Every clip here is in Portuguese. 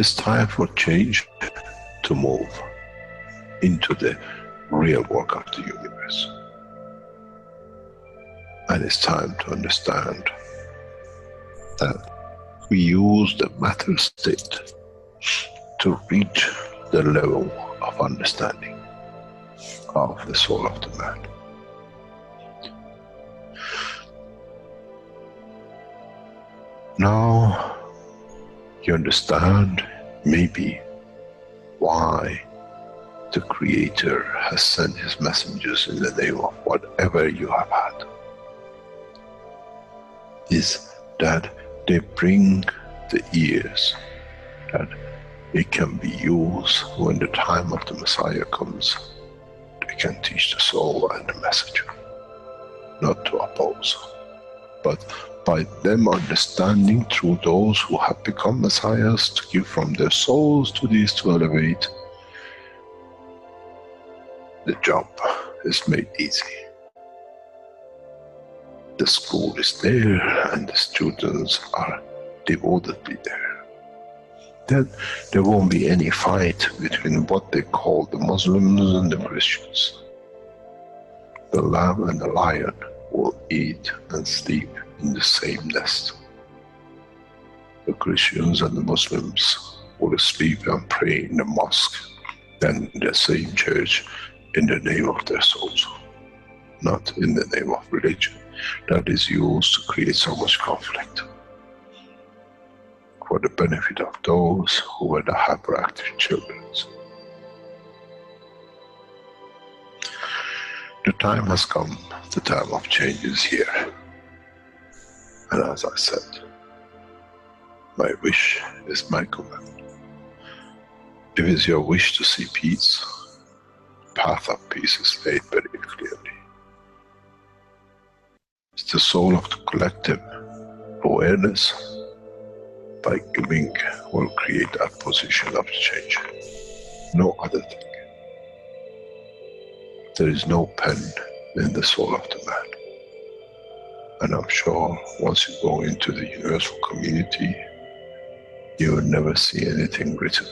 It's time for change to move into the real work of the universe. And it's time to understand that we use the matter state to reach the level of understanding of the soul of the man. Now you understand maybe why the Creator has sent his messengers in the name of whatever you have had. Is that they bring the ears, that it can be used when the time of the Messiah comes. They can teach the soul and the message, not to oppose, but by them understanding through those who have become Messiahs to give from their souls to these to elevate, the job is made easy. The school is there and the students are devotedly there. Then there won't be any fight between what they call the Muslims and the Christians. The lamb and the lion will eat and sleep in the same nest. The Christians and the Muslims will sleep and pray in the mosque, then in the same church, in the name of their souls, not in the name of religion that is used to create so much conflict for the benefit of those who were the hyperactive children. The time has come, the time of change is here. And as I said, my wish is my command. If it's your wish to see peace, the path of peace is laid very clearly. It's the soul of the collective awareness. By giving will create that position of change. No other thing. There is no pen in the soul of the man. And I'm sure once you go into the universal community, you will never see anything written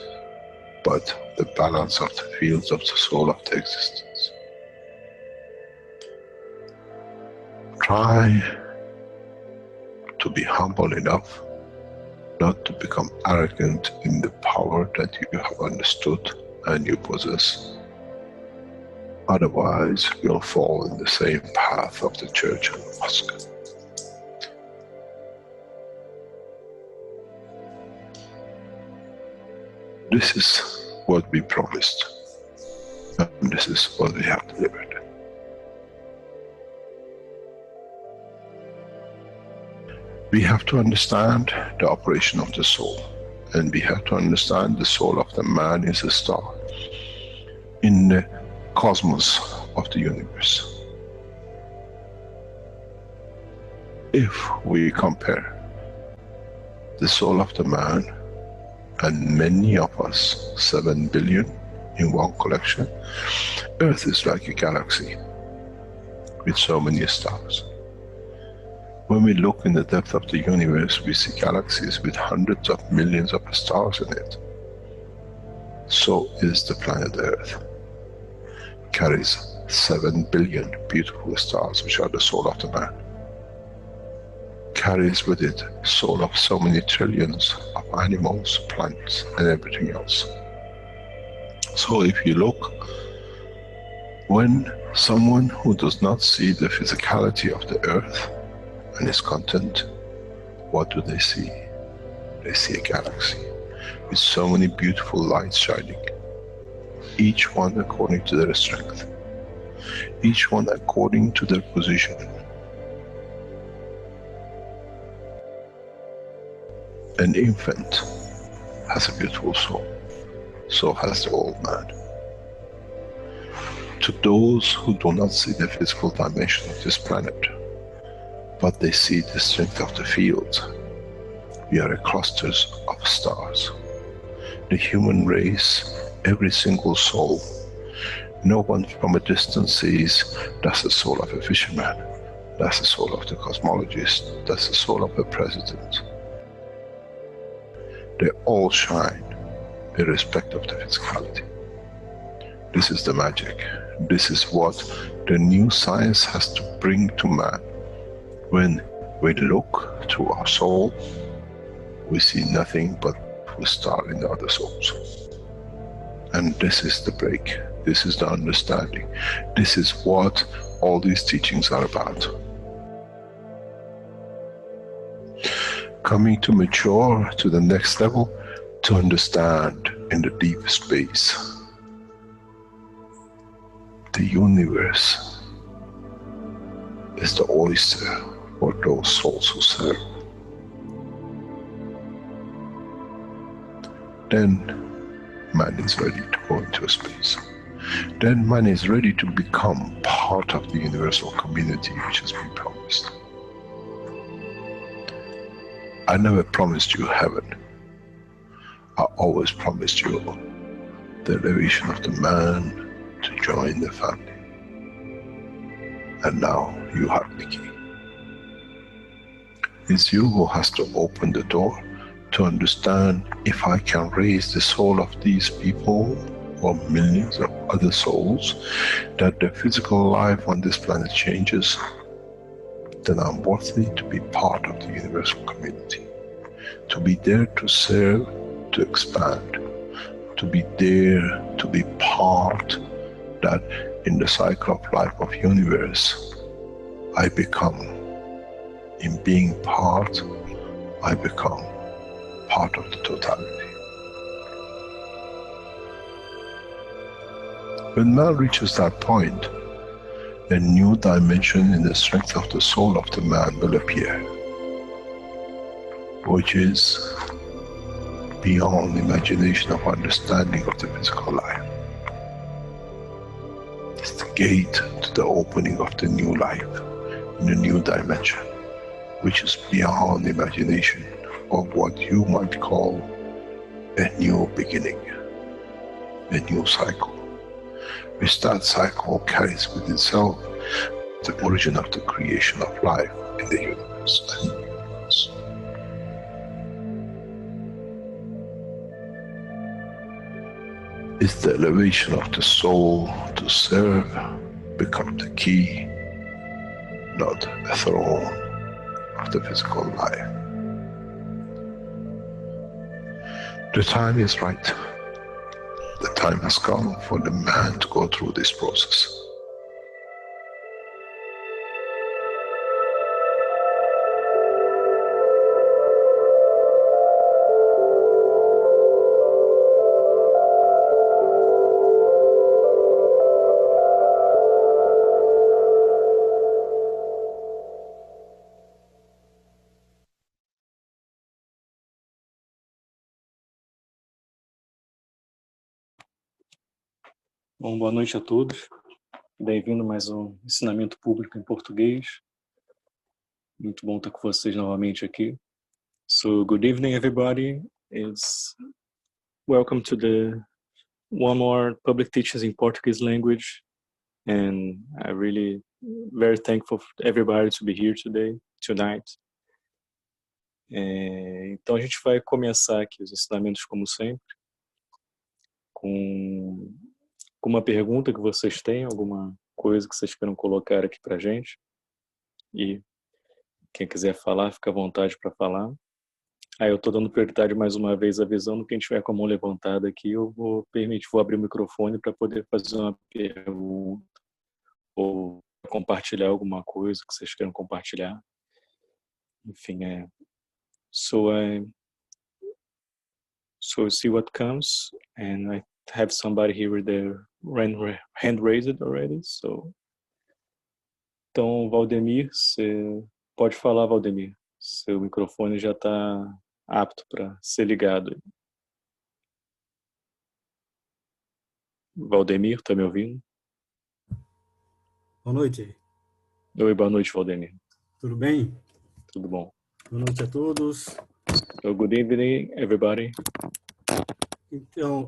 but the balance of the fields of the soul of the existence. Try to be humble enough not to become arrogant in the power that you have understood and you possess. Otherwise, you'll fall in the same path of the church and the mosque. This is what we promised, and this is what we have delivered. We have to understand the operation of the soul, and we have to understand the soul of the man is a star in the cosmos of the universe. If we compare the soul of the man and many of us, 7 billion in one collection, Earth is like a galaxy with so many stars. When we look in the depth of the universe, we see galaxies with hundreds of millions of stars in it. So is the planet Earth. It carries 7 billion beautiful stars, which are the soul of the man. Carries with it soul of so many trillions of animals, plants, and everything else. So if you look, when someone who does not see the physicality of the earth and its content, what do they see? They see a galaxy with so many beautiful lights shining, each one according to their strength, each one according to their position. An infant has a beautiful soul, so has the old man. To those who do not see the physical dimension of this planet, but they see the strength of the field, we are clusters of stars. The human race, every single soul, no one from a distance sees that's the soul of a fisherman, that's the soul of the cosmologist, that's the soul of a president. They all shine irrespective of the physicality. This is the magic. This is what the new science has to bring to man. When we look through our soul, we see nothing but the star in the other souls. And this is the break. This is the understanding. This is what all these teachings are about. Coming to mature to the next level, to understand in the deep space. The universe is the oyster for those souls who serve. Then man is ready to go into space. Then man is ready to become part of the universal community which has been promised. I never promised you heaven. I always promised you the elevation of the man to join the family. And now you have the key. It's you who has to open the door to understand, if I can raise the soul of these people or millions of other souls, that the physical life on this planet changes, then I'm worthy to be part of the universal community. To be there to serve, to expand. To be there, to be part, that in the cycle of life of universe, I become, in being part, I become part of the totality. When man reaches that point, a new dimension in the strength of the soul of the man will appear, which is beyond imagination of understanding of the physical life. It's the gate to the opening of the new life, in a new dimension, which is beyond imagination of what you might call a new beginning, a new cycle, which that cycle carries with itself the origin of the creation of life in the universe and in the universe. It's the elevation of the soul to serve become the key, not a throne of the physical life. The time is right. The time has come for the man to go through this process. Bom, boa noite a todos. Bem-vindo a mais um ensinamento público em português. Muito bom estar com vocês novamente aqui. So, good evening, everybody. It's welcome to the one more public teachings in Portuguese language, and I really very thankful for everybody to be here tonight. Então a gente vai começar aqui os ensinamentos como sempre, com uma pergunta que vocês têm, alguma coisa que vocês queiram colocar aqui pra gente. E quem quiser falar, fica à vontade para falar. Aí eu estou dando prioridade mais uma vez, avisando quem tiver com a mão levantada aqui, eu vou abrir o microfone para poder fazer uma pergunta ou compartilhar alguma coisa que vocês queiram compartilhar. Enfim, so see what comes, and I have somebody here with their hand raised already. So, então, Valdemir, você pode falar, Valdemir. Seu microfone já está apto para ser ligado. Valdemir, está me ouvindo? Boa noite. Oi, boa noite, Valdemir. Tudo bem? Tudo bom. Boa noite a todos. So, good evening, everybody. Então,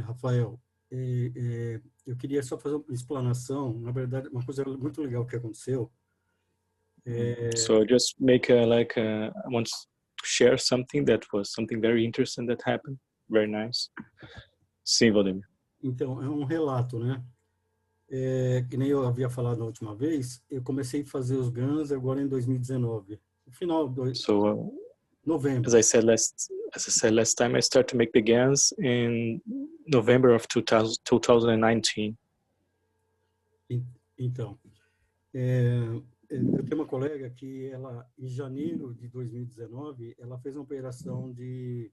Rafael, eu queria só fazer uma explanação. Na verdade, uma coisa muito legal que aconteceu. So just make I want to share something that was something very interesting that happened. very nice. Sim, Valdemir. Então, é um relato, né? Que nem eu havia falado na última vez, eu comecei a fazer os GANs agora em 2019. No final de So, novembro. as I said last time, I started to make the GANs in November of 2019. Então, eu tenho uma colega que ela, em janeiro de 2019, ela fez uma operação de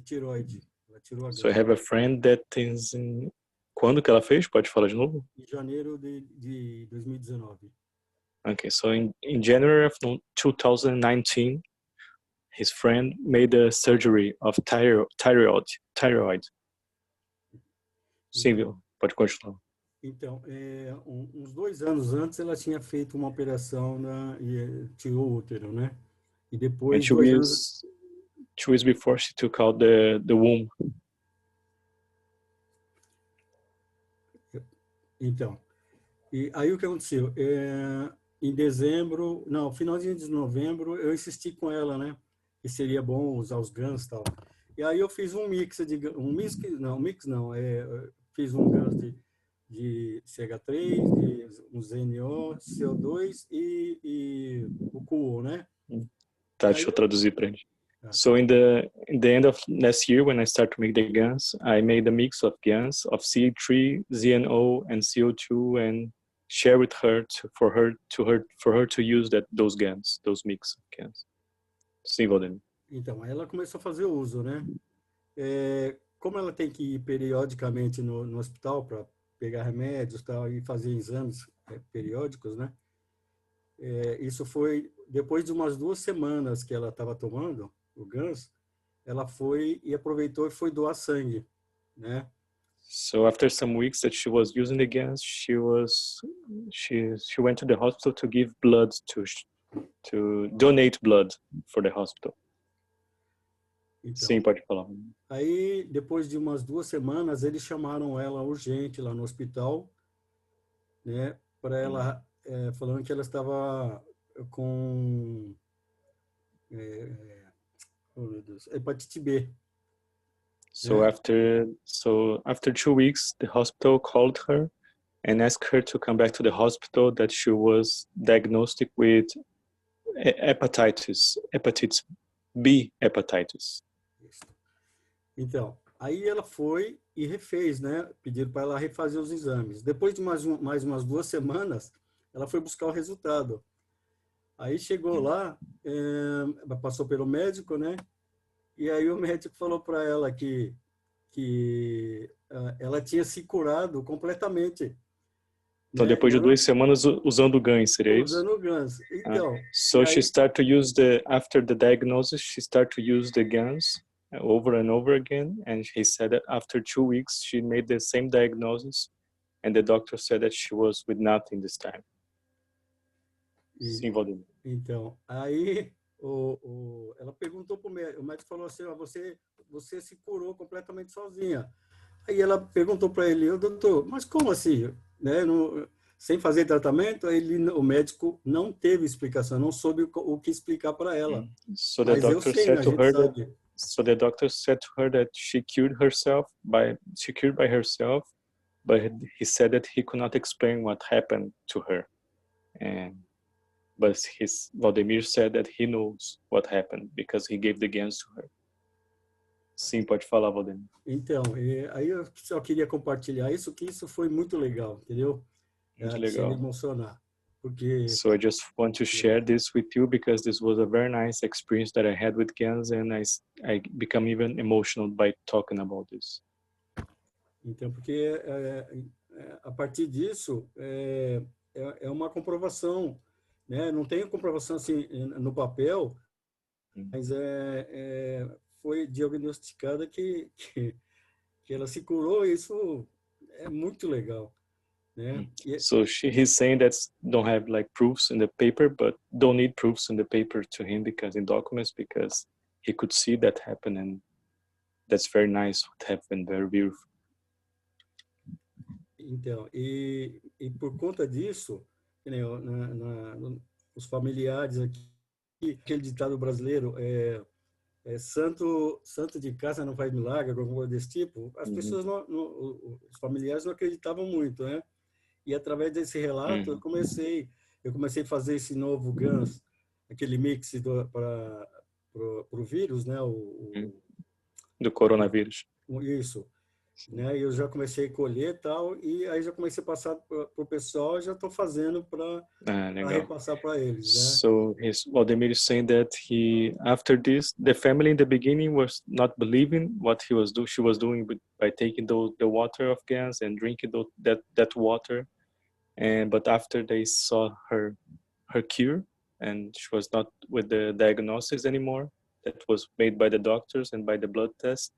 tireoide. Ela tirou a So I glândula. have a friend that is in... Quando que ela fez? Pode falar de novo? Em janeiro de 2019. Okay, so in January of 2019, his friend made a surgery of thyroid. Sim, viu? Pode continuar. Então, uns 2 anos antes, ela tinha feito uma operação e tirou o útero, né? E And depois, 2 anos... 2 weeks before, she took out the womb. Então, e aí o que aconteceu? Em dezembro, não, finalzinho de novembro, eu insisti com ela, né? Que seria bom usar os GANs e tal. E aí eu fiz um mix fiz um GANs de CH3, de um ZNO, CO2 e o QO, né? Tá, E deixa aí eu traduzir para ele. So in the end of last year, when I started to make the GANs, I made a mix of GANs of C3, ZNO, and CO2, and share with her for her to use those GANs, those mix of GANs. Sim, Valdemir. Então, aí ela começou a fazer uso, né? Como ela tem que ir periodicamente no hospital para pegar remédios tal, e fazer exames periódicos, né? Isso foi depois de umas 2 semanas que ela estava tomando o GANS, ela foi e aproveitou e foi doar sangue, né? So after some weeks that she was using the GANs, she went to the hospital to give blood to donate blood for the hospital. Então, sim, pode falar. Aí, depois de umas 2 semanas, eles chamaram ela urgente lá no hospital, né? Para ela, falando que ela estava com oh, meu Deus, hepatite B. So after 2 weeks, the hospital called her and asked her to come back to the hospital that she was diagnosed with hepatitis B hepatitis. Então, aí ela foi e refez, né? Pediram para ela refazer os exames. Depois de mais umas 2 semanas, ela foi buscar o resultado. Aí chegou lá, passou pelo médico, né? E aí o médico falou para ela que ela tinha se curado completamente. Então, Né? depois de 2 semanas usando o GAN, seria isso? Usando o GANs. Então, so she started to use after the diagnosis, she started to use the GANs over and over again, and he said that after 2 weeks she made the same diagnosis, and the doctor said that she was with nothing this time. Sim, Valdemir. Então, aí ela perguntou para o médico falou assim, você se curou completamente sozinha. Aí ela perguntou para ele, doutor, mas como assim? Né? Sem fazer tratamento, o médico não teve explicação, não soube o que explicar para ela. So mas eu sei, né? A gente sabe. So the doctor said to her that she cured by herself, but he said that he could not explain what happened to her. But Valdemir said that he knows what happened because he gave the GANs to her. Sim, pode falar, Valdemir. Então, aí eu só queria compartilhar isso, que isso foi muito legal, entendeu? Muito legal. Chega a emocionar. Porque... So I just want to share this with you because this was a very nice experience that I had with GANs, and I become even emotional by talking about this. Então, porque a partir disso é uma comprovação, né? Não tem comprovação assim no papel, mas foi diagnosticada que ela se curou, e isso é muito legal, né? So he's saying that don't have like proofs in the paper, but don't need proofs in the paper to him because in documents, because he could see that happen, and that's very nice what happened, very beautiful. Então, e por conta disso, né, os familiares aqui, aquele ditado brasileiro, santo de casa não faz milagre, alguma coisa desse tipo, as pessoas, os familiares não acreditavam muito, né? E através desse relato eu comecei a fazer esse novo GANs, aquele mix para o vírus, né? Do coronavírus. Isso, né? Eu já comecei a colher e tal, e aí já comecei a passar para o pessoal, já estou fazendo para Legal. repassar para eles, né? So Valdemir is saying that after this, the family in the beginning was not believing what she was doing by taking the water of gas and drinking that water, but after they saw her cure, and she was not with the diagnosis anymore that was made by the doctors and by the blood test,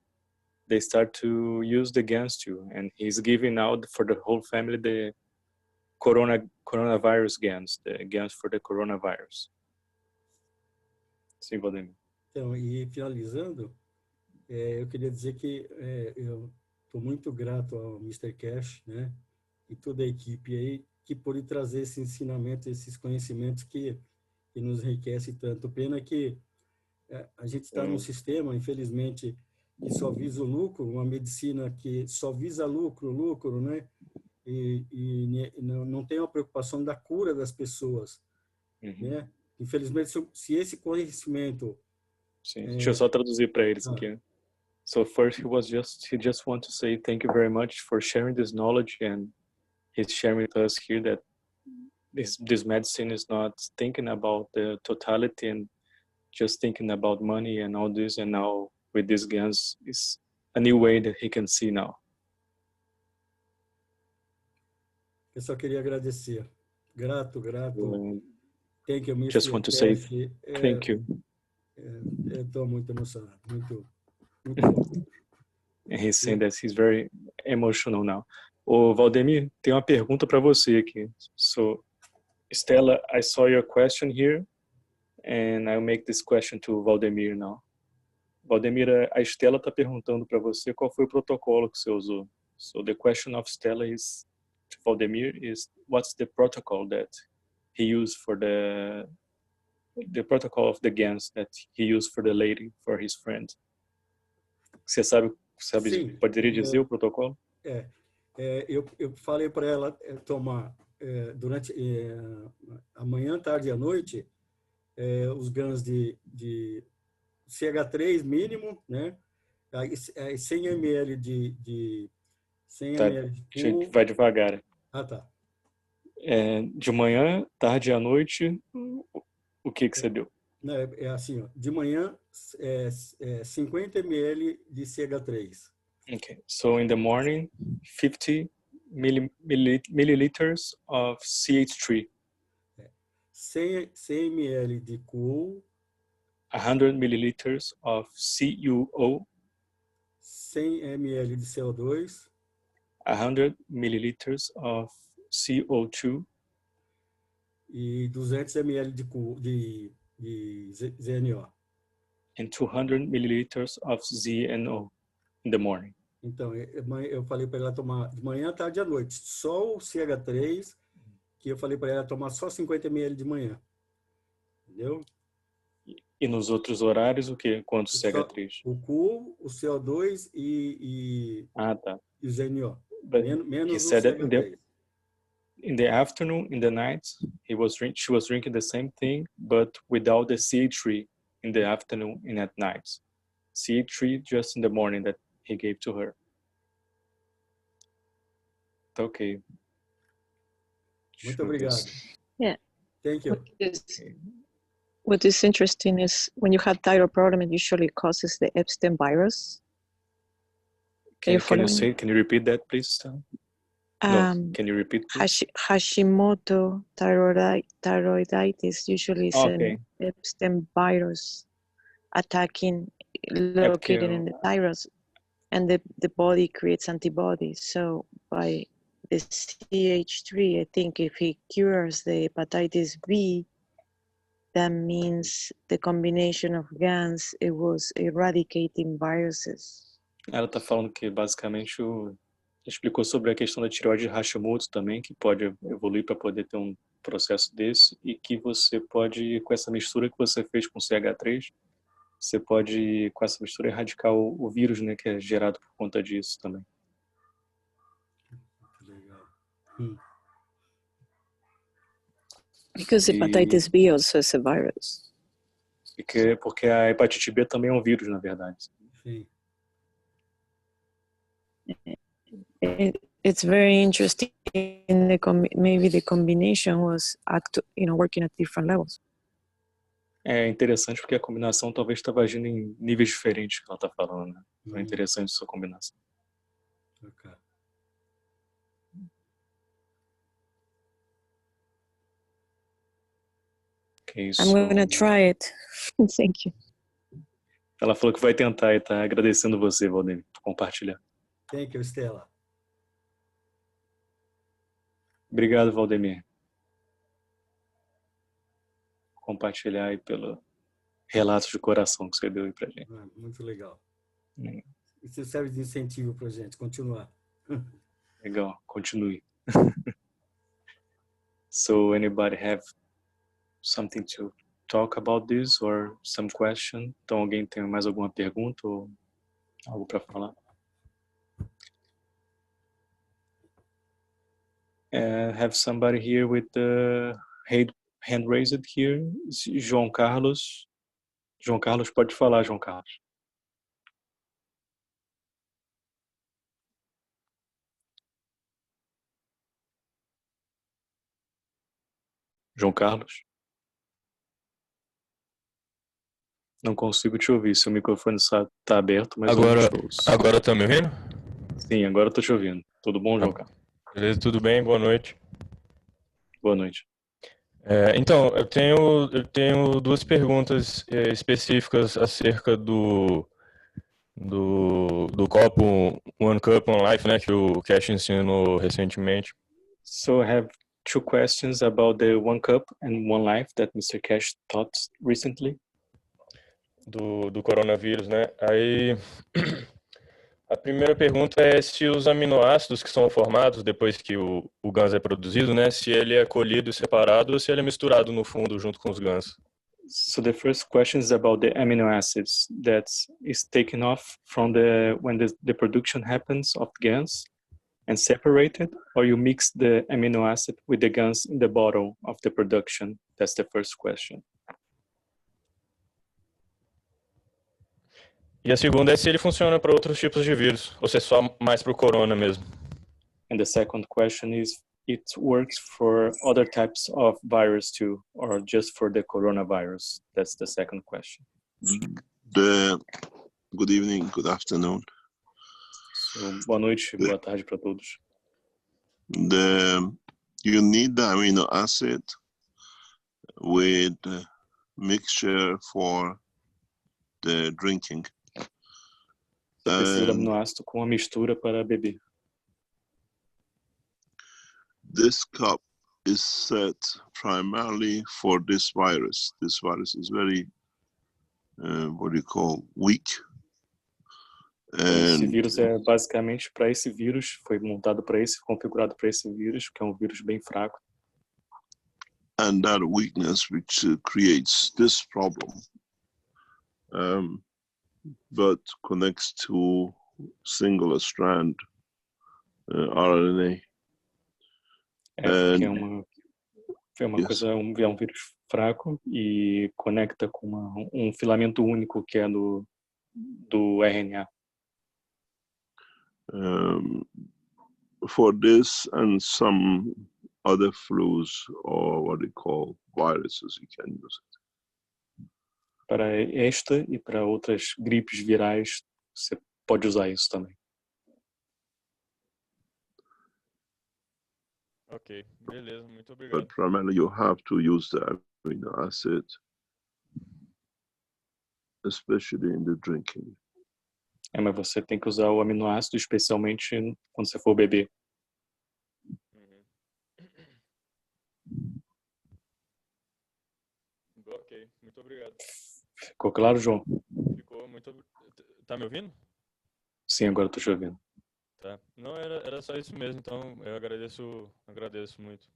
they start to use the gas too, and he's giving out for the whole family the coronavirus GANs, the GANs for the coronavirus. Sim, Valdemir. Então, e finalizando, eu queria dizer que eu estou muito grato ao Mr. Keshe, né, e toda a equipe aí, que pôde trazer esse ensinamento, esses conhecimentos que nos enriquece tanto. Pena que a gente está num sistema, infelizmente, que só visa o lucro, uma medicina que só visa lucro, né? E não tem uma preocupação da cura das pessoas, né? Infelizmente, se esse conhecimento... Sim. Deixa eu só traduzir para eles aqui. So first he just want to say thank you very much for sharing this knowledge, and he's sharing with us here that this medicine is not thinking about the totality and just thinking about money and all this, and now with these GANs is a new way that he can see now. Eu só queria agradecer. Grato. Thank you, Mr. Just want to say thank you. Estou muito emocionado, muito bom. And he's saying that he's very emotional now. Ô, Valdemir, tem uma pergunta para você aqui. So, Stella, I saw your question here, and I'll make this question to Valdemir now. Valdemir, a Stella está perguntando para você qual foi o protocolo que você usou. So, the question of Stella is to Valdemir is, what's the protocol that he used for the protocol of the GANs that he used for the lady, for his friend? Você sabe Sim, poderia dizer o protocolo? Eu falei para ela tomar durante amanhã, tarde e à noite os GANs de CH3 mínimo, né? Aí, 100 ml de 100 ml de pool. Vai devagar. Ah, tá. De manhã, tarde e à noite, o que você deu? É assim, ó, de manhã 50 ml de CH3. Okay, so in the morning, 50 milliliters of CH3. 100 ml de cool. 100 milliliters of CuO. 100 ml de CO2. 100 milliliters of CO2. E 200 ml de ZNO. And 200 milliliters of ZNO in the morning. Então, eu falei para ela tomar de manhã, tarde e à noite. Só o CH3, que eu falei para ela tomar só 50 ml de manhã. Entendeu? E nos outros horários, o quê? Quantos CH3? O Q, o CO2 e o ZNO. Menos o CH3. In the afternoon, in the night, she was drinking the same thing, but without the CH3 in the afternoon and at night. CH3 just in the morning that he gave to her. Okay. Muito obrigado. Yeah. Thank you. What is interesting is when you have thyroid problem, it usually causes the Epstein virus. Can you repeat that, please? No, can you repeat? Hashimoto thyroiditis usually is an Epstein virus attacking, located in the thyroid, and the body creates antibodies. So by the CH3, I think if he cures the hepatitis B, that means the combination of GANs, it was eradicating viruses. Ela está falando que basicamente explicou sobre a questão da tireoide de Hashimoto também, que pode evoluir para poder ter um processo desse, e que você pode, com essa mistura que você fez com CH3, você pode, com essa mistura, erradicar o vírus, né, que é gerado por conta disso também. Legal. Because hepatitis B also is a virus. Porque a hepatite B também é um vírus, na verdade. Sim. It's very interesting. Maybe the combination was working at different levels. É interessante porque a combinação talvez estava agindo em níveis diferentes que ela está falando, né? Então é interessante essa combinação. Okay. Okay, I'm gonna try it. Thank you. Ela falou que vai tentar e está agradecendo você, Valdemir, por compartilhar. Thank you, Stella. Obrigado, Valdemir. Compartilhar aí pelo relato de coração que você deu aí pra gente. Muito legal. Isso serve de incentivo pra gente continuar. Legal, continue. So anybody have something to talk about this or some question? Então alguém tem mais alguma pergunta ou algo para falar? Have somebody here with the hand raised here? João Carlos. João Carlos, pode falar, João Carlos. João Carlos? Não consigo te ouvir. Seu microfone está aberto, mas agora tá me ouvindo? Sim, agora eu tô te ouvindo. Tudo bom, João Carlos? Beleza, tudo bem? Boa noite. Boa noite. Então, eu tenho duas perguntas específicas acerca do copo One Cup One Life, né, que o Keshe ensinou recentemente. So I have two questions about the One Cup and One Life that Mr. Keshe taught recently. Do coronavírus, né? Aí a primeira pergunta é se os aminoácidos que são formados depois que o GANs é produzido, né, se ele é colhido e separado ou se ele é misturado no fundo junto com os GANs. So the first question is about the amino acids that is taken off from when the production happens of GANs and separated, or you mix the amino acid with the GANs in the bottle of the production? That's the first question. E a segunda é se ele funciona para outros tipos de vírus, ou se é só mais para o corona mesmo. And the second question is, it works for other types of virus too, or just for the coronavirus? That's the second question. Good evening, good afternoon. So, boa noite, boa tarde para todos. You need the amino acid with mixture for the drinking. Você precisa do aminoácido com a mistura para beber. This cup is set primarily for this virus. This virus is very, what do you call, weak. Esse vírus é basicamente para esse vírus, foi montado para esse, configurado para esse vírus, que é um vírus bem fraco. And that weakness which creates this problem, but connects to single strand RNA. Porque é uma coisa, é um vírus fraco e conecta com um filamento único que é do RNA. For this and some other flus or what they call viruses, you can use it. Para esta e para outras gripes virais, você pode usar isso também. Ok, beleza, muito obrigado. But primarily you have to use the amino acid, especially in the drinking. Mas você tem que usar o aminoácido, especialmente quando você for beber. Ok, muito obrigado. Ficou claro, João? Ficou muito. Tá me ouvindo? Sim, agora estou te ouvindo. Tá. Não, era só isso mesmo, então eu agradeço muito.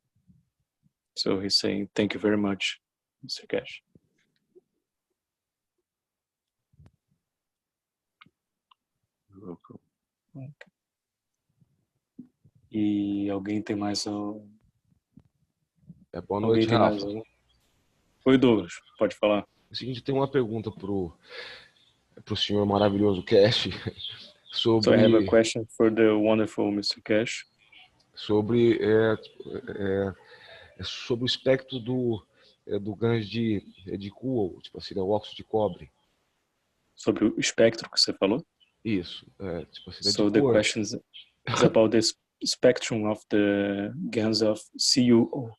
So he's saying thank you very much, Mr. Keshe. welcome. Okay. E alguém tem mais Boa alguém noite, tem mais Rafa. Oi, Douglas, pode falar. É o seguinte, tem uma pergunta pro senhor maravilhoso Keshe So I have a sobre question for the wonderful Mr. Keshe. sobre sobre o espectro do GANs de cool, tipo assim, o óxido de cobre. Sobre o espectro que você falou. Isso, tipo assim, de So the cor. question is about the spectrum of the gas of CuO.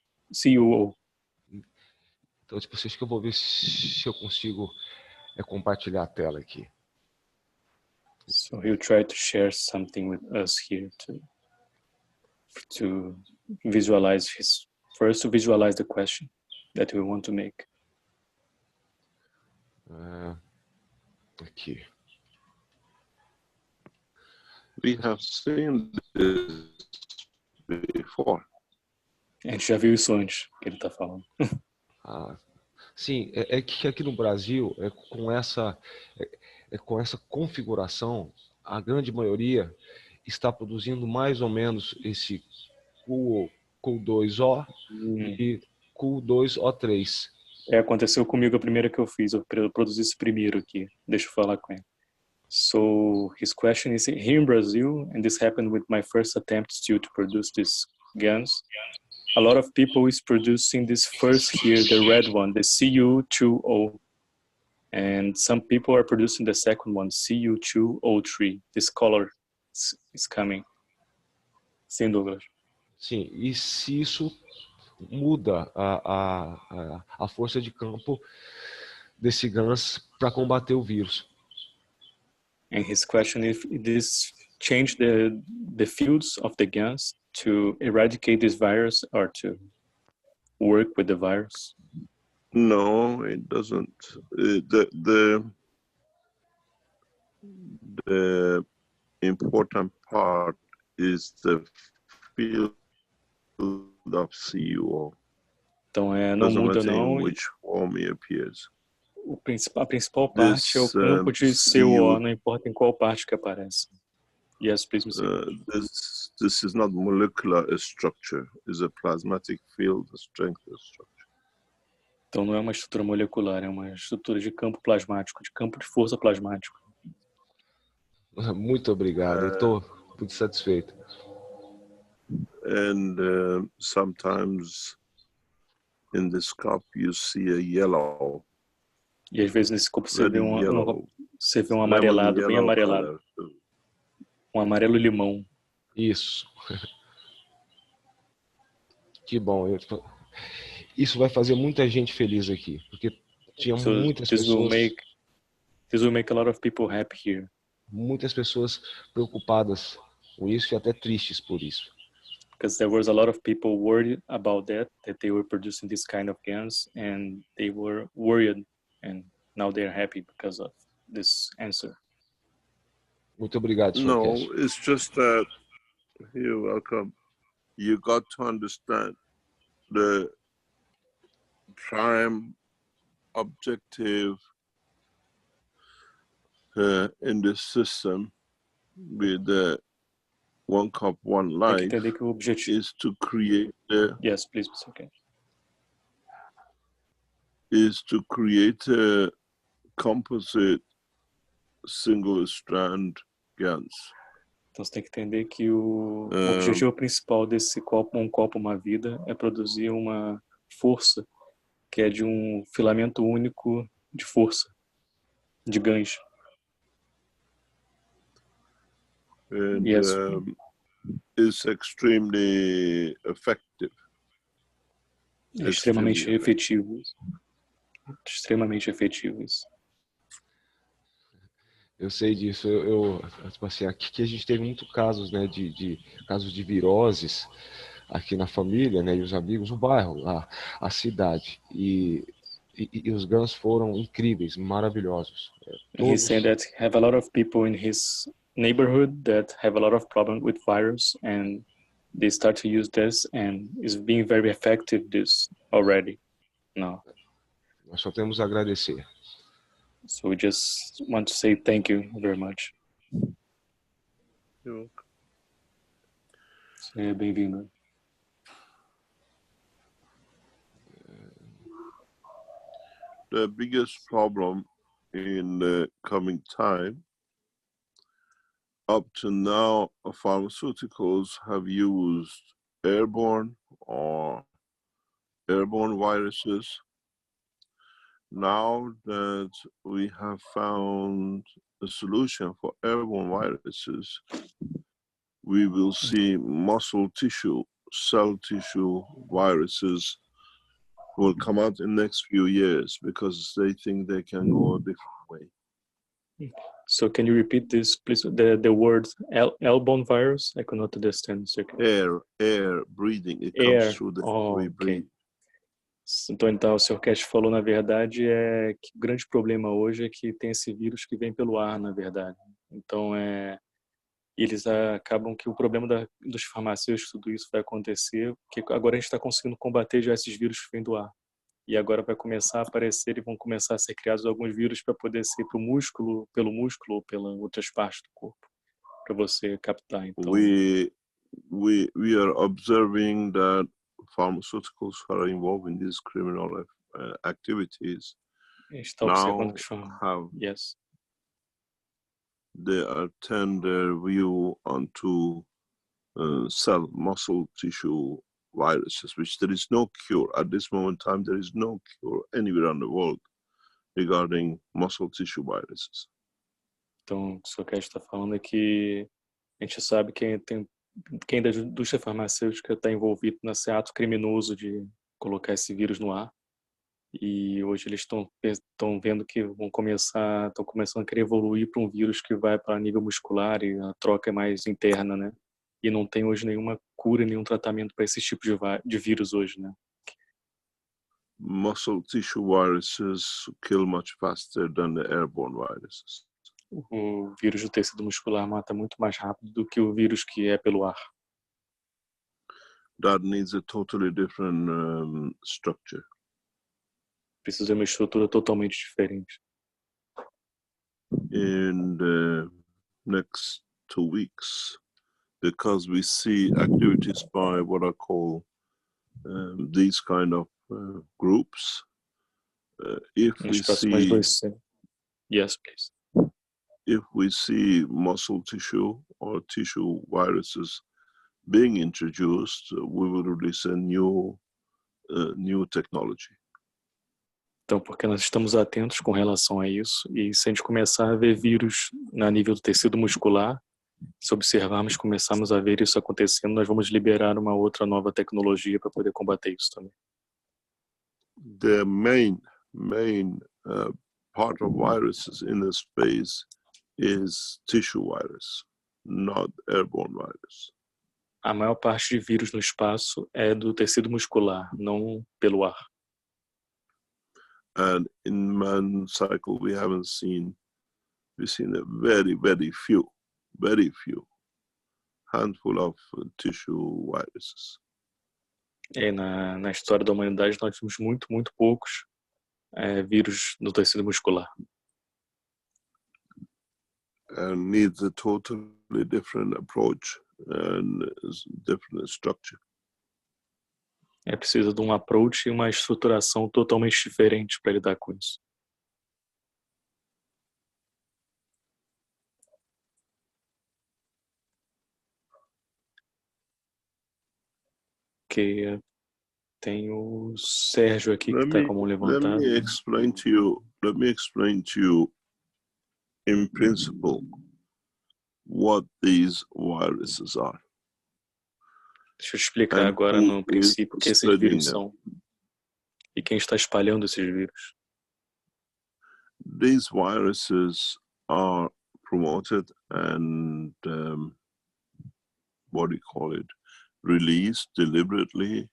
Então, tipo assim, acho que eu vou ver se eu consigo compartilhar a tela aqui. So he'll try to share something with us here to visualize to visualize the question that we want to make. Aqui. We have seen this before. A gente já viu isso antes, que ele está falando. Sim, é que aqui no Brasil, com essa configuração, a grande maioria está produzindo mais ou menos esse Q2O e Q2O3. Aconteceu comigo a primeira que eu fiz, eu produzi esse primeiro aqui. Deixa eu falar com ele. So his question is, here in Brazil, and this happened with my first attempt still to produce these GANs, a lot of people is producing this first here, the red one, the Cu2O. And some people are producing the second one, Cu2O3. This color is coming. Sim, Douglas. Sim, e se isso muda a força de campo desse GANs para combater o vírus. And his question is, if this change the fields of the GANs to eradicate this virus or to work with the virus? No, it doesn't. The important part is the field of CuO. Então não muda não. In which form it appears. A principal parte é o campo de CuO, não importa em qual parte que aparece. Yes, please, Mr. This is not molecular structure. It's a plasmatic field strength structure. Então não é uma estrutura molecular, é uma estrutura de campo plasmático, de campo de força plasmático. Muito obrigado, eu estou muito satisfeito. And sometimes in this cup you see a yellow. E às vezes nesse copo você vê um amarelado, bem amarelado. Um amarelo limão. Isso. Que bom. Isso vai fazer muita gente feliz aqui, porque tinha muitas pessoas. This will make a lot of people happy here. Muitas pessoas preocupadas com isso e até tristes por isso. Because there was a lot of people worried about that they were producing this kind of GANs, and they were worried, and now they're happy because of this answer. Muito obrigado, Sr. No, Keshe. it's just that you're welcome. You got to understand the prime objective in this system with the one cup, one life is to create yes, please, Mr. Keshe. Is to create a composite single strand GANs. Então você tem que entender que o objetivo principal desse copo, um copo, uma vida, é produzir uma força que é de um filamento único de força, de GANs. And it's extremely effective. É extremamente efetivo. Extremamente efetivo isso. Eu sei disso. Tipo assim, aqui a gente teve muitos casos, né, de casos de viroses aqui na família, né, e os amigos, o bairro, a cidade. E os GANs foram incríveis, maravilhosos. He said that have a lot of people in his neighborhood that have a lot of problem with virus, and they start to use this, and it's being very effective this already now. Nós só temos a agradecer. So we just want to say thank you very much. Seja bem-vindo. The biggest problem in the coming time, up to now, pharmaceuticals have used airborne viruses. Now that we have found a solution for airborne viruses, we will see muscle tissue, cell tissue viruses will come out in the next few years because they think they can go a different way. So can you repeat this, please? The word airborne virus? I could not understand. Air, breathing. It Air. comes through the air we breathe. Então, o Sr. Keshe falou, na verdade, que o grande problema hoje é que tem esse vírus que vem pelo ar, na verdade. Então, eles acabam que o problema dos farmacêuticos, tudo isso vai acontecer, porque agora a gente está conseguindo combater já esses vírus que vêm do ar. E agora vai começar a aparecer e vão começar a ser criados alguns vírus para poder ser pelo músculo ou pelas outras partes do corpo, para você captar. Então, we are observing that pharmaceuticals are involved in these criminal activities. a gente está observando que they are turned their view onto cell muscle tissue viruses, which there is no cure at this moment in time. There is no cure anywhere in the world regarding muscle tissue viruses. Então, o que o Sr. Keshe está falando é que a gente sabe que quem da indústria farmacêutica está envolvido nesse ato criminoso de colocar esse vírus no ar. E hoje eles estão vendo que estão começando a querer evoluir para um vírus que vai para nível muscular e a troca é mais interna, né? E não tem hoje nenhuma cura, nenhum tratamento para esse tipo de vírus hoje, né? Muscle tissue viruses kill much faster than the airborne viruses. O vírus do tecido muscular mata muito mais rápido do que o vírus que é pelo ar. That needs a totally different structure. Precisa de uma estrutura totalmente diferente. In the next 2 weeks, because we see activities by what I call these kind of groups. If we see muscle tissue or tissue viruses being introduced, we will release a new technology. Então, porque nós estamos atentos com relação a isso, e se a gente começar a ver vírus na nível do tecido muscular, se observarmos, começarmos a ver isso acontecendo, nós vamos liberar uma outra nova tecnologia para poder combater isso também. The main part of viruses in the space is tissue virus, not airborne virus. A maior parte de vírus no espaço é do tecido muscular, não pelo ar. And in man cycle we've seen a very few handful of tissue viruses. Na história da humanidade nós tivemos muito poucos vírus no tecido muscular. And needs a totally different approach and different structure. Precisa de um approach e uma estruturação totalmente diferente para lidar com isso. Ok, tem o Sérgio aqui que está com a mão levantada. Let me explain to you in principle what these viruses are. Deixa eu explicar agora no princípio o que esses vírus são e quem está espalhando esses vírus. These viruses are promoted and released deliberately.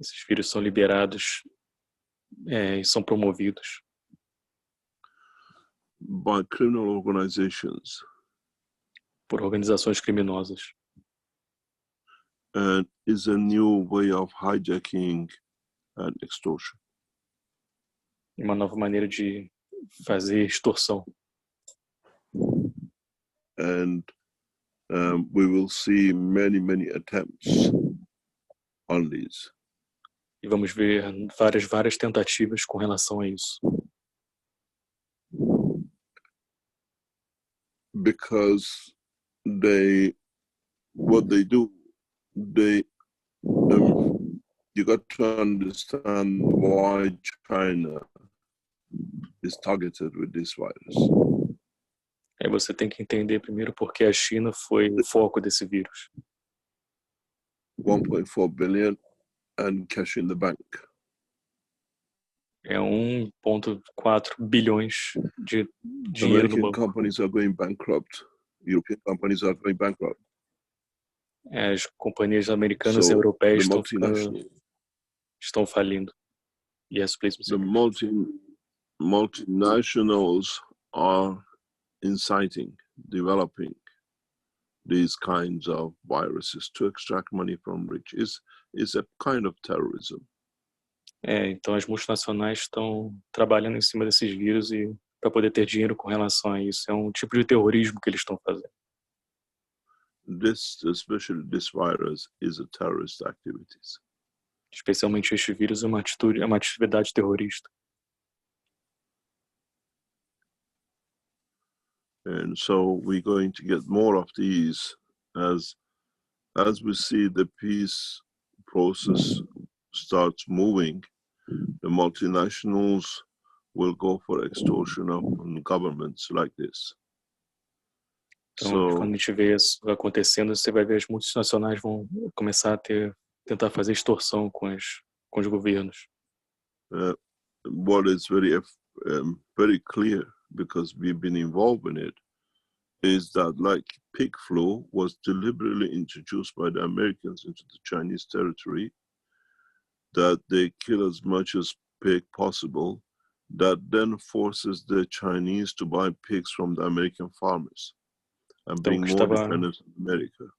Esses vírus são liberados e são promovidos by criminal organizations. Por organizações criminosas. And is a new way of hijacking and extortion. Uma nova maneira de fazer extorsão. and we will see many attempts on these. E vamos ver várias tentativas com relação a isso. Because what they do, you got to understand why China is targeted with this virus. Aí você tem que entender primeiro por que a China foi o foco desse vírus. 1.4 billion and cash in the bank. É 1,4 bilhões de dinheiro no American banco. companies are going bankrupt. European companies are going bankrupt. As companhias americanas e So europeias the estão falindo. Yes, please, Mr. the multinationals are inciting, developing these kinds of viruses to extract money from rich. Is a kind of terrorism. Então as multinacionais estão trabalhando em cima desses vírus e para poder ter dinheiro com relação a isso. É um tipo de terrorismo que eles estão fazendo. Especially this virus is a terrorist activities. Especialmente este vírus é uma atividade terrorista. And so we're going to get more of these as we see the peace process starts moving. The multinationals will go for extortion of governments like this. Então, quando a gente vê isso acontecendo, você vai ver as multinacionais vão começar a tentar fazer extorsão com os governos. What is very clear, because we've been involved in it, is that like pig flu was deliberately introduced by the Americans into the Chinese territory, that they kill as much as pig possible, that then forces the Chinese to buy pigs from the American farmers and Então, being more dependent on America.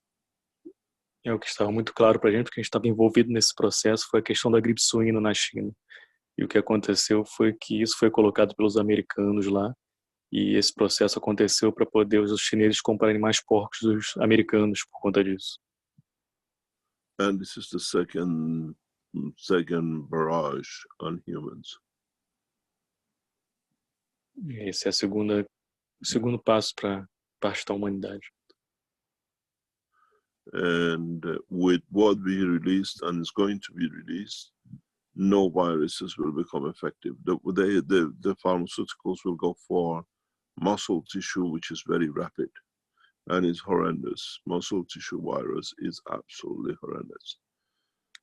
O que estava muito claro para a gente, porque a gente estava envolvido nesse processo, foi a questão da gripe suína na China. E o que aconteceu foi que isso foi colocado pelos americanos lá, e esse processo aconteceu para poder os chineses comprarem mais porcos dos americanos por conta disso. And this is the second barrage on humans. Esse é o segundo passo para parte da humanidade. And with what we released and is going to be released, no viruses will become effective. The pharmaceuticals will go for muscle tissue, which is very rapid and is horrendous. Muscle tissue virus is absolutely horrendous.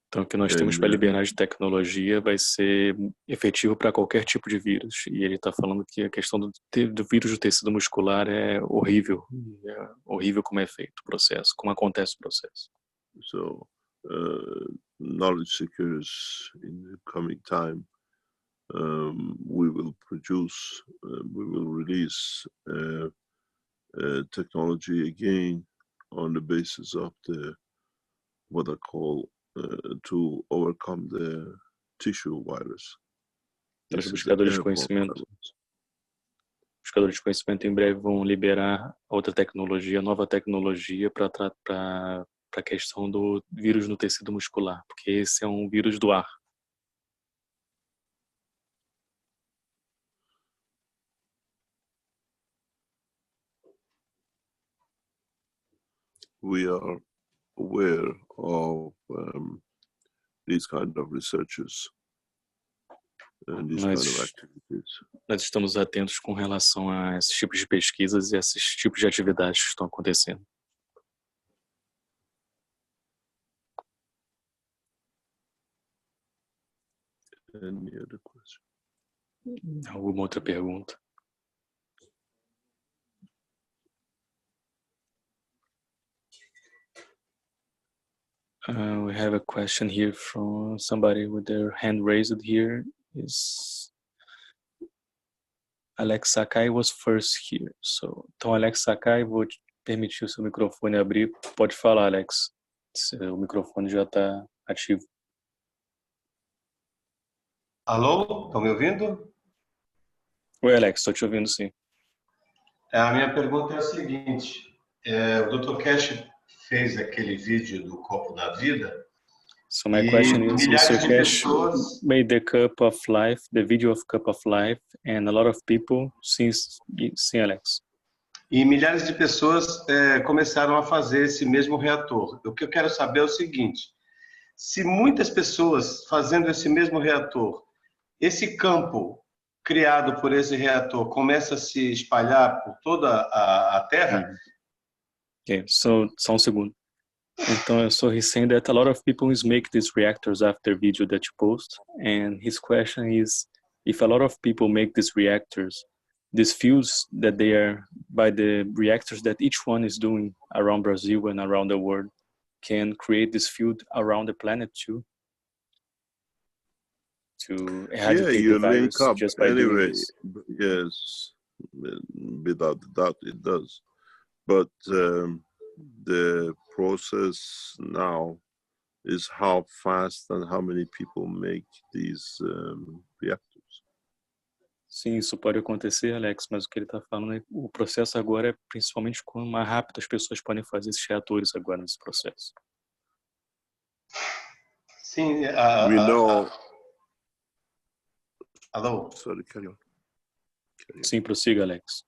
Então, o que nós temos para liberar de tecnologia vai ser efetivo para qualquer tipo de vírus. E ele está falando que a questão do vírus do tecido muscular é horrível. É horrível como é feito o processo, como acontece o processo. So, knowledge seekers in the coming time, we will release technology again on the basis of what I call to overcome the tissue virus. Os buscadores de conhecimento em breve vão liberar outra tecnologia, nova tecnologia para a questão do vírus no tecido muscular, porque esse é um vírus do ar. We are aware of these kind of researchers and these kind of activities. Nós estamos atentos com relação a esses tipos de pesquisas e esses tipos de atividades que estão acontecendo. Any other question? Alguma outra pergunta? We have a question here from somebody with their hand raised here. Is Alex Sakai was first here. Então, Alex Sakai, vou te permitir o seu microfone abrir. Pode falar, Alex. O microfone já está ativo. Alô? Estão me ouvindo? Oi, Alex, estou te ouvindo sim. A minha pergunta é a seguinte, o Dr. Keshe fez aquele vídeo do copo da vida So my e question is, Mr. milhares de Keshe pessoas... made the cup of life, the video of cup of life, and a lot of people, sim, Alex. E milhares de pessoas começaram a fazer esse mesmo reator. O que eu quero saber é o seguinte, se muitas pessoas fazendo esse mesmo reator, esse campo criado por esse reator começa a se espalhar por toda a Terra? Okay, so, só um segundo. Então, so he's saying that a lot of people make these reactors after video that you post, and his question is, if a lot of people make these reactors, these fields that they are by the reactors that each one is doing around Brazil and around the world, can create this field around the planet too, to eradicate the virus link up just by doing anyway. this. Yes, without doubt it does. But the process now is how fast and how many people make these reactors. Sim, isso pode acontecer, Alex, mas o que ele está falando é o processo agora é principalmente quanto mais rápido as pessoas podem fazer esses reatores agora nesse processo. Sim, We know. Alô? Sorry, carry on. Sim, prossiga, Alex.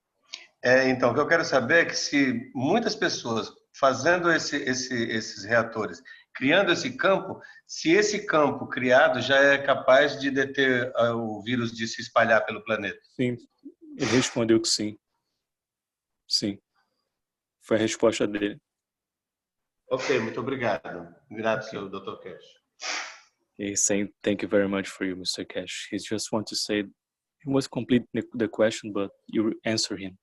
Então, o que eu quero saber é que se muitas pessoas fazendo esses reatores, criando esse campo, se esse campo criado já é capaz de deter o vírus de se espalhar pelo planeta. Sim, ele respondeu que sim. Sim, foi a resposta dele. Ok, muito obrigado. Grato, senhor Dr. Keshe. He's saying thank you very much for you, Mr. Keshe. He just wants to say he was complete the question, but you answer him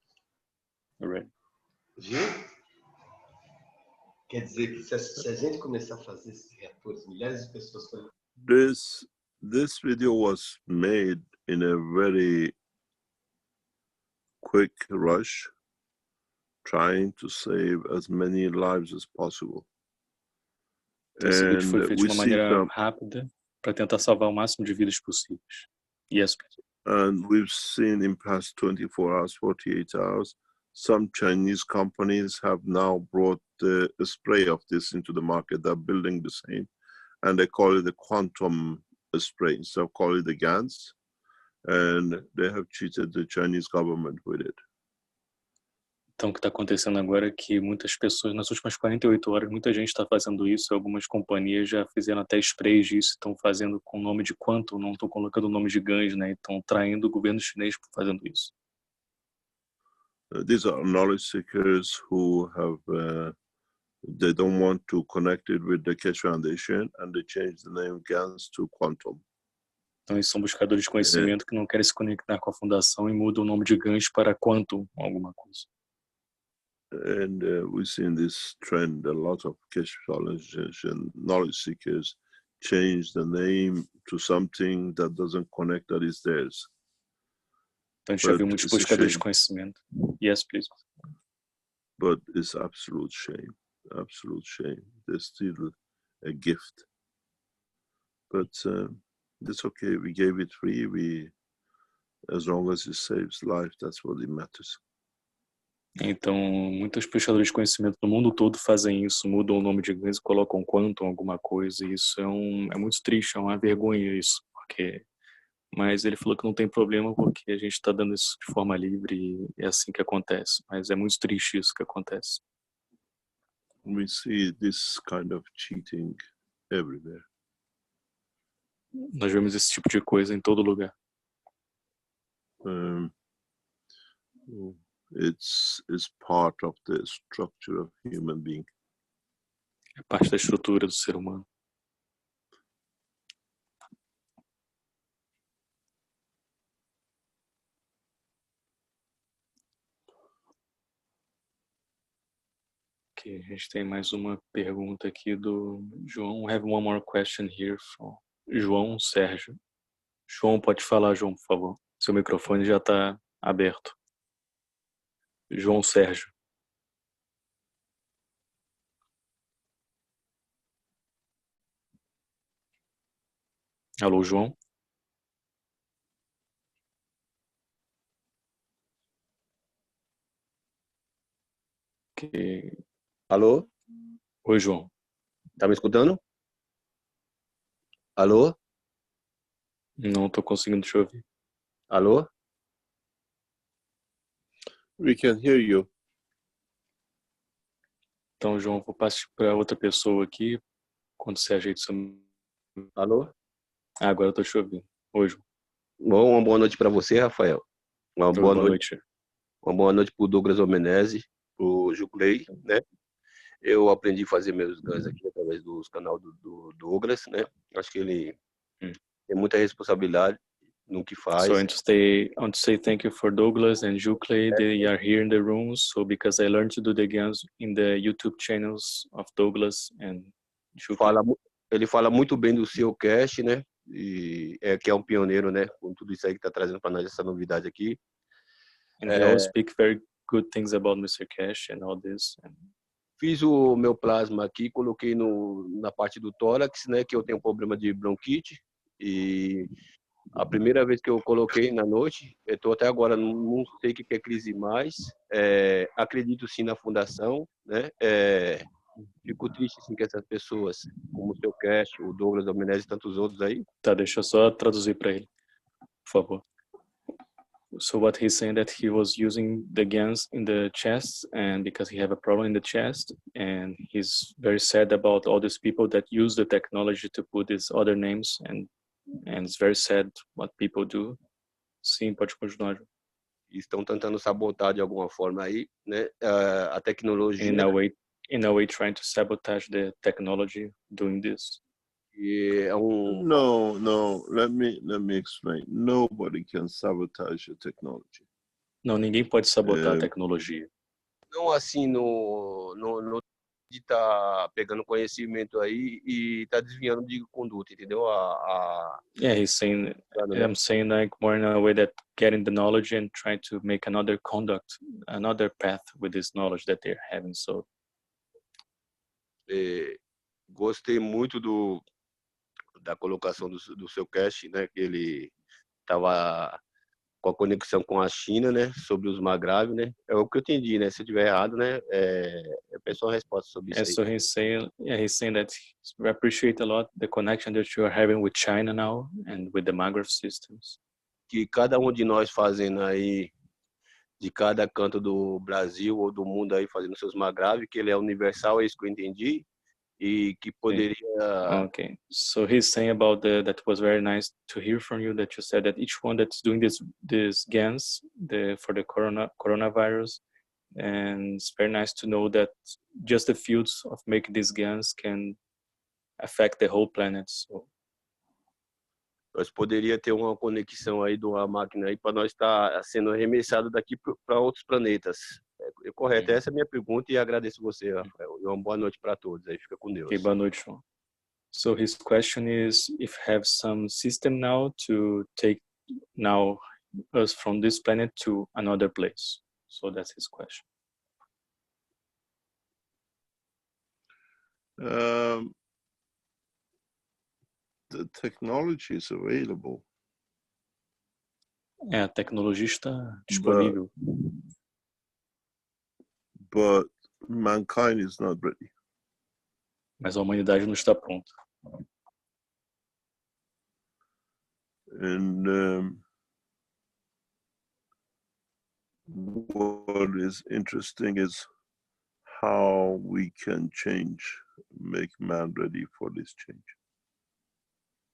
already. Viu? Quer dizer que se a gente começar a fazer esses reatores, milhares de pessoas... This video was made in a very quick rush, trying to save as many lives as possible. Então, esse vídeo foi feito de uma maneira rápida para tentar salvar o máximo de vidas possíveis. Yes. And we've seen in past 24 hours, 48 hours, some Chinese companies have now brought a spray of this into the market. They're building the same, and they call it the quantum spray instead of calling it the GANs, and they have cheated the Chinese government with it. Então, o que está acontecendo agora é que muitas pessoas, nas últimas 48 horas, muita gente está fazendo isso, algumas companhias já fizeram até sprays disso, estão fazendo com o nome de Quantum, não estão colocando o nome de GANs, né? Estão traindo o governo chinês por fazendo isso. These are knowledge seekers who have, they don't want to connect it with the Keshe Foundation, and they changed the name GANs to Quantum. Então, eles são buscadores de conhecimento que não querem se conectar com a fundação e mudam o nome de GANs para Quantum, alguma coisa. And we've seen this trend, a lot of Keshe Foundation knowledge seekers change the name to something that doesn't connect, that is theirs. Então, a gente já viu muitos buscadores de conhecimento. Yes, please. But it's absolute shame, absolute shame. They're still a gift. But it's okay, we gave it free, as long as it saves life, that's what it matters. Então, muitos pesquisadores de conhecimento no mundo todo fazem isso, mudam o nome de GANs e colocam Quantum, alguma coisa, e isso é muito triste, é uma vergonha isso, porque... Mas ele falou que não tem problema porque a gente está dando isso de forma livre e é assim que acontece, mas é muito triste isso que acontece. We see this kind of cheating everywhere. Nós vemos esse tipo de coisa em todo lugar. It's part of the structure of human being. É parte da estrutura do ser humano. Ok, a gente tem mais uma pergunta aqui do João. We have one more question here from João Sérgio. João, pode falar, João, por favor. Seu microfone já está aberto. João Sérgio. Alô, João? que... Alô? Oi, João. Tá me escutando? Alô? Não estou conseguindo te ouvir. Alô? We can hear you. Então, João, vou passar para outra pessoa aqui, quando você ajeita o seu... Alô? Ah, agora eu estou te ouvindo. Oi, João. Bom, uma boa noite para você, Rafael. Uma boa noite. Uma boa noite para o Douglas Omenezzi, para o Juclei, né? Eu aprendi a fazer meus guns aqui através dos canais do Douglas, né? Acho que ele tem muita responsabilidade no que faz. So I want to say thank you for Douglas and Juclay. They are here in the room. So because I learned to do the guns in the YouTube channels of Douglas and Juclay. Ele fala muito bem do seu Keshe, né? E que é um pioneiro, né? Com tudo isso aí que está trazendo para nós essa novidade aqui. And he always speak very good things about Mr. Keshe and all this. Fiz o meu plasma aqui, coloquei na parte do tórax, né? Que eu tenho um problema de bronquite. E a primeira vez que eu coloquei na noite, eu estou até agora, não sei o que é crise mais. Acredito sim na fundação, né? Fico triste sim que essas pessoas, como o seu Keshe, o Douglas Domenech e tantos outros aí. Tá, deixa eu só traduzir para ele, por favor. So what he's saying that he was using the guns in the chest, and because he have a problem in the chest, and he's very sad about all these people that use the technology to put these other names, and it's very sad what people do. Sim, pode continuar. Estão tentando sabotar de alguma forma aí, né? A tecnologia. In a way, trying to sabotage the technology doing this. No. Let me explain. Nobody can sabotage the technology. Não, ninguém pode sabotar a tecnologia. Não assim no de estar pegando conhecimento aí e tá desviando de conduta, entendeu? Yeah, he's saying. I'm saying like more in a way that getting the knowledge and trying to make another conduct, another path with this knowledge that they're having. So. Gostei muito da colocação do seu Keshe, né? Que ele estava com a conexão com a China, né? Sobre os magravos, né? É o que eu entendi, né? Se eu estiver errado, né? Eu peço uma resposta sobre isso aí. So he's saying that we appreciate a lot the connection that you are having with China now and with the magrav systems. Que cada um de nós fazendo aí de cada canto do Brasil ou do mundo aí fazendo seus magraves, que ele é universal, é isso que eu entendi. E que poderia... Okay, so he's saying about that was very nice to hear from you, that you said that each one that's doing these GANs for the coronavirus, and it's very nice to know that just the fields of making these GANs can affect the whole planet. So. Nós poderia ter uma conexão aí de uma máquina aí para nós estar sendo arremessado daqui para outros planetas. É correto, essa é a minha pergunta e agradeço você, Rafael. E uma boa noite para todos. Aí fica com Deus. Okay, boa noite, João. So his question is if have some system now to take now us from this planet to another place. So that's his question. The technology is available. A tecnologia está disponível. But mankind is not ready. Mas a humanidade não está pronta. And what is interesting is how we can make man ready for this change.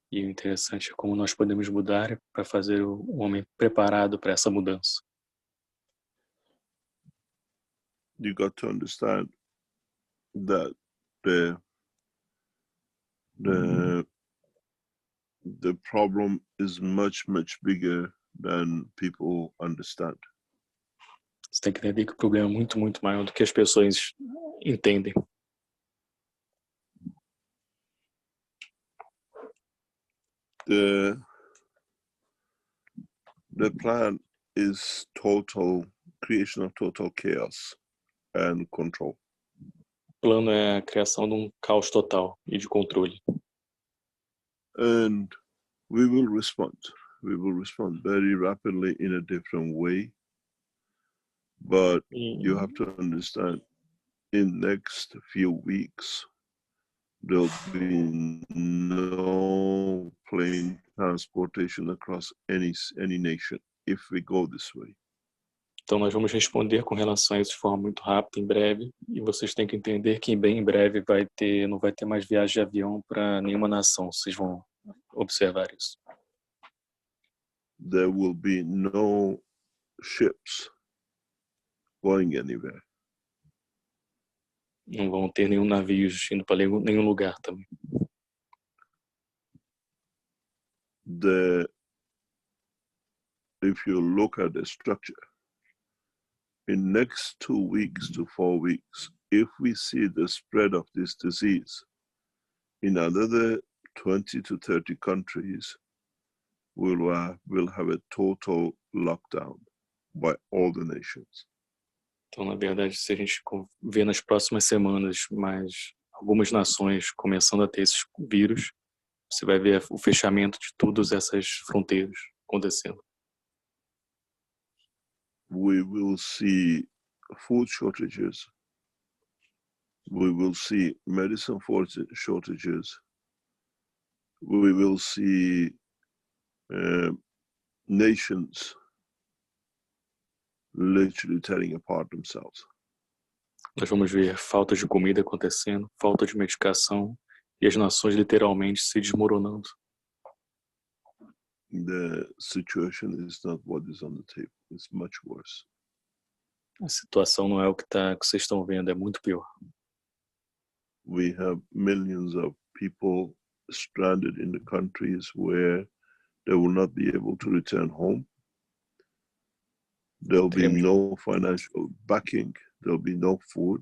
E o interessante é como nós podemos mudar para fazer o homem preparado para essa mudança. You got to understand that the problem is much bigger than people understand. Você tem que entender que o problema é muito maior do que as pessoas entendem. The plan is total creation of total chaos and control. O plano é a criação de um caos total e de controle. And we will respond. We will respond very rapidly in a different way. But you have to understand in next few weeks, there'll be no plane transportation across any nation if we go this way. Então nós vamos responder com relação a isso de forma muito rápida, em breve, e vocês têm que entender que bem em breve não vai ter mais viagem de avião para nenhuma nação. Vocês vão observar isso. There will be no ships going anywhere. Não vão ter nenhum navio indo para nenhum lugar também. If you look at the structure, in next 2 weeks to 4 weeks, if we see the spread of this disease in another 20 to 30 countries, we'll have a total lockdown by all the nations. Então, na verdade, se a gente vê nas próximas semanas mais algumas nações começando a ter esses vírus, você vai ver o fechamento de todas essas fronteiras acontecendo. We will see food shortages. We will see medicine shortages. We will see nations literally tearing apart themselves. Nós vamos ver falta de comida acontecendo, falta de medicação e as nações literalmente se desmoronando. The situation is not what is on the table. It's much worse. A situação não é o que vocês estão vendo, é muito pior. We have millions of people stranded in the countries where they will not be able to return home. There'll be no financial backing. There'll be no food.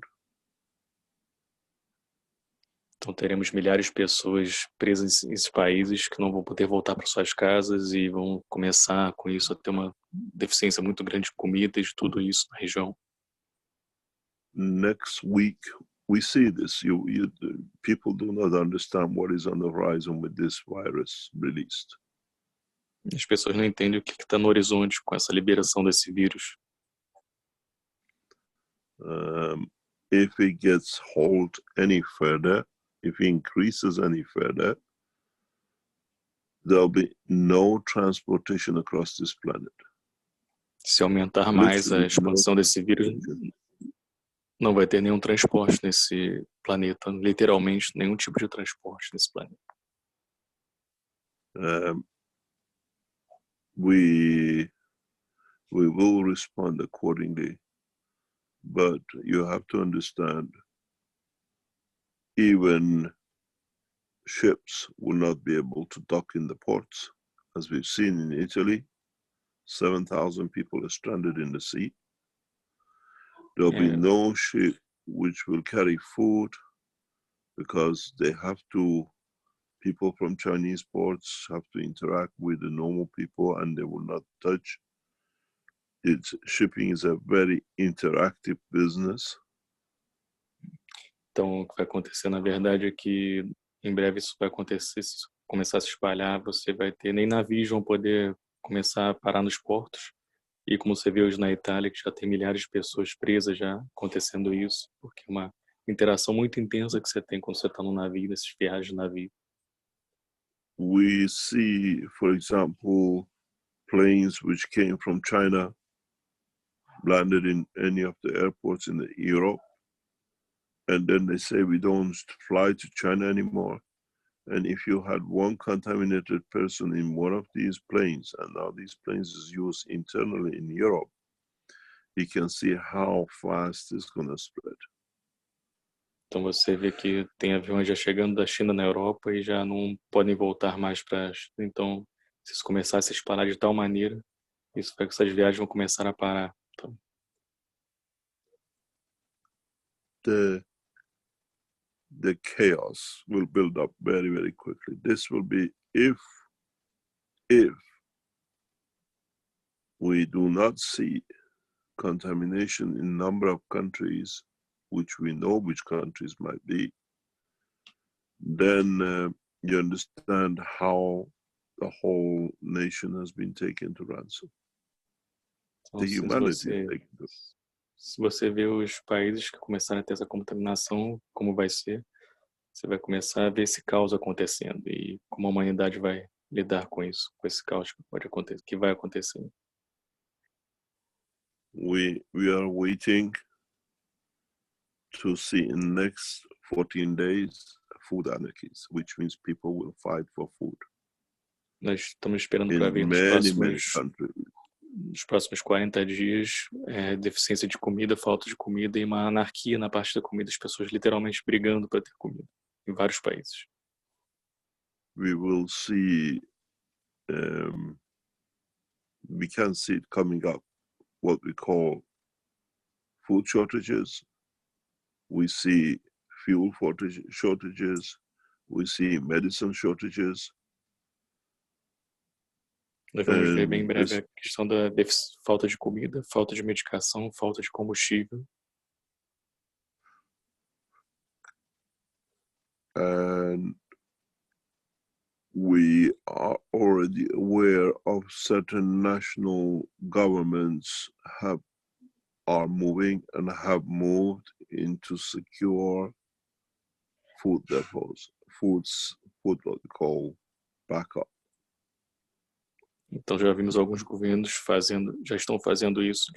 Então teremos milhares de pessoas presas nesses países que não vão poder voltar para suas casas e vão começar com isso a ter uma deficiência muito grande de comida e de tudo isso na região. Next week we see this. People do not understand what is on the horizon with this virus released. As pessoas não entendem o que está no horizonte com essa liberação desse vírus. If it gets hold any further, if it increases any further, there'll be no transportation across this planet. Se aumentar mais a expansão desse vírus, não vai ter nenhum transporte nesse planeta, literalmente nenhum tipo de transporte nesse planeta. We will respond accordingly, but you have to understand, even ships will not be able to dock in the ports, as we've seen in Italy. 7,000 people are stranded in the sea. There'll be no ship which will carry food because people from Chinese ports have to interact with the normal people and they will not touch. Shipping is a very interactive business. Então, o que vai acontecer, na verdade, é que em breve isso vai acontecer, se isso começar a se espalhar, você vai ter, nem navios vão poder começar a parar nos portos. E como você vê hoje na Itália, que já tem milhares de pessoas presas já acontecendo isso, porque é uma interação muito intensa que você tem quando você está no navio, nessas viagens de navio. We see, for example, planes which came from China, landed in any of the airports in Europe, and then they say we don't fly to China anymore. And if you had one contaminated person in one of these planes, and now these planes is used internally in Europe, you can see how fast it's going to spread. Então você vê que tem aviões já chegando da China na Europa e já não podem voltar mais para. Então, se isso começar a se espalhar de tal maneira, isso vai que essas viagens vão começar a parar. Então, the chaos will build up very, very quickly. This will be if we do not see contamination in number of countries, which we know which countries might be, then you understand how the whole nation has been taken to ransom. então The humanity is taken to ransom. se você vê os países que começarem a ter essa contaminação, como vai ser, você vai começar a ver esse caos acontecendo e como a humanidade vai lidar com isso, com esse caos que pode acontecer, que vai acontecer. We are waiting to see in the next 14 days food anarchies, which means people will fight for food. Nós estamos esperando para In ver many countries. nos próximos 40 dias, deficiência de comida, falta de comida e uma anarquia na parte da comida, as pessoas literalmente brigando para ter comida em vários países. We will see, we can see it coming up, what we call food shortages. We see fuel shortages. We see medicine shortages. Nós vamos ver bem em breve a questão da falta de comida, falta de medicação, falta de combustível. And we are already aware of certain national governments are moving and have moved into secure food depots, food what we call backup. Então já vimos alguns governos já estão fazendo isso,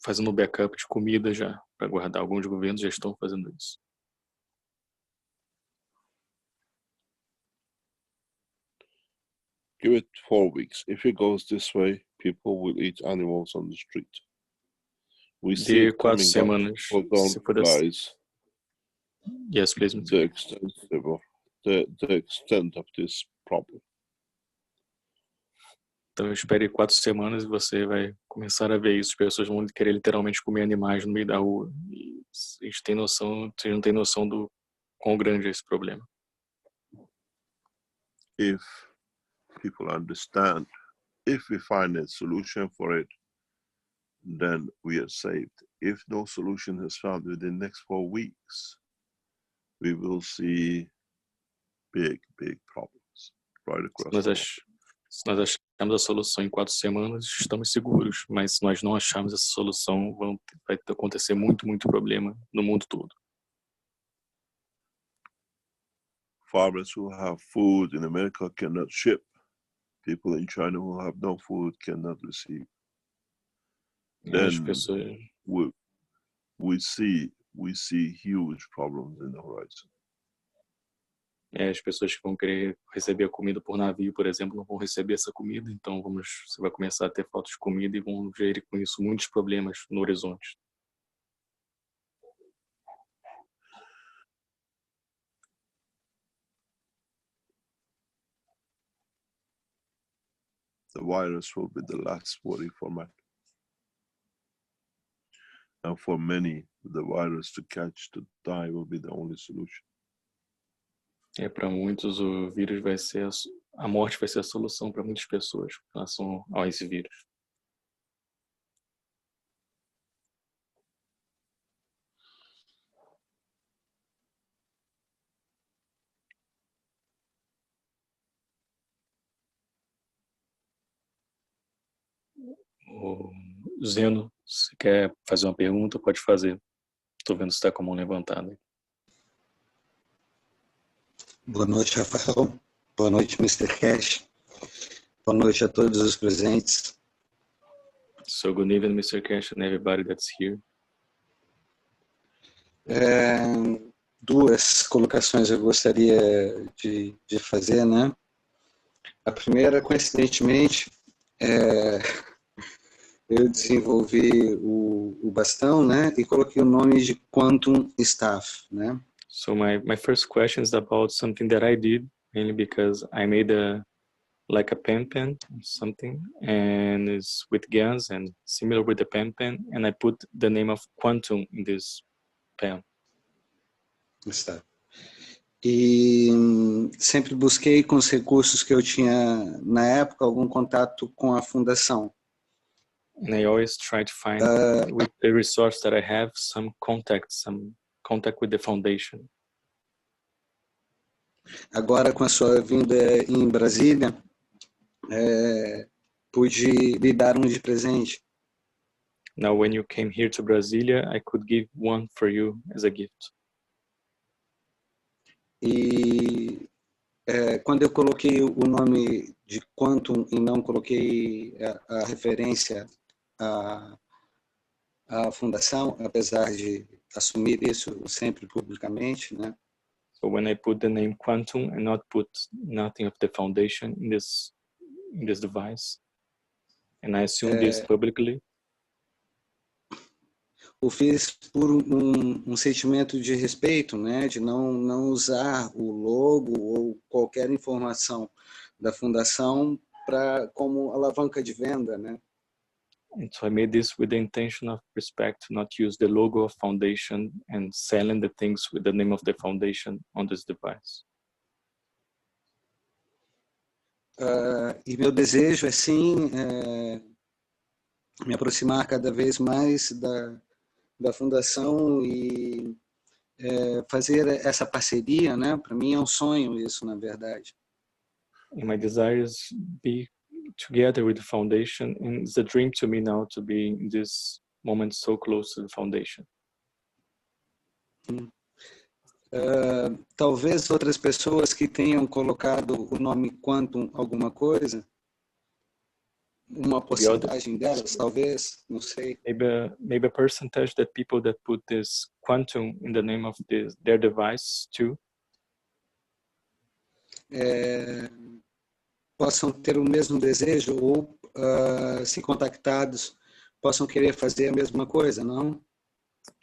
fazendo backup de comida já, para guardar. Alguns governos já estão fazendo isso. Give it 4 weeks. If it goes this way, people will eat animals on the street. We see De it 4 coming semanas, up. Don't se for assim. realize Yes, please. The extent of this problem. Então espere 4 semanas e você vai começar a ver isso. As pessoas vão querer literalmente comer animais no meio da rua. E vocês não têm noção do quão grande é esse problema. If people understand, if we find a solution for it, then we are saved. If no solution is found within the next 4 weeks, we will see big problems right across the world. Se nós acharmos a solução em 4 semanas, estamos seguros. Mas se nós não acharmos essa solução, vai acontecer muito problema no mundo todo. Farmers who have food in America cannot ship. People in China who have no food cannot receive. Then we see huge problems in the horizon. As pessoas que vão querer receber a comida por navio, por exemplo, não vão receber essa comida. Então você vai começar a ter falta de comida e vão ver com isso muitos problemas no horizonte. The virus will be the last worry for man. And for many, the virus to catch, to die will be the only solution. Para muitos, o vírus a morte vai ser a solução para muitas pessoas em relação a esse vírus. O Zeno, se quer fazer uma pergunta, pode fazer. Estou vendo se está com a mão levantada. Boa noite, Rafael. Boa noite, Mr. Keshe. Boa noite a todos os presentes. So good evening, Mr. Keshe, and everybody that's here. Duas colocações eu gostaria de fazer, né? A primeira, coincidentemente, eu desenvolvi o bastão, né? E coloquei o nome de Quantum Staff, né? So my first question is about something that I did, mainly because I made like a pen something, and it's with guns and similar with the pen, and I put the name of Quantum in this pen. Está. E sempre busquei com os recursos que eu tinha na época algum contato com a fundação. And I always try to find with the resource that I have some contact with the foundation. Agora, com a sua vinda em Brasília, pude lhe dar um de presente. Now, when you came here to Brasilia, I could give one for you as a gift. E quando eu coloquei o nome de Quantum e não coloquei a referência à fundação, apesar de assumir isso sempre publicamente, né? So when I put the name Quantum and not put nothing of the foundation in this device, and I assume this publicly. O fiz por um sentimento de respeito, né? De não usar o logo ou qualquer informação da fundação como alavanca de venda, né? And so I made this with the intention of respect, to not use the logo of foundation and selling the things with the name of the foundation on this device. E meu desejo é sim me aproximar cada vez mais da fundação e fazer essa parceria, né? Para mim é um sonho isso, na verdade. And my desire is be together with the foundation, and it's a dream to me now to be in this moment so close to the foundation. Talvez outras pessoas que tenham colocado o nome Quantum alguma coisa, uma porcentagem delas, talvez, não sei. Maybe a percentage that people that put this Quantum in the name of their device too. Possam ter o mesmo desejo ou, se contactados, possam querer fazer a mesma coisa, não?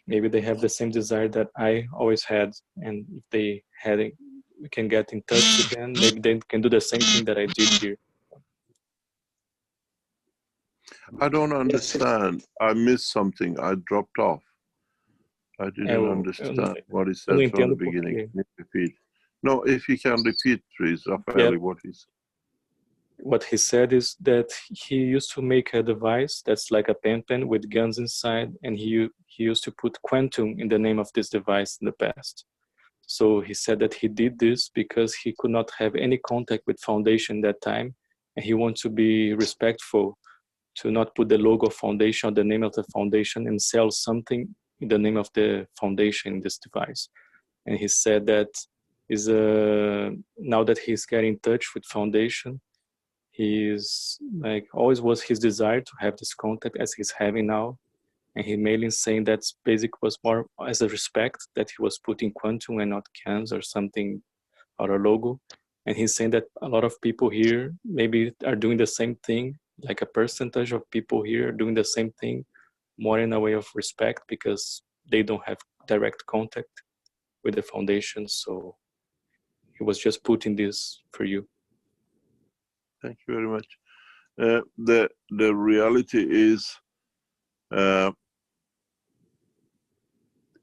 Maybe they have the same desire that I always had, and if they had it, we can get in touch with them. Maybe they can do the same thing that I did here. I don't understand. I missed something. I dropped off. I didn't understand what he said from the beginning. Can you repeat? No, if you can repeat, please, Rafael, what he said. What he said is that he used to make a device that's like a pen with guns inside, and he used to put Quantum in the name of this device in the past. So he said that he did this because he could not have any contact with Foundation that time, and he wants to be respectful to not put the logo of Foundation or the name of the Foundation and sell something in the name of the Foundation in this device. And he said that is now that he's getting in touch with Foundation, he's like always was his desire to have this contact as he's having now, and he mainly saying that basic was more as a respect that he was putting Quantum and not cans or something or a logo. And he's saying that a lot of people here maybe are doing the same thing, like a percentage of people here are doing the same thing, more in a way of respect because they don't have direct contact with the Foundation. So he was just putting this for you. Thank you very much. The reality is,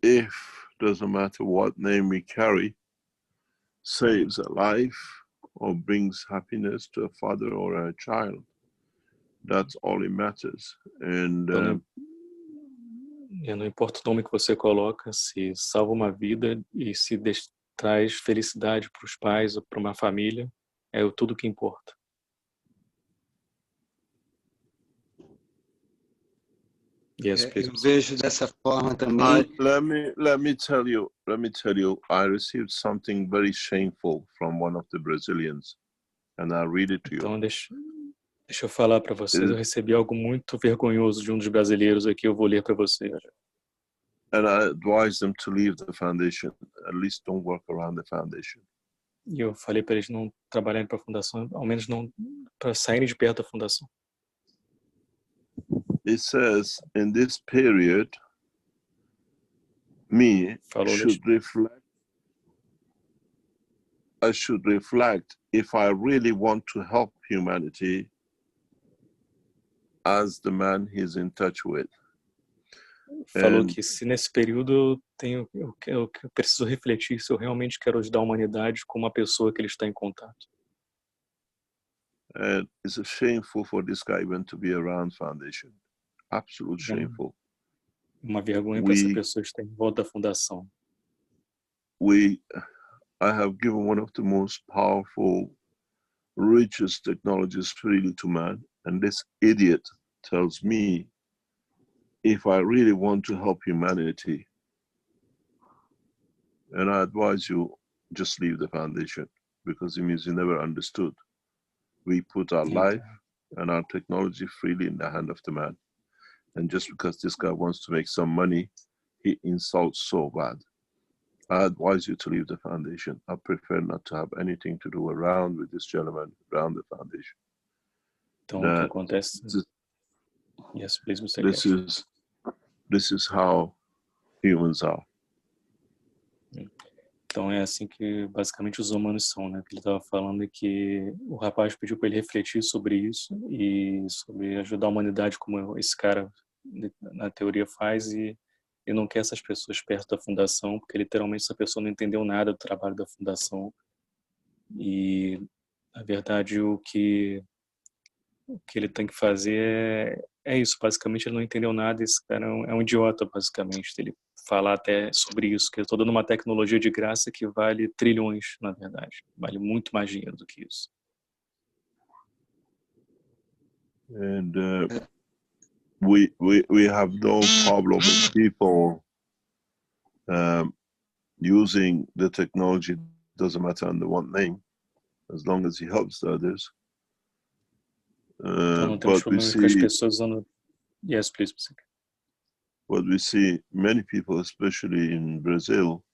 if doesn't matter what name we carry, saves a life or brings happiness to a father or a child, that's all it matters. And não importa o nome que você coloca, se salva uma vida e se traz felicidade para os pais ou para uma família, é tudo que importa. Yes, please. Eu vejo dessa forma também. Let me tell you, I received something very shameful from one of the Brazilians, and I'll read it to you. Então deixa eu falar para vocês. Eu recebi algo muito vergonhoso de um dos brasileiros aqui. Eu vou ler para vocês. And I advise them to leave the foundation. At least don't work around the foundation. E eu falei para eles não trabalharem para a fundação, ao menos não para saírem de perto da fundação. It says, in this period, I should reflect if I really want to help humanity as the man he's in touch with. Falou que se nesse período eu preciso refletir se eu realmente quero ajudar a humanidade como a pessoa que ele está em contato. And it's shameful for this guy even to be around foundation. Absolutely shameful. Uma vergonha para essa pessoa estar em volta da fundação. I have given one of the most powerful, richest technologies freely to man, and this idiot tells me if I really want to help humanity, and I advise you, just leave the foundation, because it means you never understood. We put our life and our technology freely in the hand of the man. And just because this guy wants to make some money, he insults so bad. I advise you to leave the foundation. I prefer not to have anything to do around with this gentleman, around the foundation. Então, o que acontece? Yes, please, Mr. Keshe. This is how humans are. Então é assim que basicamente os humanos são, né? Ele estava falando que o rapaz pediu para ele refletir sobre isso e sobre ajudar a humanidade como esse cara na teoria faz, e não quer essas pessoas perto da fundação, porque literalmente essa pessoa não entendeu nada do trabalho da fundação. E na verdade o que ele tem que fazer é isso. Basicamente ele não entendeu nada, esse cara é um idiota, basicamente. Ele falar até sobre isso, que eu estou dando uma tecnologia de graça que vale trilhões, na verdade. Vale muito mais dinheiro do que isso. And we have no problem with people using the technology. Doesn't matter under what name, as long as he helps the others. Então não temos problema com as pessoas usando. Yes, please. But we see many people, especially in Brazil,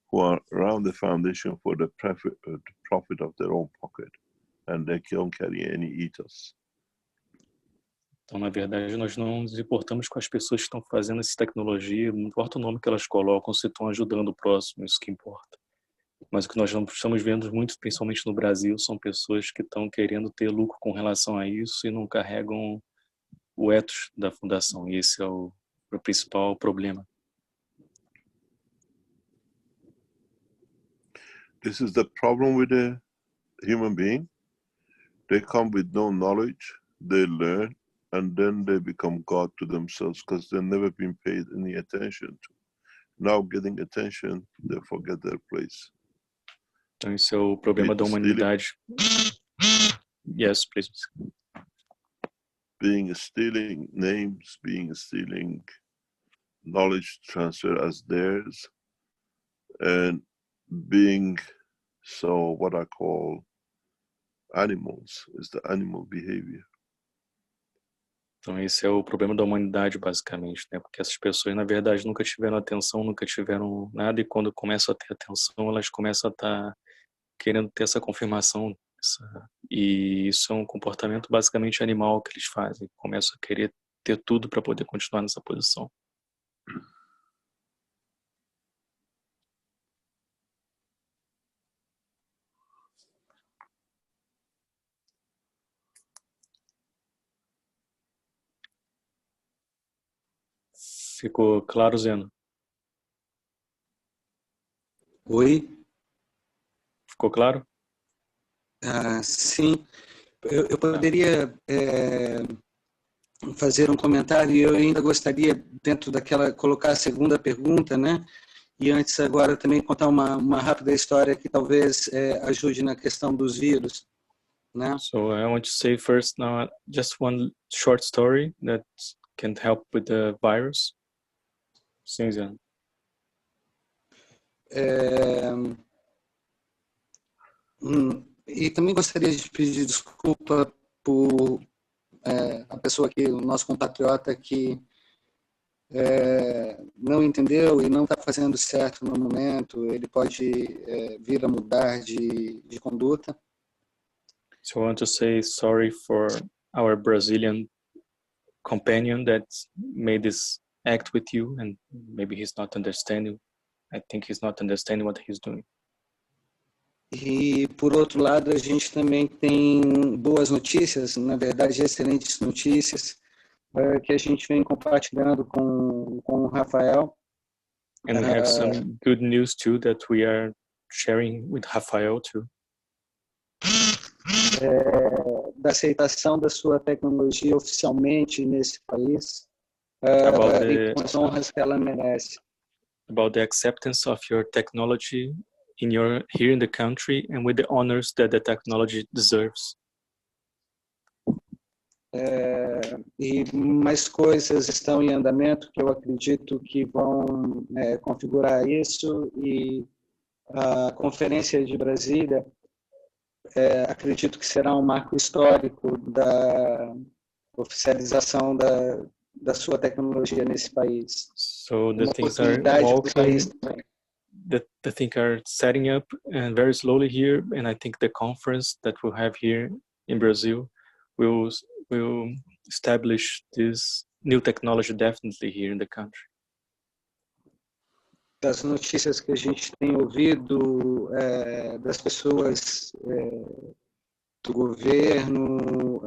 who are around the foundation for the profit of their own pocket, and they don't carry any ethos. Então, na verdade, nós não nos importamos com as pessoas que estão fazendo essa tecnologia, não importa o nome que elas colocam, se estão ajudando o próximo, isso que importa. Mas o que nós estamos vendo muito, principalmente no Brasil, são pessoas que estão querendo ter lucro com relação a isso e não carregam o ethos da fundação, e esse é o principal problema. This is the problem with the human being. They come with no knowledge, they learn, and then they become God to themselves because they've never been paid any attention to. Now getting attention, they forget their place. Então esse é o problema da humanidade. Yes, please. Being stealing names, being stealing knowledge transfer as theirs, and being so what I call animals, is the animal behavior. Então esse é o problema da humanidade, basicamente, né? Porque essas pessoas, na verdade, nunca tiveram atenção, nunca tiveram nada, e quando começam a ter atenção, elas começam a estar querendo ter essa confirmação. E isso é um comportamento basicamente animal que eles fazem. Começam a querer ter tudo para poder continuar nessa posição. Ficou claro, Zeno? Oi? Ficou claro? Sim. Eu poderia fazer um comentário, e eu ainda gostaria, dentro daquela, colocar a segunda pergunta, né? E antes agora também contar uma rápida história que talvez ajude na questão dos vírus, né? So I want to say first now just one short story that can help with the virus. Sim, Zeno. E também gostaria de pedir desculpa por a pessoa aqui, o nosso compatriota, que não entendeu e não está fazendo certo no momento. Ele pode vir a mudar de conduta. So I want to say sorry for our Brazilian companion that made this act with you, and maybe he's not understanding. I think he's not understanding what he's doing. E, por outro lado, a gente também tem boas notícias, na verdade, excelentes notícias, que a gente vem compartilhando com o Rafael. And we have some good news too that we are sharing with Rafael too. Da aceitação da sua tecnologia oficialmente nesse país, e com as honras que ela merece. About the acceptance of your technology here in the country and with the honors that the technology deserves. e mais coisas estão em andamento que eu acredito que vão configurar isso, e a Conferência de Brasília acredito que será um marco histórico da oficialização da sua tecnologia nesse país. So the Uma things are oportunidade para o país walking, também. the things are setting up and very slowly here, and I think the conference that we'll have here in Brazil will establish this new technology definitely here in the country. Das notícias que a gente tem ouvido das pessoas do governo,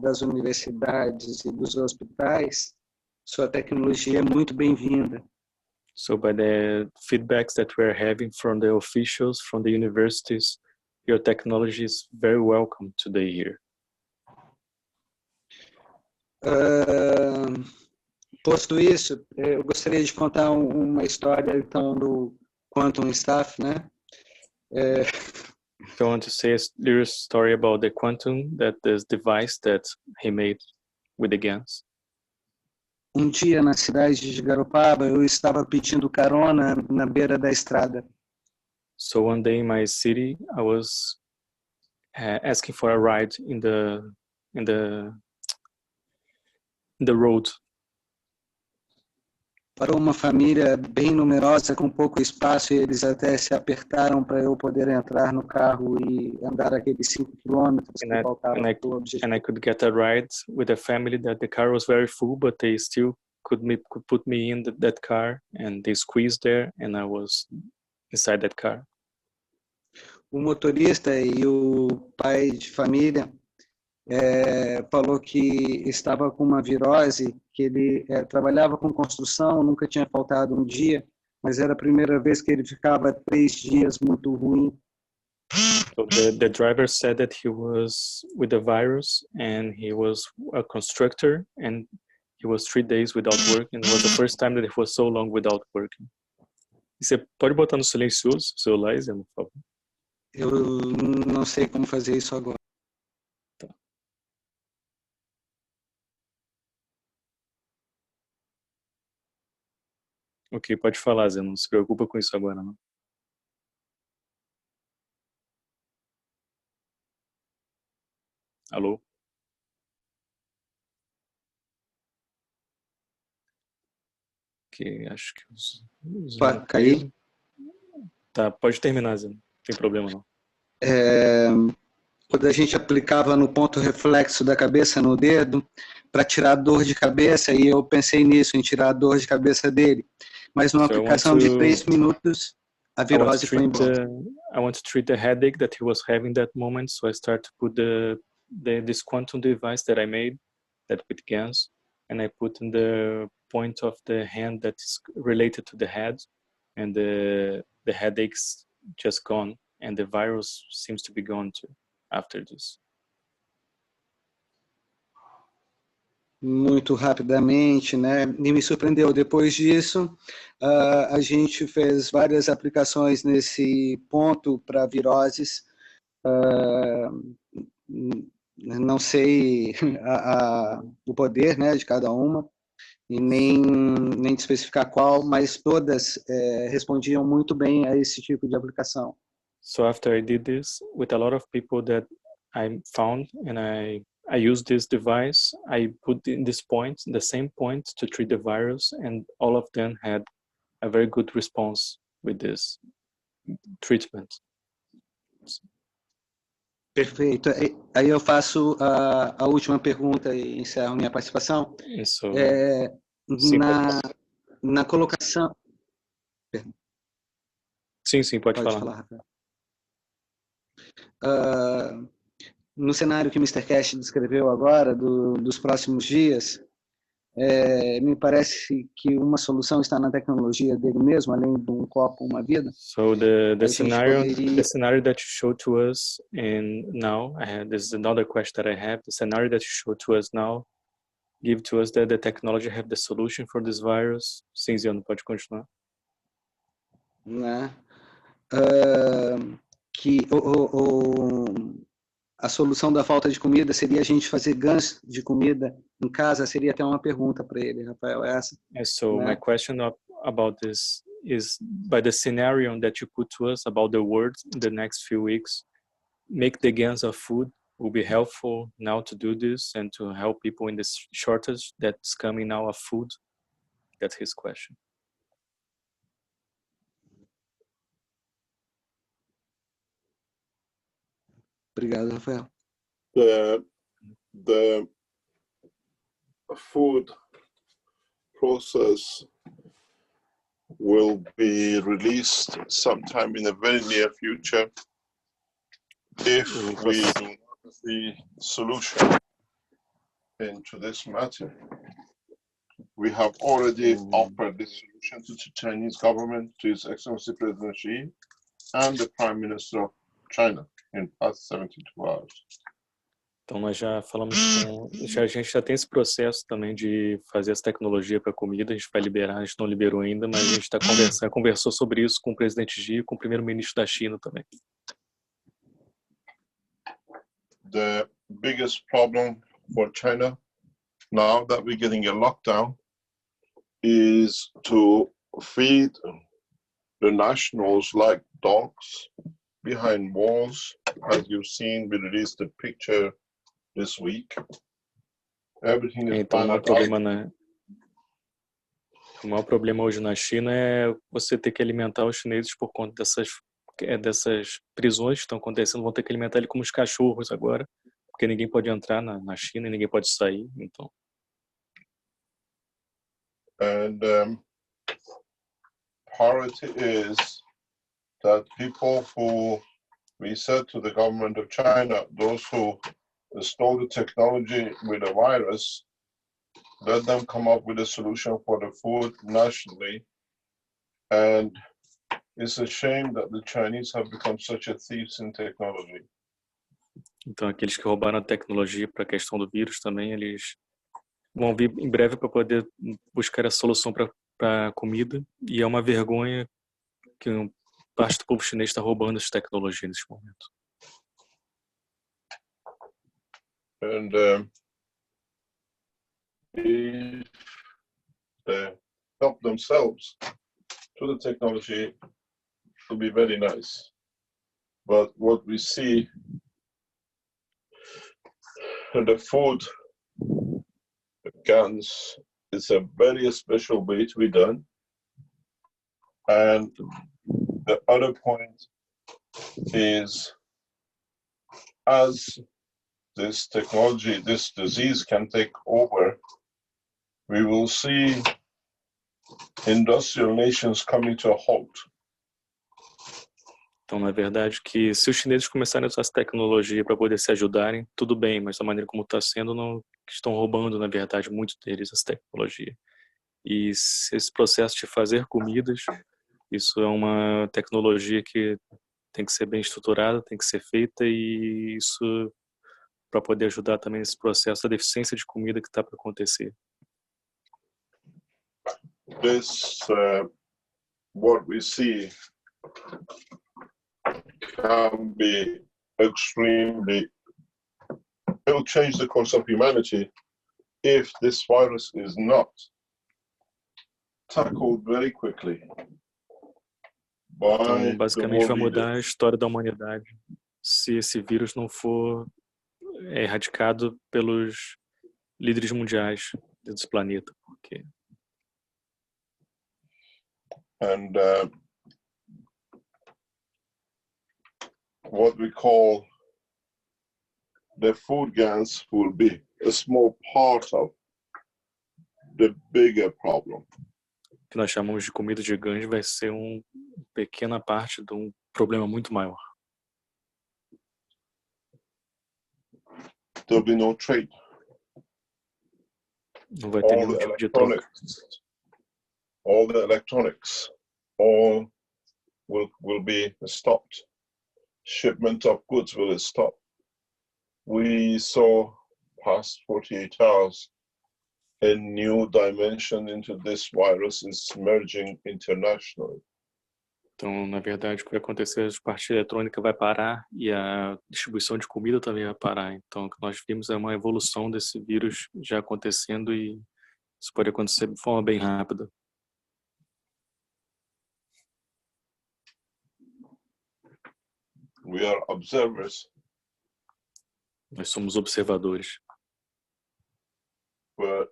das universidades e dos hospitais, sua tecnologia é muito bem-vinda. So by the feedbacks that we're having from the officials, from the universities, your technology is very welcome today here. Posto isso, eu gostaria de contar uma história então do Quantum Staff, né? So I want to say a little story about the quantum, that this device that he made with the GANs. Dia na cidade de Garopaba, eu estava pedindo carona na beira da estrada. So one day in my city, I was asking for a ride in the road. Para uma família bem numerosa, com pouco espaço, e eles até se apertaram para eu poder entrar no carro e andar aqueles 5 quilômetros que faltavam para o objetivo. And I could get a ride with a family that the car was very full, but they still could put me in that car, and they squeezed there, and I was inside that car. O motorista e o pai de família falou que estava com uma virose, que ele trabalhava com construção, nunca tinha faltado um dia, mas era a primeira vez que ele ficava 3 dias muito ruim. So the driver said that he was with the virus, and he was a constructor, and he was 3 days without working. It was the first time that he was so long without working. Você pode botar no silencioso o celular, Zé, por favor? Eu não sei como fazer isso agora. Tá. Ok, pode falar, Zé, não se preocupa com isso agora, não. Alô? Ok, acho que os Cair? Tá, pode terminar, Zé, não tem problema não. Quando a gente aplicava no ponto reflexo da cabeça no dedo, para tirar a dor de cabeça, e eu pensei nisso, em tirar a dor de cabeça dele. Mas numa aplicação de 3 minutos, a virose foi embora. I want to treat the headache that he was having that moment, so I start to put this quantum device that I made, that with GANs, and I put in the point of the hand that is related to the head, and the headache's just gone, and the virus seems to be gone too after this. Muito rapidamente, né? E me surpreendeu. Depois disso, a gente fez várias aplicações nesse ponto para viroses. Não sei o poder, né, de cada uma, e nem de especificar qual, mas todas respondiam muito bem a esse tipo de aplicação. So after I did this with a lot of people that I found, and I used this device, I put in this point, the same point, to treat the virus, and all of them had a very good response with this treatment. Perfeito. Aí eu faço a última pergunta e encerro minha participação. So, na colocação... Sim, pode falar. No cenário que o Mr. Keshe descreveu agora, dos próximos dias, me parece que uma solução está na tecnologia dele mesmo, além de um copo, uma vida. So the scenario that you showed to us, and now this is another question that I have. The scenario that you showed to us now give to us that the technology have the solution for this virus. Sim, Ziano, pode continuar. Né? Que a solução da falta de comida seria a gente fazer GANs de comida em casa? Seria até uma pergunta para ele, Rafael, essa. So né? my question about this is, by the scenario that you put to us about the world in the next few weeks, make the gains of food will be helpful now to do this and to help people in this shortage that's coming now of food? That's his question. Obrigado, Rafael. The food process will be released sometime in the very near future if we do not see solution into this matter. We have already offered this solution to the Chinese government, to His Excellency President Xi, and the Prime Minister of China in past 72 hours. Então nós já falamos a gente já tem esse processo também de fazer essa tecnologia para comida, a gente vai liberar, a gente não liberou ainda, mas a gente conversou sobre isso com o presidente Xi e com o primeiro-ministro da China também. The biggest problem for China now that we're getting a lockdown is to feed the nationals like dogs behind walls. As you've seen, we released a picture this week. Everything is então, o maior problema hoje na China é você ter que alimentar os chineses por conta dessas prisões que estão acontecendo. Vão ter que alimentar ele como os cachorros agora, porque ninguém pode entrar na China e ninguém pode sair. Então. And priority is that people who we said to the government of China, those who install the technology with a virus, let them come up with a solution for the food nationally. And it's a shame that the Chinese have become such a thieves in technology. Então, aqueles que roubaram a tecnologia para a questão do vírus também, eles vão vir em breve para poder buscar a solução para a comida. E é uma vergonha que parte do povo chinês está roubando essa tecnologia nesse momento. And if they help themselves to the technology, it will be very nice. But what we see, the food guns is a very special way to be done. And the other point is, as this technology, this disease can take over, we will see industrial nations coming to a halt. Então, na verdade, que se os chineses começarem a usar essa tecnologia para poder se ajudarem, tudo bem, mas da maneira como está sendo, não estão roubando, na verdade, muito deles essa tecnologia. E esse processo de fazer comidas, isso é uma tecnologia que tem que ser bem estruturada, tem que ser feita, e isso para poder ajudar também nesse processo da deficiência de comida que está para acontecer. This, what we see can be extremely, it will change the course of humanity if this virus is not tackled very quickly. Então, basicamente vai mudar a história da humanidade se esse vírus não for erradicado pelos líderes mundiais desse planeta, porque and what we call the food guns will be a small part of the bigger problem. O que nós chamamos de comida de gangue vai ser uma pequena parte de um problema muito maior. There'll be no trade. Não vai ter nenhum tipo de troca. All the electronics, all will be stopped. Shipment of goods will stop. We saw past 48 hours a new dimension into this virus is merging internationally. Então, na verdade, o que vai acontecer, a parte eletrônica vai parar e a distribuição de comida também vai parar. Então, o que nós vimos é uma evolução desse vírus já acontecendo e isso pode acontecer de forma bem rápida. We are observers, Nós somos observadores. but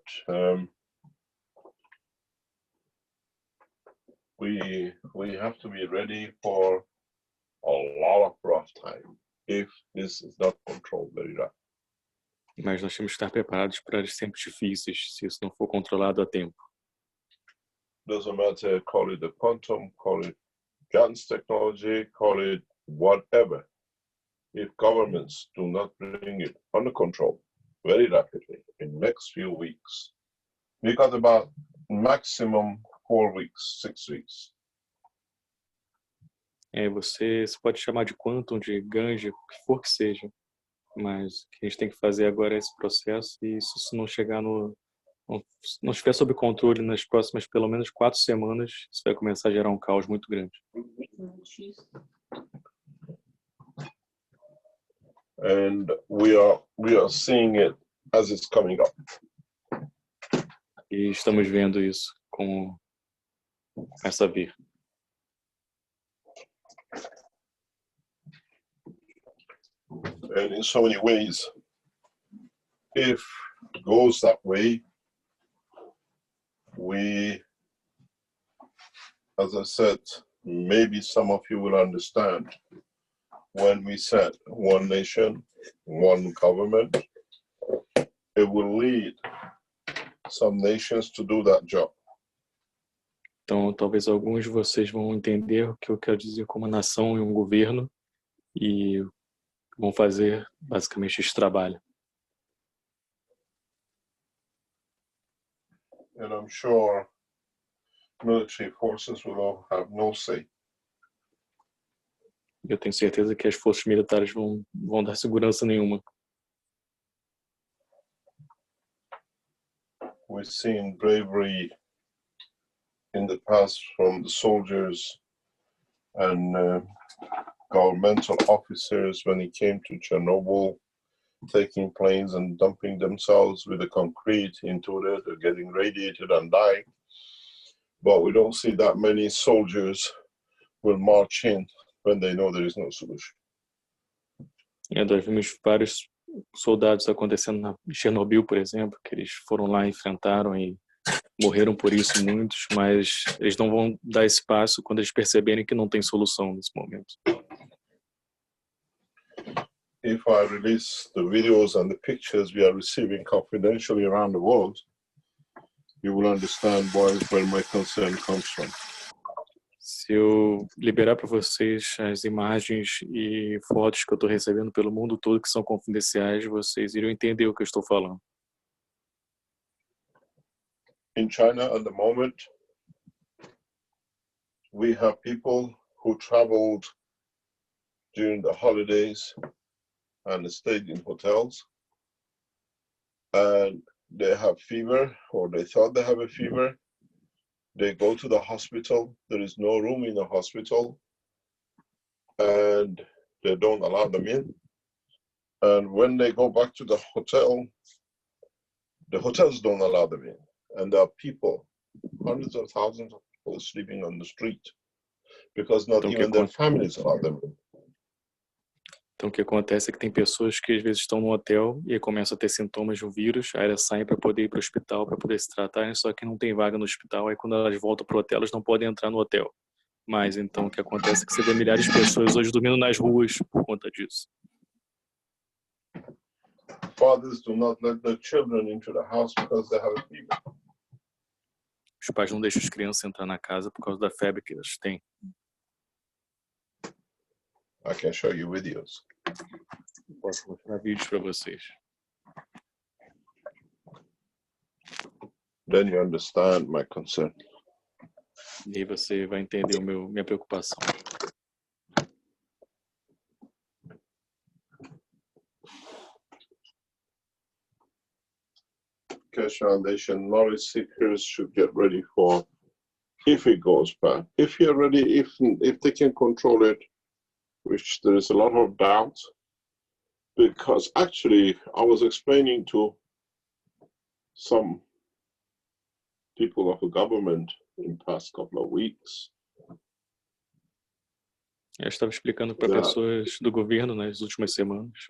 we have to be ready for a lot of rough time if this is not controlled very rapidly. Mas nós temos que estar preparados para os tempos difíceis, se isso não for controlado a tempo. Doesn't matter, call it the quantum, call it nano-technology, call it whatever. If governments do not bring it under control very rapidly in next few weeks, we got about maximum 4 weeks, 6 weeks. Você pode chamar de quantum, de ganja, o que for que seja. Mas o que a gente tem que fazer agora é esse processo e se isso não chegar não estiver sob controle nas próximas pelo menos 4 semanas, isso vai começar a gerar um caos muito grande. And we are seeing it as it's coming up. E estamos vendo isso com essa vir. And in so many ways, if it goes that way, as I said, maybe some of you will understand when we said one nation, one government, it will lead some nations to do that job. Então, talvez alguns de vocês vão entender o que eu quero dizer como uma nação e um governo e vão fazer basicamente esse trabalho. And I'm sure military forces will all have no say. Eu tenho certeza que as forças militares vão dar segurança nenhuma. We've seen bravery in the past from the soldiers and governmental officers when it came to Chernobyl, taking planes and dumping themselves with the concrete into it, or getting radiated and dying. But we don't see that many soldiers will march in when they know there is no solution. Nós vimos vários soldados acontecendo na Chernobyl, por exemplo, que eles foram lá, enfrentaram e morreram por isso muitos, mas eles não vão dar esse passo quando eles perceberem que não tem solução nesse momento. If I release the videos and the pictures we are receiving confidentially around the world, you will understand where my concern comes from. Se eu liberar para vocês as imagens e fotos que eu estou recebendo pelo mundo todo que são confidenciais, vocês iriam entender o que eu estou falando. In China at the moment, we have people who traveled during the holidays and stayed in hotels, and they have fever, or they thought they have a fever. They go to the hospital, there is no room in the hospital, and they don't allow them in. And when they go back to the hotels don't allow them in. And there are people, hundreds of thousands of people sleeping on the street, because not even their families allow them in. Então, o que acontece é que tem pessoas que às vezes estão no hotel e começam a ter sintomas do vírus, aí elas saem para poder ir para o hospital, para poder se tratar, só que não tem vaga no hospital, aí quando elas voltam para o hotel, elas não podem entrar no hotel. Mas, então, o que acontece é que você vê milhares de pessoas hoje dormindo nas ruas por conta disso. Fathers do not let their children into the house because they have a fever. Os pais não deixam as crianças entrar na casa por causa da febre que elas têm. I can show you videos. Posso mostrar vídeos para vocês. Then you understand my concern. E aí você vai entender minha preocupação. Keshe Foundation knowledge seekers should get ready for if it goes bad, if you're ready, if they can control it, which there is a lot of doubt, because actually I was explaining to some people of the government in the past couple of weeks. Eu estava explicando para pessoas do governo nas últimas semanas.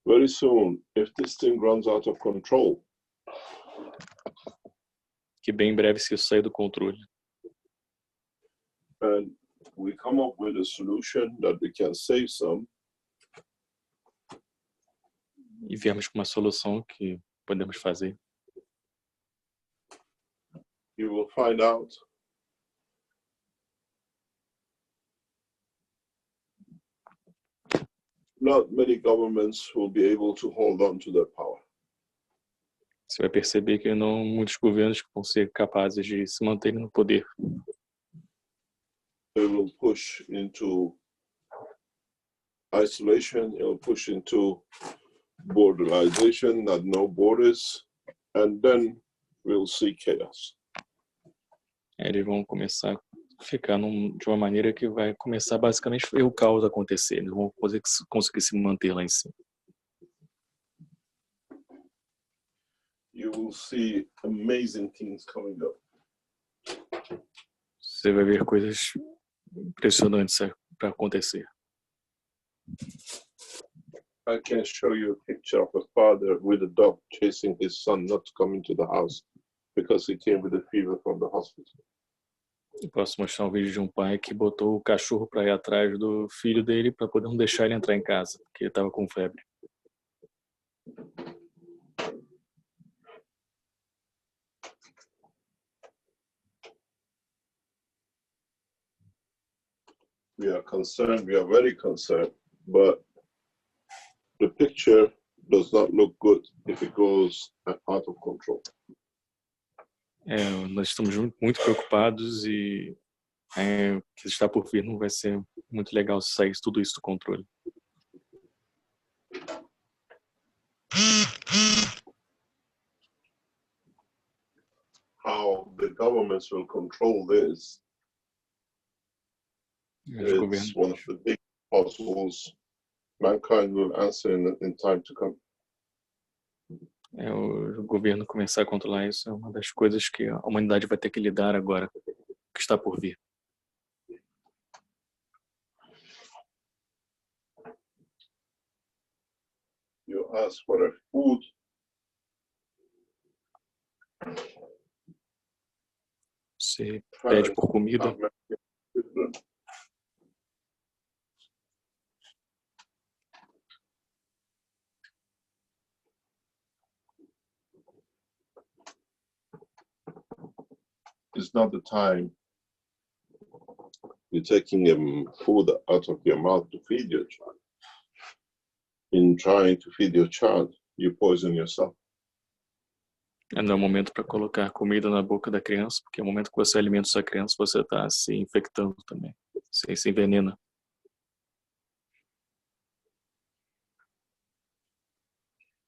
Very soon, if this thing runs out of control, que bem em breve se isso sair do controle. And we come up with a solution that we can save some. E viemos com uma solução que podemos fazer. You will find out not many governments will be able to hold on to their power. Você vai perceber que não muitos governos vão ser capazes de se manterem no poder. They will push into isolation, it will push into borderization, not no borders, and then we'll see chaos. Eles vão começar a ficar de uma maneira que vai começar basicamente o caos acontecer. Eles vão conseguir se manter lá em cima. You will see amazing things coming up. Você vai ver coisas impressionantes para acontecer. I can show you a picture of a father with a dog chasing his son not to come into the house because he came with a fever from the hospital. Eu posso mostrar um vídeo de um pai que botou o cachorro para ir atrás do filho dele para poder não deixar ele entrar em casa, porque ele estava com febre. We are concerned, we are very concerned, but the picture does not look good if it goes out of control. Nós estamos muito preocupados e o que está por vir não vai ser muito legal se sair tudo isso do controle. How the governments will control this is one of the big puzzles mankind will answer in time to come. O governo começar a controlar isso é uma das coisas que a humanidade vai ter que lidar agora, que está por vir. You ask for a food. Você pede por comida. It's not the time you're taking food out of your mouth to feed your child. In trying to feed your child, you poison yourself. Não é o momento para colocar comida na boca da criança, porque é o momento que você alimenta sua criança, você está se infectando também, você se envenena.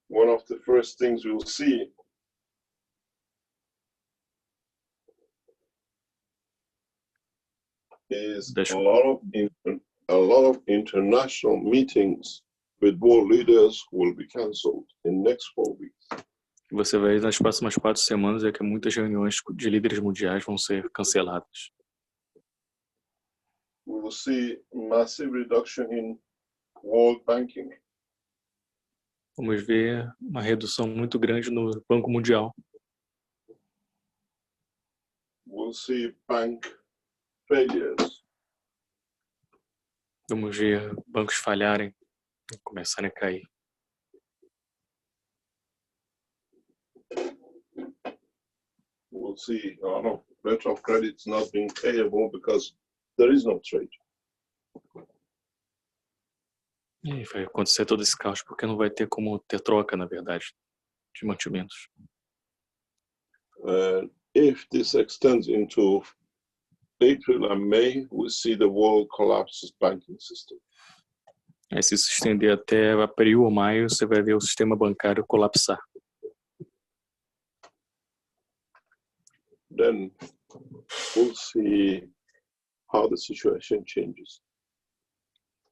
One of the first things you'll see is a lot of international meetings with world leaders will be cancelled in next 4 weeks. Você vai nas próximas 4 semanas é que muitas reuniões de líderes mundiais vão ser canceladas. We will see massive reduction in world banking. Vamos ver uma redução muito grande no Banco Mundial. We'll see bank failures. Vamos ver bancos falharem e começarem a cair. We'll see a lot of letter of credits not being payable because there is no trade. E vai acontecer todo esse caos porque não vai ter como ter troca, na verdade, de mantimentos. If this extends into April and May, we see the world collapses banking system. Aí, se isso se estender até abril ou maio, você vai ver o sistema bancário colapsar. then we'll see how the situation changes.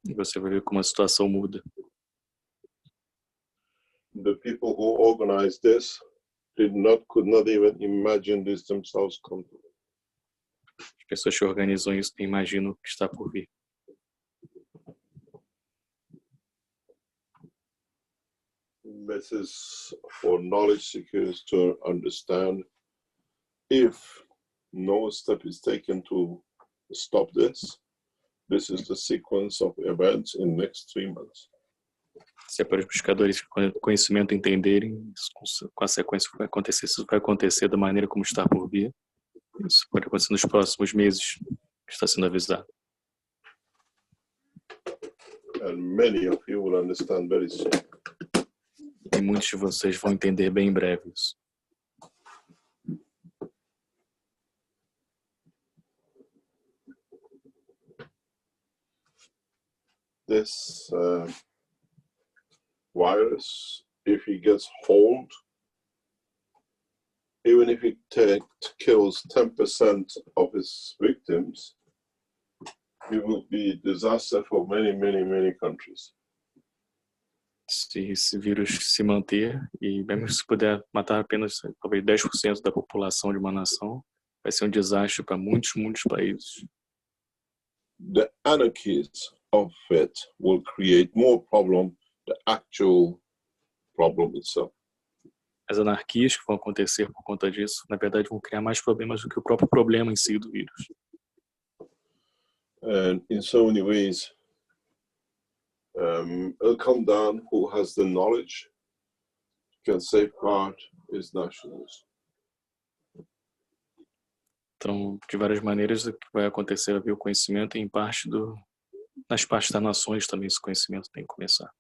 E você vai ver como a situação muda. The people who organized this could not even imagine this themselves come to. As pessoas que organizam isso nem imaginam o que está por vir. This is for knowledge seekers to understand. If no step is taken to stop this, this is the sequence of events in next 3 months. Se é para os buscadores com conhecimento entenderem com a sequência que vai acontecer, isso vai acontecer da maneira como está por vir. Isso pode acontecer nos próximos meses, que está sendo avisado. And many of you will understand very soon. E muitos de vocês vão entender bem em breve isso. This virus, if he gets hold, even if it kills 10% of its victims, it will be a disaster for many, many, many countries. Se esse vírus se manter, e mesmo se puder matar apenas talvez 10% da população de uma nação, vai ser um desastre para muitos, muitos países. The anarchies of it will create more problem than the actual problem itself. As anarquias que vão acontecer por conta disso, na verdade, vão criar mais problemas do que o próprio problema em si do vírus. And in so many ways, it'll come down who has the knowledge can safeguard his nationals. Então, de várias maneiras, o que vai acontecer é haver o conhecimento e nas partes das nações também esse conhecimento tem que começar.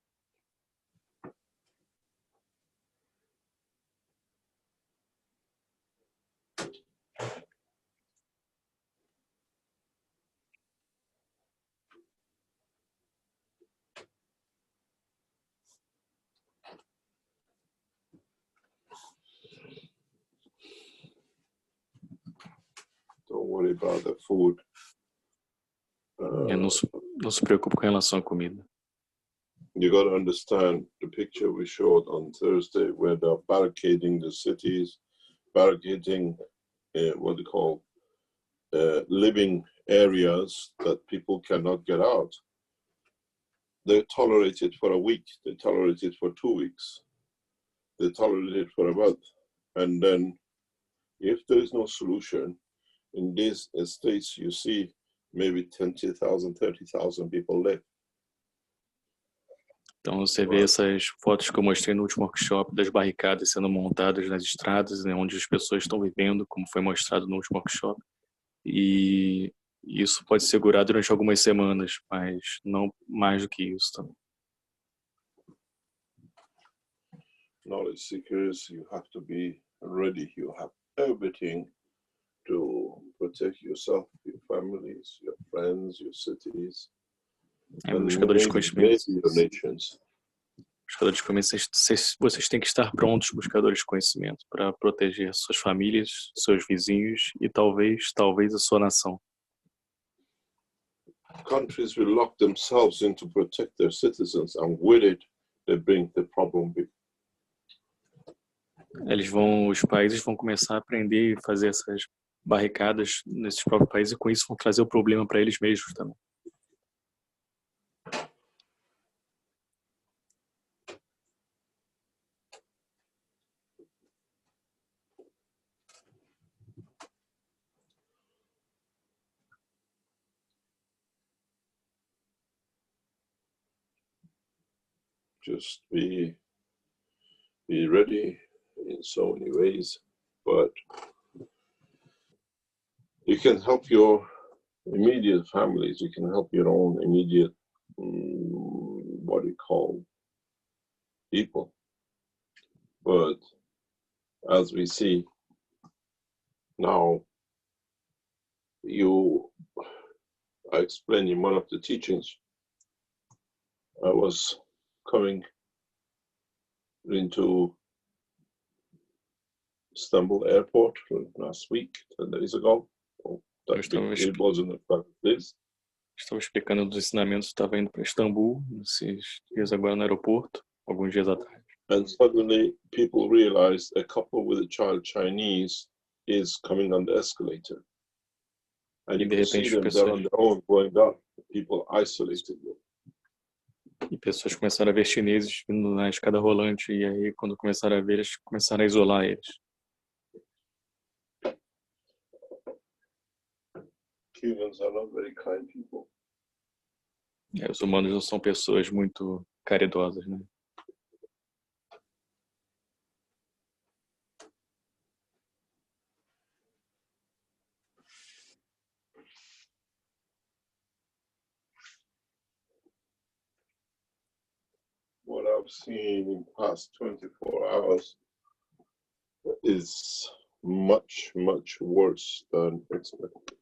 Don't worry about the food. Não se preocupe com relação à comida. You got to understand the picture we showed on Thursday, where they're barricading the cities, barricading what they call living areas that people cannot get out. They tolerate it for a week, they tolerate it for 2 weeks, they tolerate it for a month, and then if there is no solution, in these states you see maybe 20,000, 30,000 people live. Então você vê essas fotos que eu mostrei no último workshop das barricadas sendo montadas nas estradas, né, onde as pessoas estão vivendo, como foi mostrado no último workshop. E isso pode segurar durante algumas semanas, mas não mais do que isso também. Knowledge seekers, you have to be ready. You have everything to protect yourself, your families, your friends, your cities, and buscadores de conhecimento. your nations. Buscadores de conhecimento, vocês têm que estar prontos, buscadores de conhecimento, para proteger suas famílias, seus vizinhos e talvez a sua nação. Countries will lock themselves in to protect their citizens, and with it, they bring the problem big. Os países vão começar a aprender e fazer essas barricadas nesses próprios países e com isso vão trazer o problema para eles mesmos também. Just be ready in so many ways, but you can help your immediate families, you can help your own immediate, what do you call, people. But as we see now, I explained in one of the teachings, I was coming into Istanbul airport last week, 10 days ago. Oh, that it wasn't a private place. Estava explicando dos ensinamentos, estava indo para Istambul, esses dias agora no aeroporto, alguns dias atrás. And suddenly people realized a couple with a child Chinese is coming on the escalator. And you can see them, they're on their own going up, people isolated them. E pessoas começaram a ver chineses vindo na escada rolante, e aí quando começaram a ver, eles começaram a isolar eles. Humans are not very kind people. Os humanos não são pessoas muito caridosas, né? What I've seen in past 24 hours is much, much worse than expected.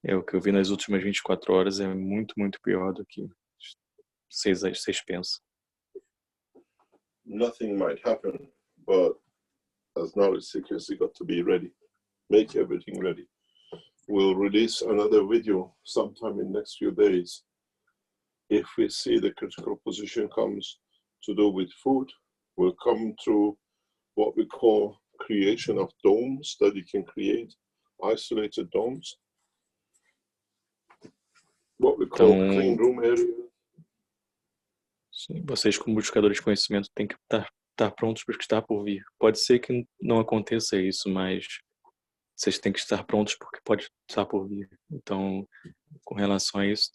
O que eu vi nas últimas 24 horas é muito, muito pior do que vocês pensam. Nothing might happen, but as knowledge seekers, you got to be ready. Make everything ready. We'll release another video sometime in the next few days. If we see the critical position comes to do with food, we'll come through what we call creation of domes that you can create, isolated domes. What we call clean room area. Sim, vocês como buscadores de conhecimento têm que estar prontos para o que está por vir. Pode ser que não aconteça isso, mas vocês têm que estar prontos porque pode estar por vir. Então, com relação a isso,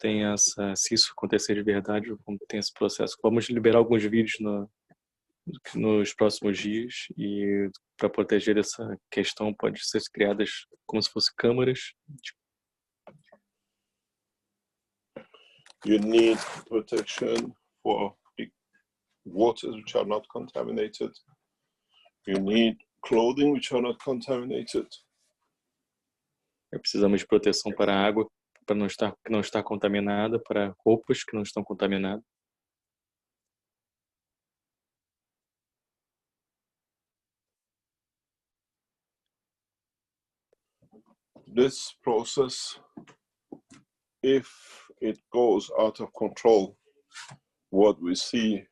se isso acontecer de verdade, tem esse processo. Vamos liberar alguns vídeos nos próximos dias e para proteger essa questão pode ser criadas como se fossem câmaras. You need protection for waters which are not contaminated. You need clothing which are not contaminated. Precisamos de proteção para a água, que não está contaminada, para roupas que não estão contaminadas. This process, if it goes out of control, what we see,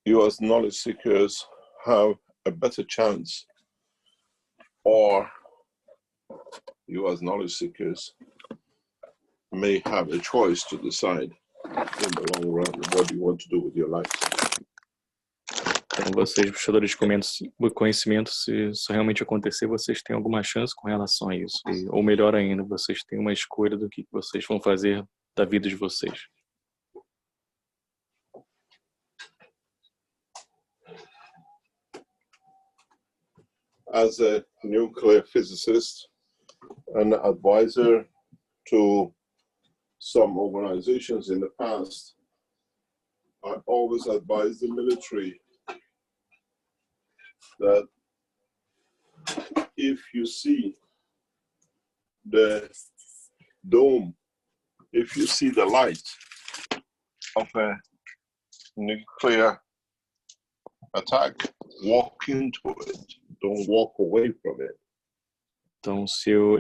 you as knowledge seekers have a better chance, or you as knowledge seekers may have a choice to decide in the long run what you want to do with your life. Então, vocês, buscadores de conhecimento, se isso realmente acontecer, vocês têm alguma chance com relação a isso. Ou melhor ainda, vocês têm uma escolha do que vocês vão fazer da vida de vocês. As a nuclear physicist and advisor to some organizations in the past, I always advise the military that if you see the dome, if you see the light of a nuclear attack, walk into it. Don't walk away from it. Então, se eu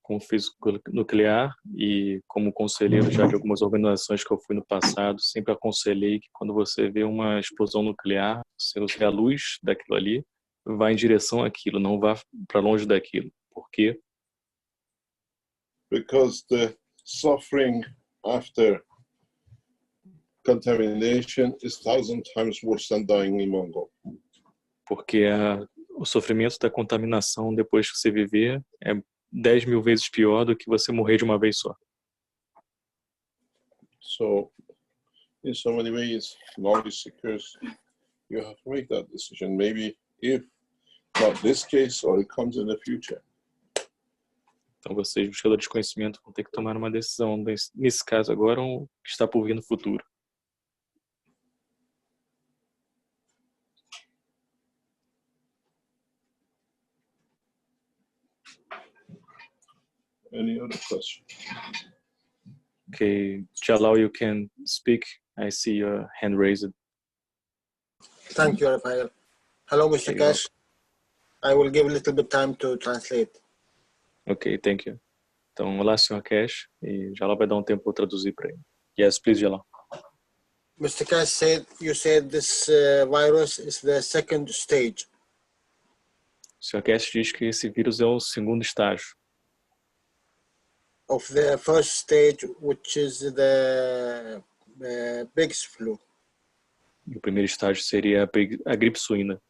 como físico nuclear e como conselheiro já de algumas organizações que eu fui no passado, sempre aconselhei que quando você vê uma explosão nuclear, se você vê a luz daquilo ali, vá em direção àquilo, não vá para longe daquilo. Por quê? Because the suffering after contamination is 1,000 times worse than dying in Mongol. Porque o sofrimento da contaminação depois que você viver é 10.000 vezes pior do que você morrer de uma vez só. So, in so many ways, knowledge seekers, you have to make that decision. Maybe if not this case, or it comes in the future. Então vocês, buscadores de conhecimento, vão ter que tomar uma decisão. Nesse caso agora, o que está por vir no futuro. Any other question? Okay, Jalal, you can speak. I see your hand raised. Thank you, Rafael. Hello, Mr. Keshe. I will give a little bit time to translate. Ok, thank you. Então, olá, Sr. Keshe, e já lá vai dar um tempo para eu traduzir para ele. Yes, please, Jalal. Mr. Keshe you said this virus is the second stage. O Sr. Keshe diz que esse vírus é o segundo estágio. Of the first stage, which is the pig's flu. E o primeiro estágio seria a gripe suína.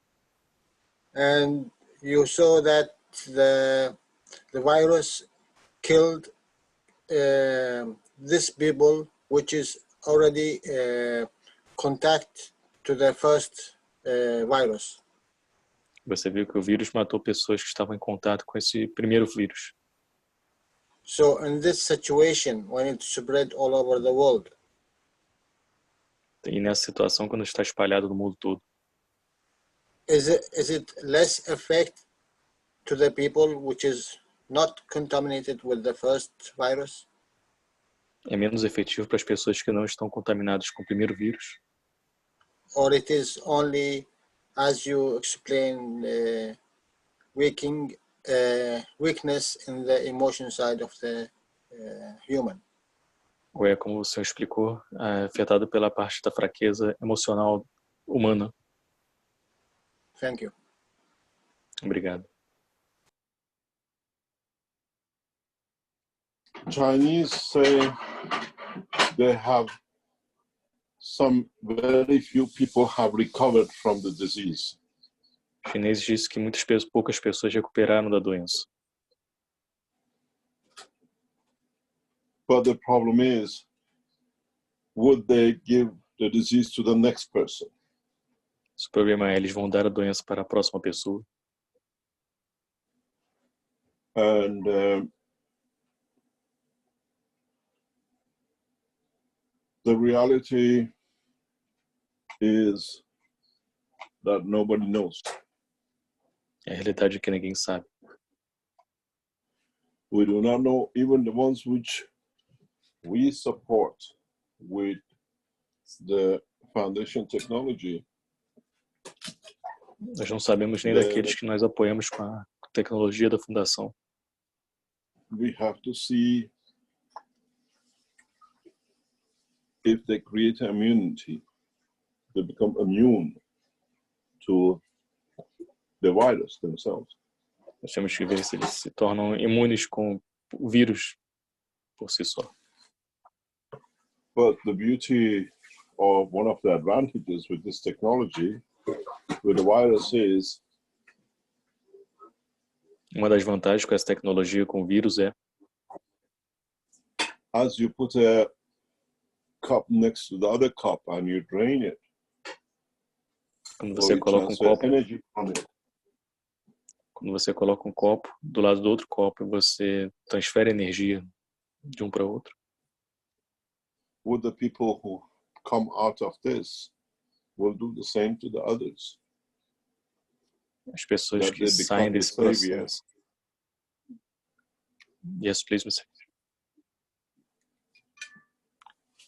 And you saw that the virus killed these people, which is already contact to the first virus. Você viu que o vírus matou pessoas que estavam em contato com esse primeiro vírus. So in this situation, when it's spread all over the world, E nessa situação, quando está espalhado no mundo todo, is it less effect to the people which is not contaminated with the first virus? é menos efetivo para as pessoas que não estão contaminadas com o primeiro vírus? Or it is only, as you explain, weakness in the emotion side of the human? Ou é, como o senhor explicou, afetado pela parte da fraqueza emocional humana? Thank you. Obrigado. Chinese say they have very few people have recovered from the disease. Os chineses dizem que poucas pessoas recuperaram da doença. But the problem is, would they give the disease to the next person? O problema é, eles vão dar a doença para a próxima pessoa. And the reality is that nobody knows. A realidade é que ninguém sabe. We do not know, even the ones which we support with the foundation technology. Nós não sabemos nem daqueles que nós apoiamos com a tecnologia da fundação. We have to see if they create immunity, they become immune to the virus themselves. Nós temos que ver se eles se tornam imunes com o vírus por si só. But the beauty of one of the advantages with this technology, with the virus is, uma das vantagens com essa tecnologia com o vírus é, as you put a cup next to the other cup and you drain it, quando você coloca um copo do lado do outro copo e você transfere energia de um para outro. Would the people who come out of this will do the same to the others? As pessoas que saem desse processo. Yes, please, Mr.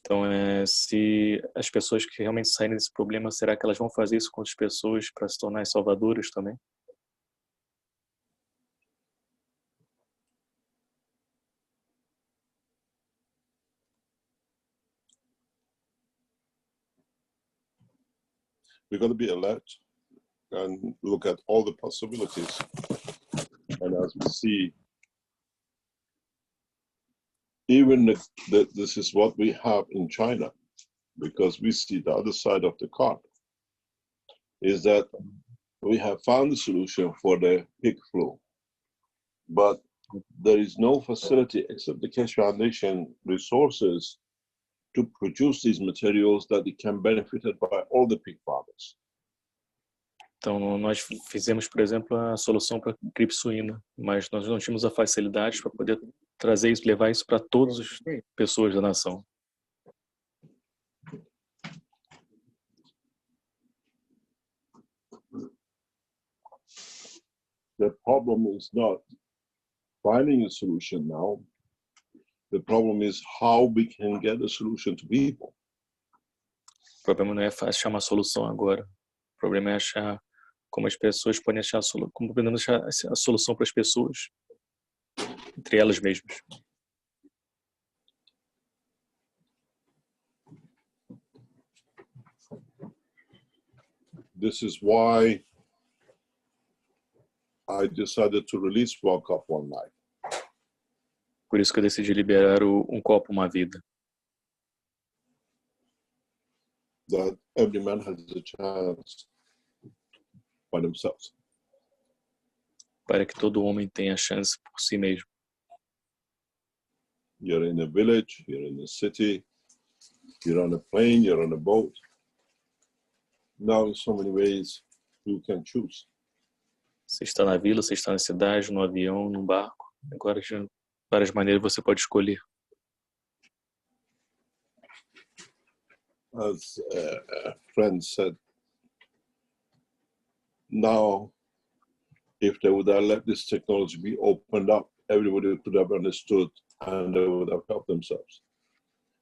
Então, se as pessoas que realmente saírem desse problema, será que elas vão fazer isso com outras pessoas para se tornar salvadoras também? We're going to be alert and look at all the possibilities. And as we see, even this is what we have in China, because we see the other side of the card, is that we have found the solution for the pig flu, but there is no facility except the Keshe Foundation resources to produce these materials that it can benefit by all the pig farmers. Então, nós fizemos, por exemplo, a solução para a gripe suína, mas nós não tínhamos a facilidade para poder trazer isso, levar isso para todas as pessoas da nação. The problem is not finding a solution now. The problem is how we can get a solution to people. O problema não é achar uma solução agora. O problema é achar como as pessoas podem achar como podemos achar a solução para as pessoas, entre elas mesmas. This is why I decided to release One Cup One Life. Por isso que eu decidi liberar Um Copo, Uma Vida. That every man has a chance by themselves. Para que todo homem tenha chance por si mesmo. You're in a village, you're in a city, you're on a plane, you're on a boat. Now in so many ways you can choose. Você está na vila, você está na cidade, no avião, no barco. Agora, de várias maneiras, você pode escolher. As a friend said, now, if they would have let this technology be opened up, everybody could have understood and they would have helped themselves.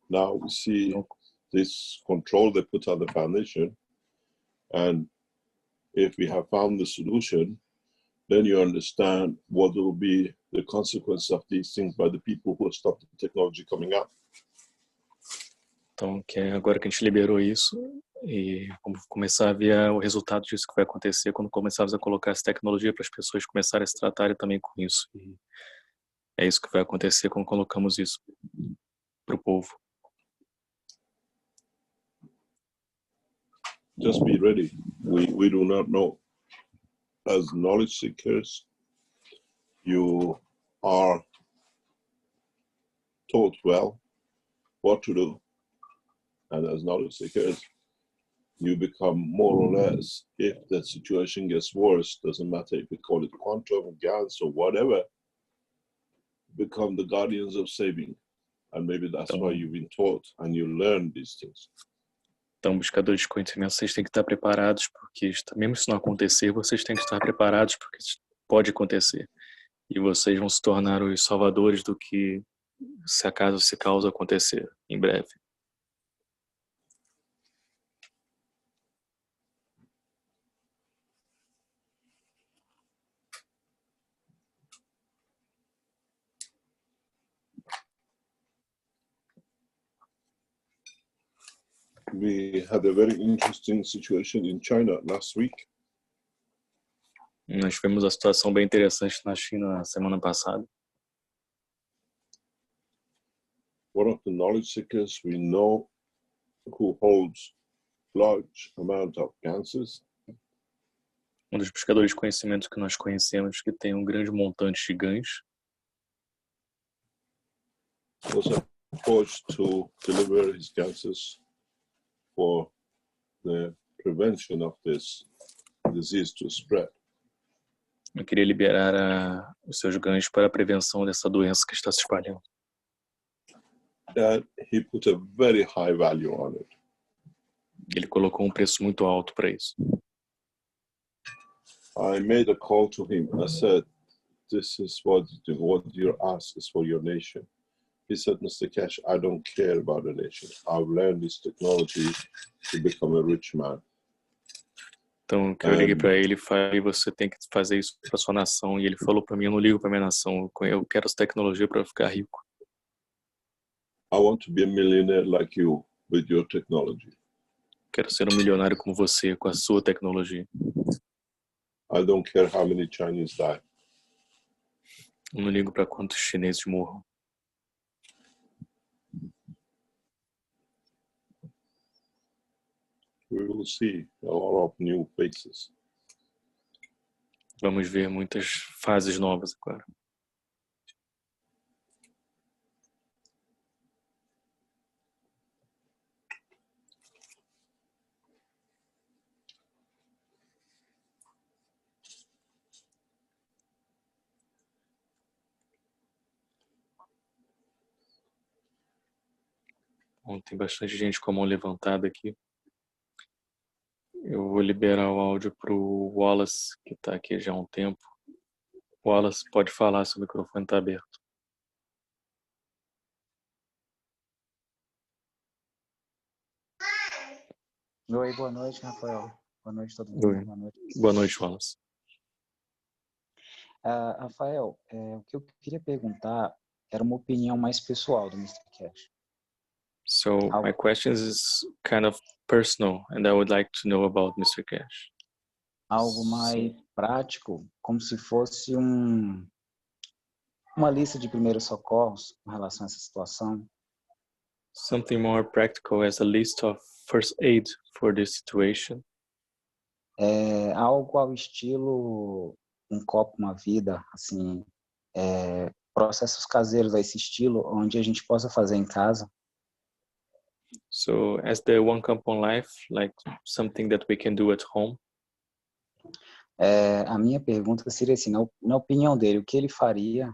Now we see this control they put on the foundation, and if we have found the solution, then you understand what will be the consequence of these things by the people who stop the technology coming out. Então, agora que a gente liberou isso, e começar a ver o resultado disso que vai acontecer quando começarmos a colocar essa tecnologia para as pessoas começarem a se tratarem também com isso. E é isso que vai acontecer quando colocamos isso para o povo. Just be ready. We do not know. As knowledge seekers, you are taught well what to do. And as knowledge seekers, you become more or less, if the situation gets worse, doesn't matter if you call it quantum, gas, or whatever, become the guardians of saving. And maybe that's why you've been taught and you learn these things. Então, buscadores de conhecimento, vocês têm que estar preparados, porque mesmo se não acontecer, vocês têm que estar preparados, porque pode acontecer. E vocês vão se tornar os salvadores do que, se acaso se causa acontecer, em breve. We had a very interesting situation in China last week. Nós tivemos uma situação bem interessante na China na semana passada. One of the knowledge seekers we know who holds large amount of ganses. Dos buscadores de conhecimento que nós conhecemos que tem grande montante de ganhos. Was approached to deliver his ganses for the prevention of this disease to spread. Eu queria liberar os seus ganhos para a prevenção dessa doença que está se espalhando. And he put a very high value on it. Ele colocou preço muito alto para isso. I made a call to him. I said, "This is what your ask is for your nation." He said, "Mr. Keshe, I don't care about the nation. I've learned this technology to become a rich man." Então, eu liguei para ele e falei, você tem que fazer isso para sua nação. E ele falou para mim, eu não ligo para minha nação, eu quero essa tecnologia para ficar rico. I want to be a millionaire like you with your technology. Quero ser milionário como você com a sua tecnologia. I don't care how many Chinese die. Eu não ligo para quantos chineses morram. We will see a lot of new faces. Vamos ver muitas fases novas agora. Bom, tem bastante gente com a mão levantada aqui. Eu vou liberar o áudio para o Wallace, que está aqui já há um tempo. Wallace, pode falar, seu microfone está aberto. Oi, boa noite, Rafael. Boa noite, todo mundo. Boa noite. Boa noite, Wallace. Rafael, o que eu queria perguntar era uma opinião mais pessoal do Mr. Keshe. So my question is kind of personal, and I would like to know about Mr. Keshe. Algo mais prático, como se fosse uma lista de primeiros socorros em relação a essa situação. Something more practical as a list of first aid for this situation. Algo ao estilo um copo, uma vida, assim, processos caseiros a esse estilo, onde a gente possa fazer em casa. So as the one cup on life, like something that we can do at home. A minha pergunta seria assim, na opinião dele, o que ele faria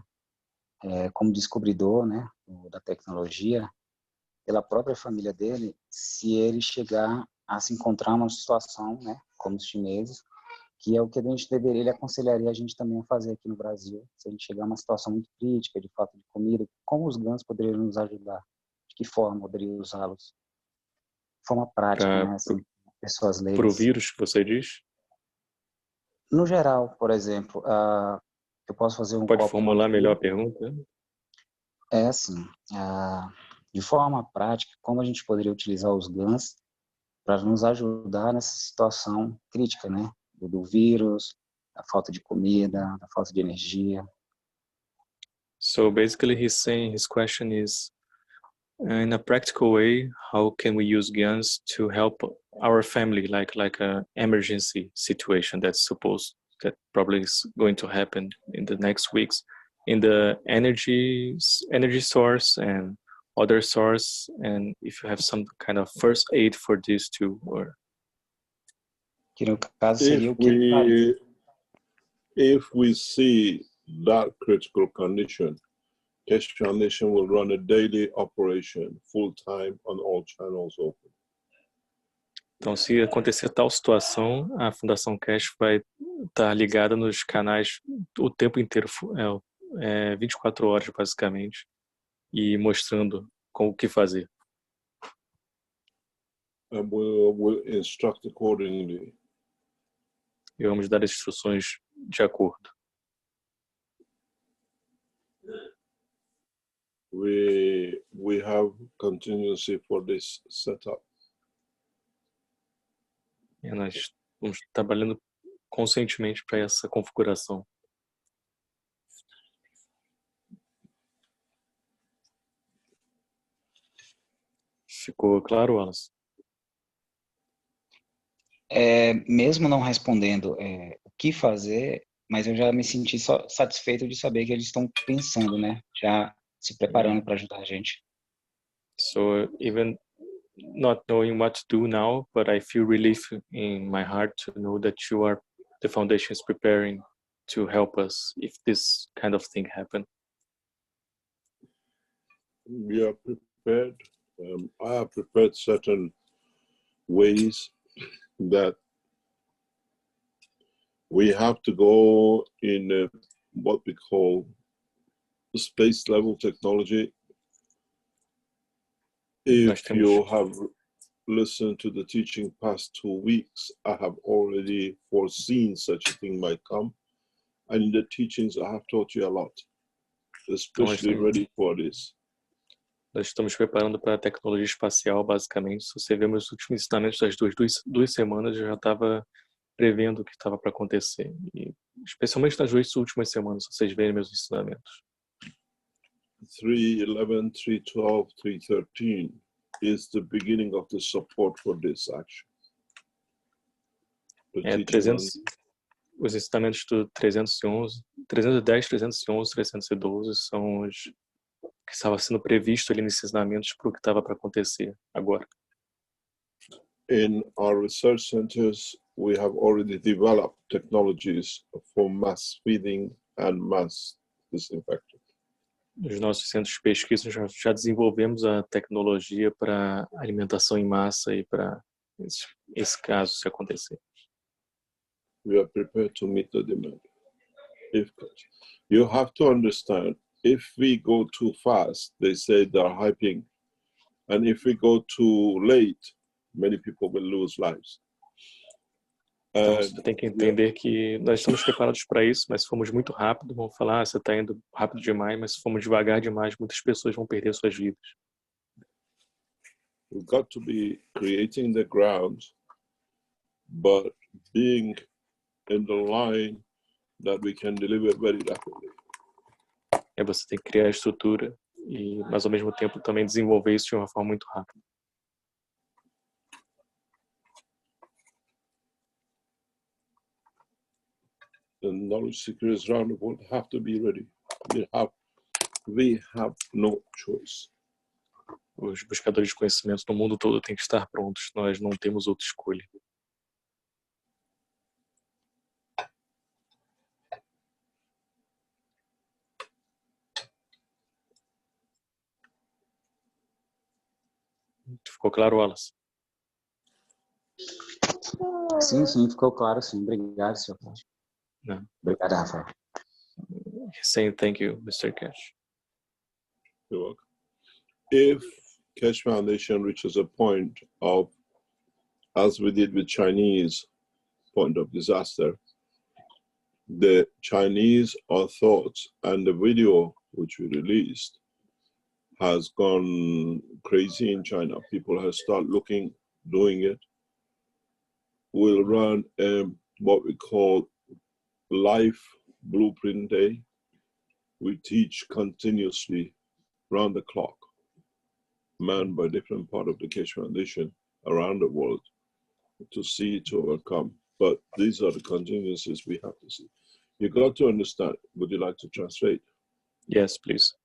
como descobridor, né, da tecnologia, pela própria família dele, se ele chegar a se encontrar numa situação, né, como os chineses, que é o que ele aconselharia a gente também a fazer aqui no Brasil, se a gente chegar a uma situação muito crítica, de falta de comida, como os GANs poderiam nos ajudar? De que forma poderia usá-los? De forma prática, né, assim, pessoas leigas. Para o vírus que você diz? No geral, por exemplo, eu posso fazer Pode formular melhor a pergunta? Assim, de forma prática, como a gente poderia utilizar os GANs para nos ajudar nessa situação crítica, né? Do vírus, da falta de comida, da falta de energia. So basically he's saying, his question is, in a practical way, how can we use guns to help our family, like a emergency situation that probably is going to happen in the next weeks, in the energy source and other source, and if you have some kind of first aid for these two, or que no caso seria o que if we see that critical condition, Keshe Foundation will run a daily operation, full time, on all channels open. Então, se acontecer tal situação, a Fundação Keshe vai estar ligada nos canais o tempo inteiro, 24 horas basicamente, e mostrando o que fazer. And we'll instruct accordingly. E vamos dar instruções de acordo. We have contingency for this setup. E nós estamos trabalhando conscientemente para essa configuração. Ficou claro, Wallace? Mesmo não respondendo o que fazer, mas eu já me senti satisfeito de saber que eles estão pensando, né? Já se preparando para ajudar a gente. So even not knowing what to do now, but I feel relief in my heart to know that the foundation is preparing to help us if this kind of thing happen. We are prepared. I have prepared certain ways that we have to go in what we call space level technology. If you have listened to the teaching past 2 weeks, I have already foreseen such a thing might come. And in the teachings, I have taught you a lot, especially ready for this. Nós estamos preparando para a tecnologia espacial, basicamente. Se você ver meus últimos ensinamentos das duas semanas, eu já estava prevendo o que estava para acontecer. E, especialmente nas 2 últimas semanas, se vocês verem meus ensinamentos. 3:11, 3:12, 3:13 is the beginning of the support for this action. Os ensinamentos do 311, 310, 311, 312 são os que estava sendo previsto ali nesses ensinamentos para o que estava para acontecer agora. In our research centers, we have already developed technologies for mass feeding and mass disinfecting. Nos nossos centros de pesquisa já desenvolvemos a tecnologia para alimentação em massa e para esse caso se acontecer. We are prepared to meet the demand. You have to understand, if we go too fast, they say they're hyping, and if we go too late, many people will lose lives. Então você tem que entender que nós estamos preparados para isso, mas se formos muito rápido, vão falar, você está indo rápido demais, mas se formos devagar demais, muitas pessoas vão perder suas vidas. We've got to be creating the ground, but being in the line that we can deliver very rapidly. Você tem que criar a estrutura, mas ao mesmo tempo também desenvolver isso de uma forma muito rápida. The knowledge seekers around the world have to be ready. We have no choice. Os buscadores de conhecimento no mundo todo têm que estar prontos. Nós não temos outra escolha. Ficou claro, Wallace? Sim, ficou claro, sim. Obrigado, senhor Keshe. Obrigado, Rafael. Saying thank you, Mr. Keshe. You're welcome. If Keshe Foundation reaches a point of, as we did with Chinese, point of disaster, the Chinese thoughts and the video which we released has gone crazy in China. People have started looking, doing it. We'll run what we call Life Blueprint Day. We teach continuously round the clock, manned by different part of the Keshe Foundation around the world to see, to overcome. But these are the contingencies we have to see. You got to understand. Would you like to translate? Yes, please.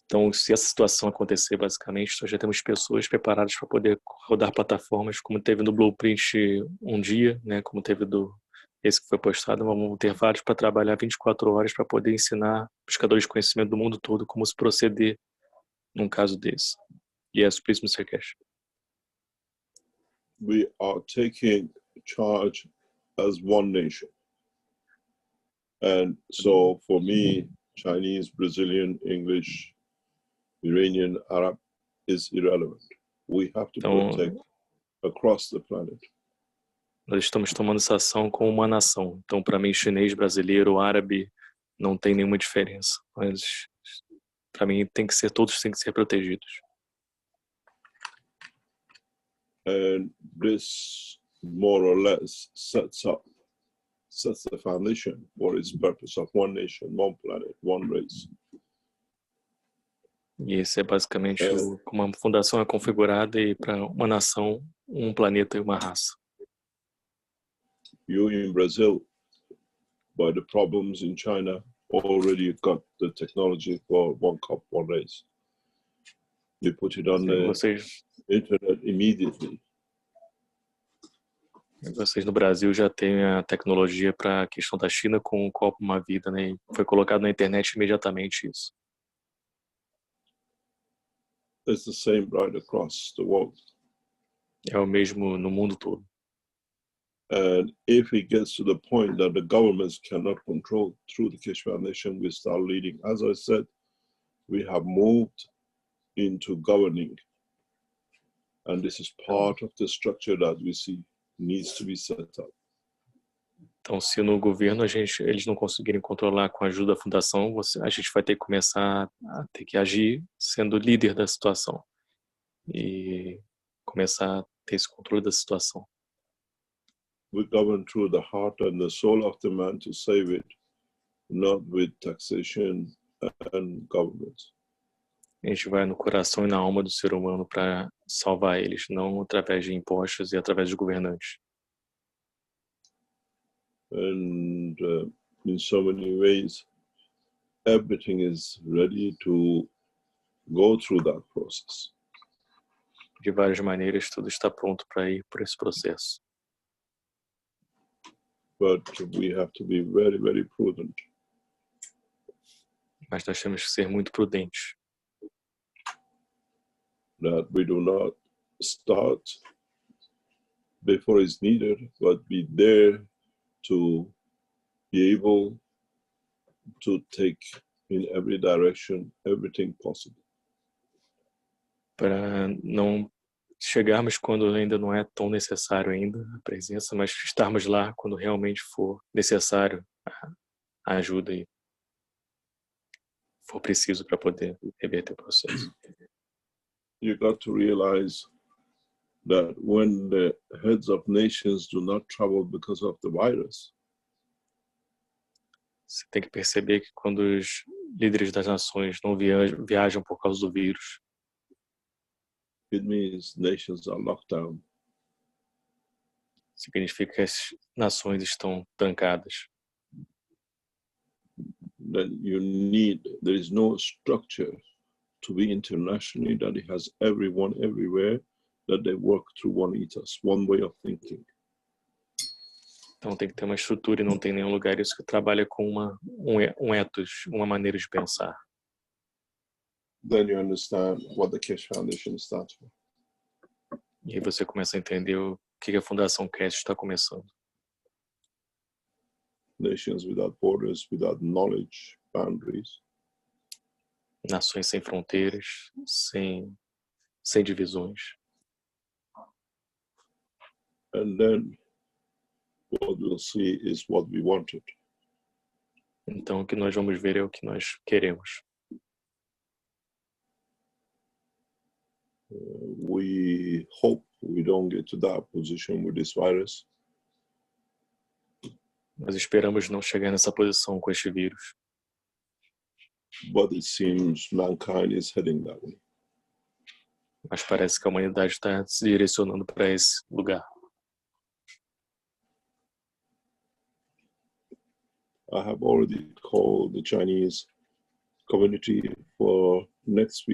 Então, se essa situação acontecer, basicamente, nós já temos pessoas preparadas para poder rodar plataformas, como teve no Blueprint um dia, né, como teve esse que foi postado, vamos ter vários para trabalhar 24 horas para poder ensinar buscadores de conhecimento do mundo todo como se proceder num caso desse. Yes, please, Mr. Keshe. We are taking charge as one nation. And so for me, Chinese, Brazilian, English, Iranian, Arab is irrelevant. We have to protect across the planet. Nós estamos tomando essa ação como uma nação. Então, para mim, chinês, brasileiro, árabe, não tem nenhuma diferença. Mas, para mim, todos têm que ser protegidos. And this more or less sets the foundation for its purpose of one nation, one planet, one race. E esse é basicamente como a fundação é configurada e para uma nação, um planeta e uma raça. You in Brazil, by the problems in China, already got the technology for one cup, one race. You put it on the internet immediately. Vocês no Brasil já têm a tecnologia para a questão da China com um copo, uma vida, né? E foi colocado na internet imediatamente isso. It's the same right across the world. É o mesmo no mundo todo. And if it gets to the point that the governments cannot control through the Keshe Foundation, we start leading. As I said, we have moved into governing. And this is part of the structure that we see needs to be set up. Então, se no governo eles não conseguirem controlar com a ajuda da fundação, a gente vai ter que começar a ter que agir sendo líder da situação e começar a ter esse controle da situação. We govern through the heart and the soul of the man to save it, not with taxation and government. A gente vai no coração e na alma do ser humano para salvar eles, não através de impostos e através de governantes. And in so many ways, everything is ready to go through that process. De várias maneiras, tudo está pronto para ir por esse processo. But we have to be very, very prudent. Mas nós temos que ser muito prudentes. That we do not start before it's needed, but be there to be able to take in every direction everything possible. Para não chegarmos quando ainda não é tão necessário ainda a presença, mas estarmos lá quando realmente for necessário a ajuda e for preciso para poder reverter o processo. You got to realize that when the heads of nations do not travel because of the virus, você tem que perceber que quando os líderes das nações não viajam por causa do vírus, it means nations are locked down. Significa que as nações estão trancadas. Then there is no structure to be internationally that it has everyone everywhere, that they work through one ethos, one way of thinking. Então tem que ter uma estrutura e não tem nenhum lugar isso que trabalha com um ethos, uma maneira de pensar. Then you understand what the Keshe Foundation stands for. E aí você começa a entender o que a Fundação Keshe está começando. Nations without borders, without knowledge, boundaries. Nações sem fronteiras, sem divisões. And then what we'll see is what we wanted. Então o que nós vamos ver é o que nós queremos. We hope we don't get to that position with this virus. Nós esperamos não chegar nessa posição com este vírus. But it seems mankind is heading that way. Mas parece que a humanidade está se direcionando para esse lugar. I have already called the Chinese community for next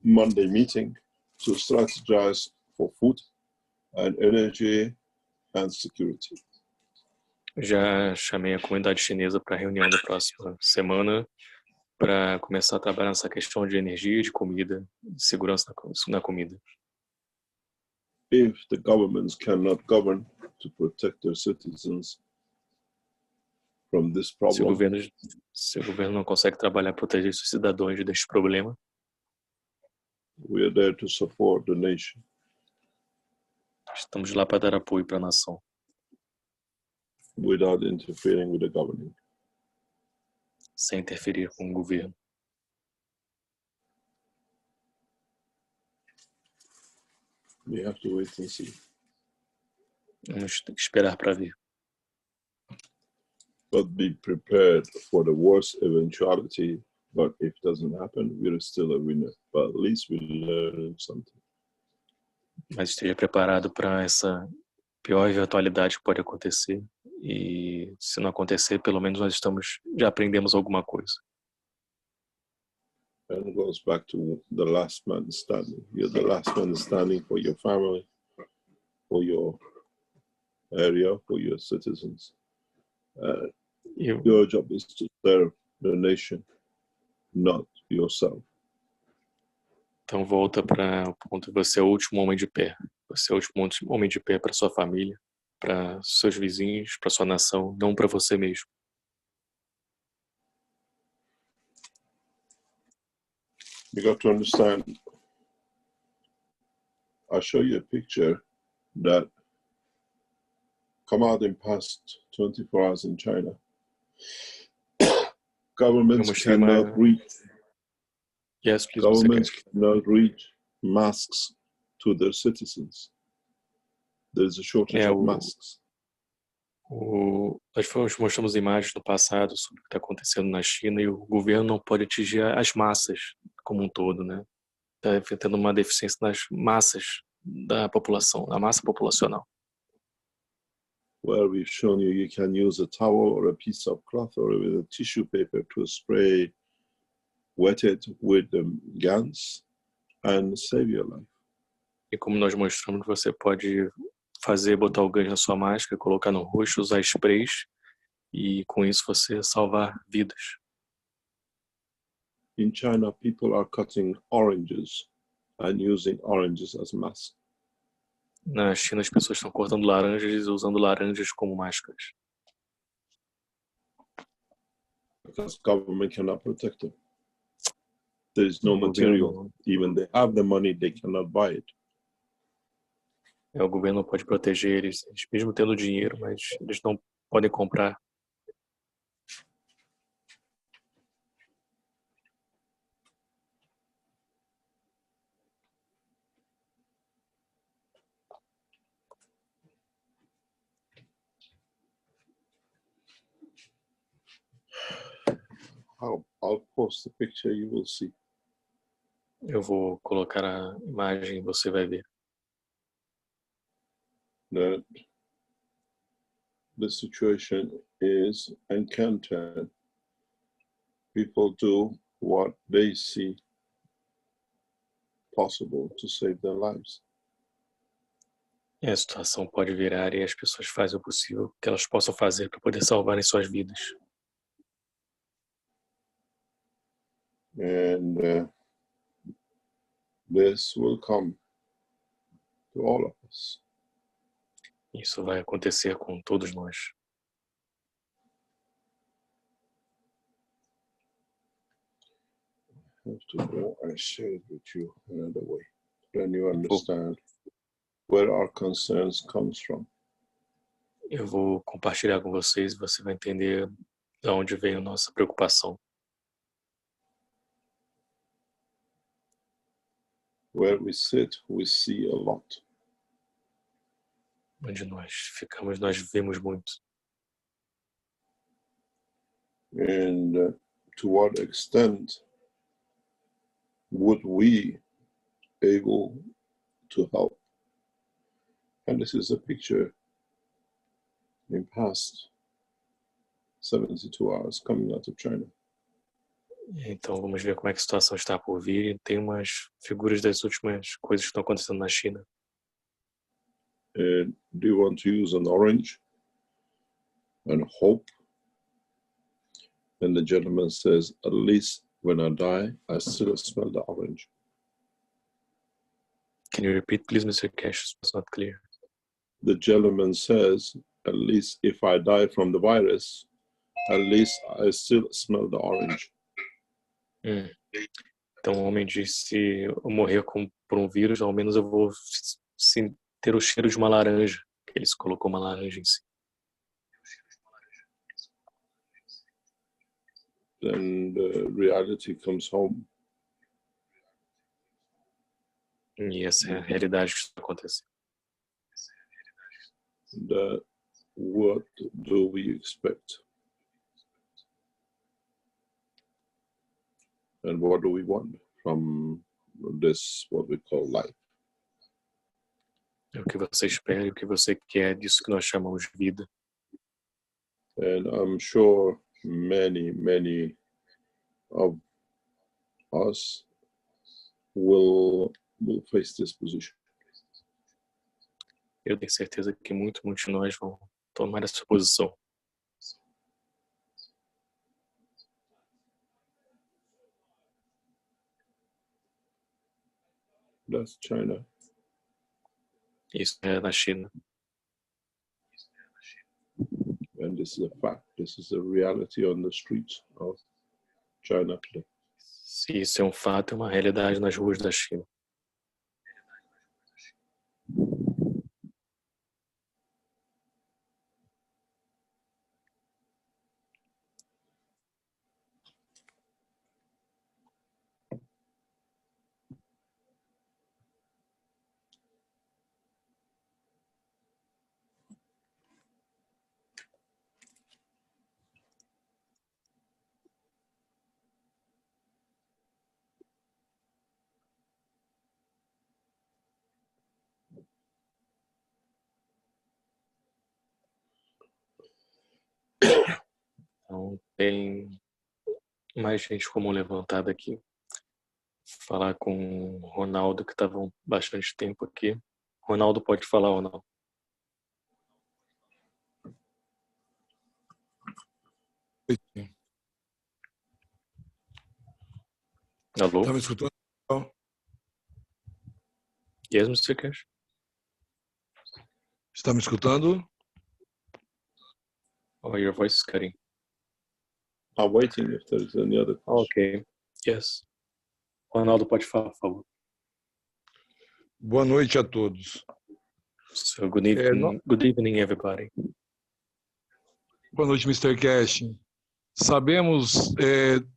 Monday meeting to strategize for food and energy and security. Já chamei a comunidade chinesa para a reunião da próxima semana para começar a trabalhar nessa questão de energia, de comida, de segurança na comida. If the governments cannot govern to protect their citizens from this problem, se o governo não consegue trabalhar para proteger seus cidadãos deste problema, we are there to support the nation. Estamos lá para dar apoio para a nação. Without interfering with the government. Sem interferir com o governo. We have to wait and see. Vamos esperar para ver. But be prepared for the worst eventuality. But if it doesn't happen, we're still a winner. But at least we learn something. Mas esteja preparado para essa pior eventualidade que pode acontecer. E se não acontecer, pelo menos nós já aprendemos alguma coisa. And it goes back to the last man standing. You're the last man standing for your family, for your area, for your citizens. Your job is to serve the nation, not yourself. Então volta para o ponto, você é o último homem de pé. Você é o último homem de pé para sua família, para seus vizinhos, para sua nação, não para você mesmo. You got to understand. I'll show you a picture that come out in past 24 hours in China. Governments cannot reach. Yes, please. Governments cannot reach masks to their citizens. There is a shortage of masks. Nós mostramos imagens no passado sobre o que está acontecendo na China e o governo não pode atingir as massas como um todo, né? Está tendo uma deficiência nas massas da população, na massa populacional. Where we've shown you, you can use a towel or a piece of cloth or with a tissue paper to spray, wet it with the gans and save your life. E como nós mostramos, você pode botar o gancho na sua máscara, colocar no rosto, usar sprays e com isso você salvar vidas. In China, people are cutting oranges and using oranges as masks. Na China, as pessoas estão cortando laranjas e usando laranjas como máscaras. Because government cannot protect them. There is no material. Even they have the money, they cannot buy it. O governo não pode proteger eles, mesmo tendo dinheiro, mas eles não podem comprar. I'll post the picture, you will see. Eu vou colocar a imagem, você vai ver. That the situation is encountered. People do what they see possible to save their lives. E a situação pode virar e as pessoas fazem o possível que elas possam fazer para poder salvarem suas vidas. And this will come to all of us. Isso vai acontecer com todos nós. I have to go and share it with you another way. Then you understand where our concerns comes from. Eu vou compartilhar com vocês e você vai entender de onde veio a nossa preocupação. Where we sit, we see a lot. Onde nós ficamos, nós vemos muito. And to what extent would we able to help? And this is a picture in past 72 hours coming out of China. Então vamos ver como é que a situação está por vir. Tem umas figuras das últimas coisas que estão acontecendo na China. Do you want to use an orange and hope? And the gentleman says, at least when I die, I still smell the orange. Can you repeat, please, Mr. Keshe? It's not clear. The gentleman says, at least if I die from the virus, at least I still smell the orange. Então o homem diz, se eu morrer por um vírus, ao menos eu vou ter o cheiro de uma laranja. Ele se colocou uma laranja em si. Then the reality comes home. E essa é a realidade que está acontecendo. What do we expect? And what do we want from this, what we call life? É o que você espera e o que você quer disso que nós chamamos de vida. And I'm sure many of us will face this position. Eu tenho certeza que muitos de nós vão tomar essa posição. That's China. Isso é na China. And this is a fact. This is a reality on the streets of China today. Se isso é um fato, é uma realidade nas ruas da China. Então, tem mais gente como levantada aqui. Falar com o Ronaldo, que estava bastante tempo aqui. Ronaldo, pode falar ou não? Alô? Tá me escutando? Yes, Mr. Keshe? Está me escutando? Oh, your voice is cutting. I'm waiting if there is any other question. Okay. Yes. Ronaldo, pode falar, por favor. Boa noite a todos. So, good evening, everybody. Boa noite, Mr. Keshe. Sabemos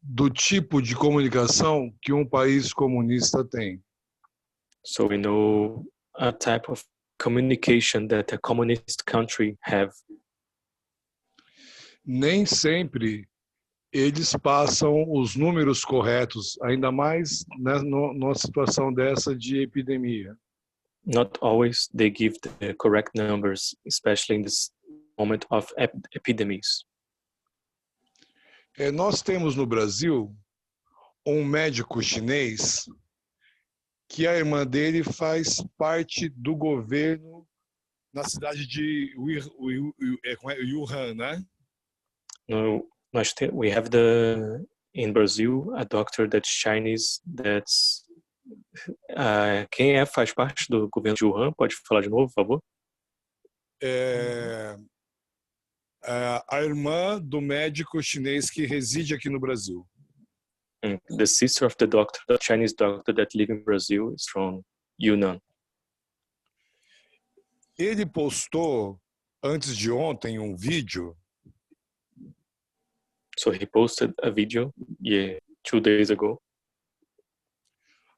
do tipo de comunicação que um país comunista tem. So we know a type of communication that a communist country have. Nem sempre eles passam os números corretos, ainda mais numa situação dessa de epidemia. Not always they give the correct numbers, especially in this moment of epidemics. Nós temos no Brasil um médico chinês que a irmã dele faz parte do governo na cidade de Wuhan, né? No, we have in Brazil a doctor that's Chinese that's quem faz parte do governo de Wuhan? Pode falar de novo, por favor? A irmã do médico chinês que reside aqui no Brasil. The sister of the doctor, the Chinese doctor that live in Brazil, is from Yunnan. Ele postou antes de ontem um vídeo. So he posted a video, 2 days ago.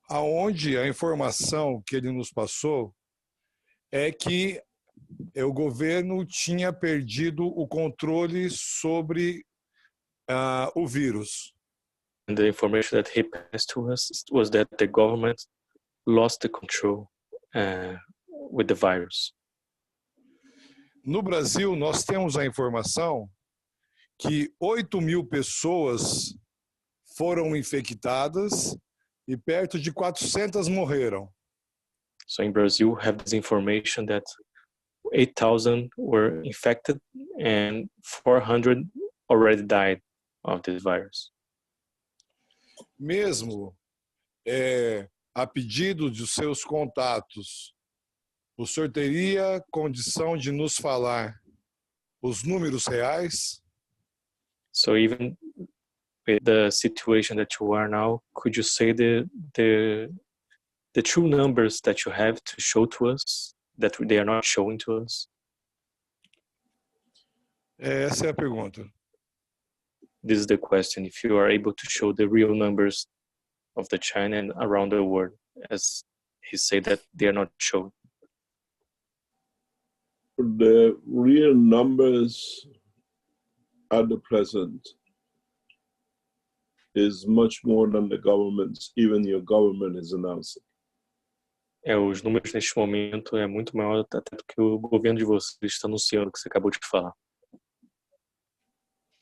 Aonde a informação que ele nos passou é que o governo tinha perdido o controle sobre o vírus. And the information that he passed to us was that the government lost the control with the virus. No Brasil, nós temos a informação que 8.000 pessoas foram infectadas e perto de 400 morreram. So in Brazil, we have this information that 8,000 were infected and 400 already died of this virus. Mesmo a pedido de seus contatos, o senhor teria condição de nos falar os números reais? So even with the situation that you are now, could you say the true numbers that you have to show to us that they are not showing to us? Essa é a pergunta. This is the question. If you are able to show the real numbers of the China and around the world, as he said that they are not shown. The real numbers at the present is much more than the government's, even your government is announcing. Os números neste momento é muito maior até do que o governo de vocês está anunciando, que você acabou de falar.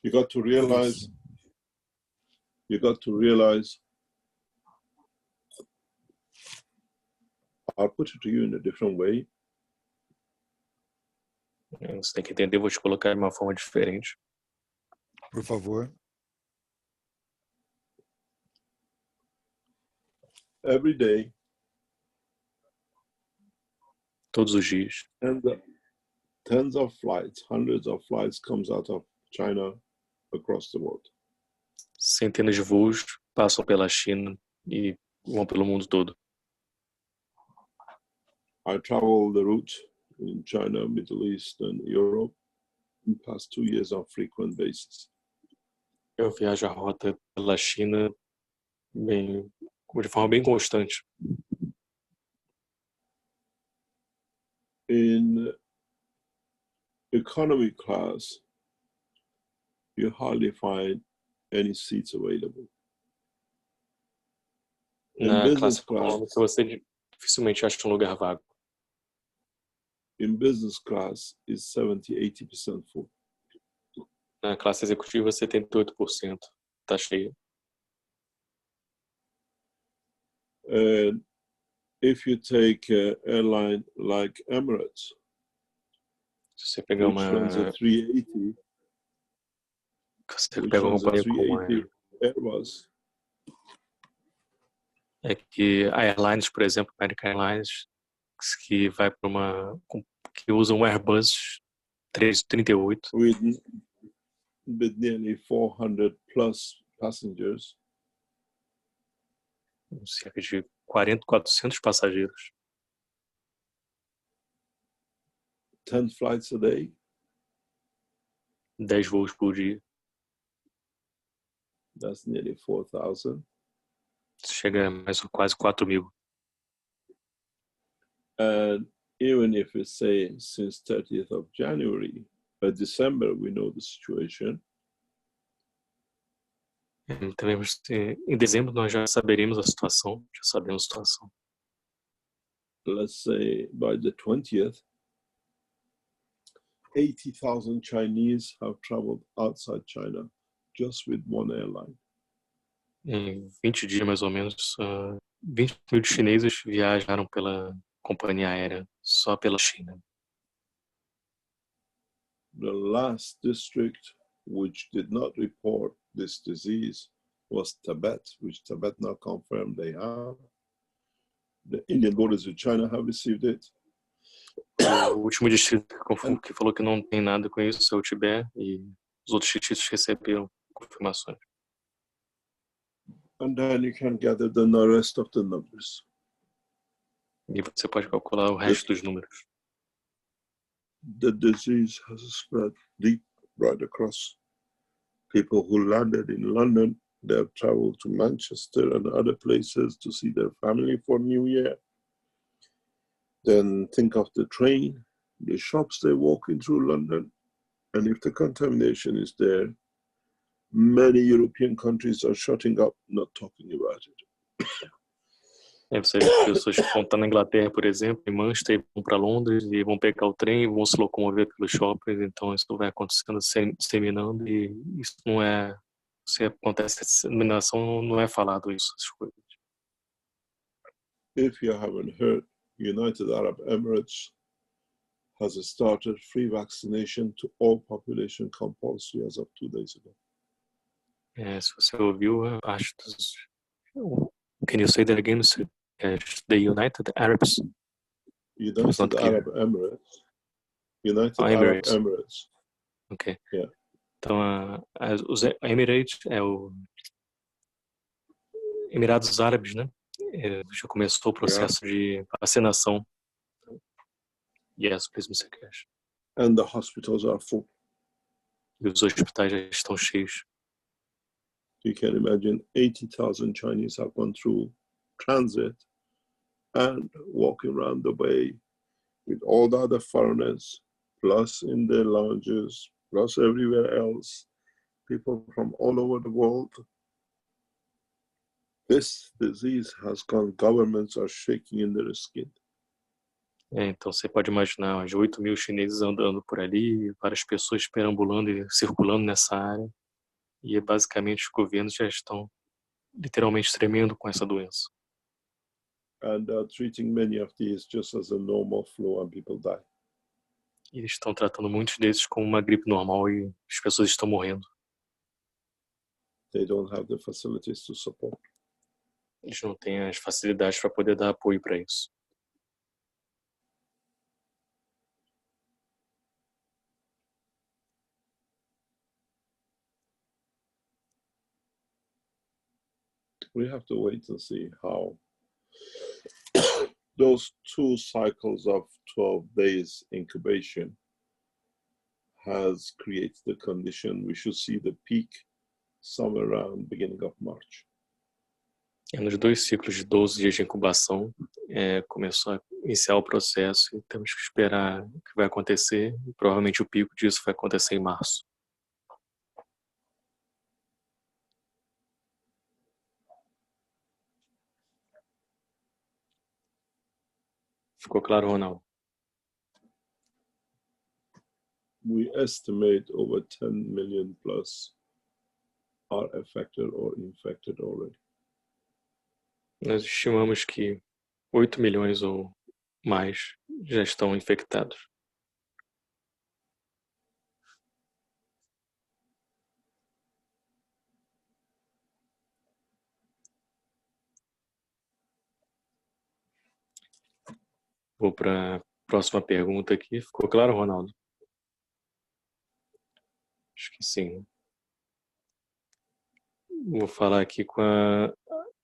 You got to realize I'll put it to you in a different way. Você tem que entender, vou te colocar de uma forma diferente. Por favor. Every day. Todos os dias. Tens of flights, hundreds of flights comes out of China across the world. Centenas de voos passam pela China e vão pelo mundo todo. I travel the route in China, Middle East and Europe in the past 2 years on frequent basis. Eu viajo a rota pela China de forma bem constante. In economy class, you hardly find any seats available. Na classe econômica, você dificilmente acha um lugar vago. In business class, is 70-80% full. Na classe executiva, 78% está cheia. And if you take an airline like Emirates, se você pegar which runs a 380, você pega uma companhia como Airbus, é que a Airlines, por exemplo, American Airlines, que vai para que usa um Airbus 338 with nearly 400 plus passengers, cerca de 400 passageiros. 10 flights a day. 10 voos por dia. That's nearly 4,000. Chega a mais quase 4.000. And even if we say since 30th of January, by December we know the situation. Então, em dezembro nós já saberemos a situação, já sabemos a situação. Let's say by the 20th, 80,000 Chinese have traveled outside China just with one airline. Em 20 dias mais ou menos, 20.000 chineses viajaram pela companhia aérea, só pela China. The last district which did not report this disease was Tibet, which Tibet now confirmed they have. The Indian borders with China have received it. O último distrito que falou que não tem nada com isso é o Tibete, e os outros distritos receberam confirmações. And then you can gather the rest of the numbers. E você pode calcular o resto dos números. The disease has spread deep right across. People who landed in London, they have traveled to Manchester and other places to see their family for New Year. Then think of the train, the shops they walk in through London. And if the contamination is there, many European countries are shutting up, not talking about it. Você vê pessoas que vão estar na Inglaterra, por exemplo, em Manchester, vão para Londres e vão pegar o trem, vão se locomover pelos shoppings. Então isso vai acontecendo, disseminando, e isso não é, se acontece a disseminação, não é falado isso, essas coisas. If you haven't heard, United Arab Emirates has started free vaccination to all population compulsory as of 2 days ago. Se você ouviu, acho que... Can you say that again? The United Arabs? United Arab Emirates. United Arab Emirates. Ok. Yeah. Então, os Emirates é o Emirados Árabes, né? Já começou o processo de vacinação. Yes, please, Mr. Keshe. And the hospitals are full. E os hospitais já estão cheios. You can imagine 80,000 Chinese have gone through transit and walking around the way with all the other foreigners, plus in their lounges, plus everywhere else, people from all over the world. This disease has gone, governments are shaking in their skin. Então você pode imaginar os 8.000 chineses andando por ali, várias pessoas perambulando e circulando nessa área. E basicamente os governos já estão literalmente tremendo com essa doença. And treating many of these just as a normal flu and people die. E eles estão tratando muitos desses como uma gripe normal e as pessoas estão morrendo. They don't have the facilities to support. Eles não têm as facilidades para poder dar apoio para isso. We have to wait and see how those 2 cycles of 12 days incubation has created the condition. We should see the peak somewhere around beginning of March. Nos 2 ciclos de 12 dias de incubação, começou a iniciar o processo e temos que esperar o que vai acontecer. E provavelmente o pico disso vai acontecer em março. Ficou claro, Ronaldo? We estimate over 10 million plus are affected or infected already. Nós estimamos que 8 milhões ou mais já estão infectados. Vou para a próxima pergunta aqui. Ficou claro, Ronaldo? Acho que sim. Vou falar aqui com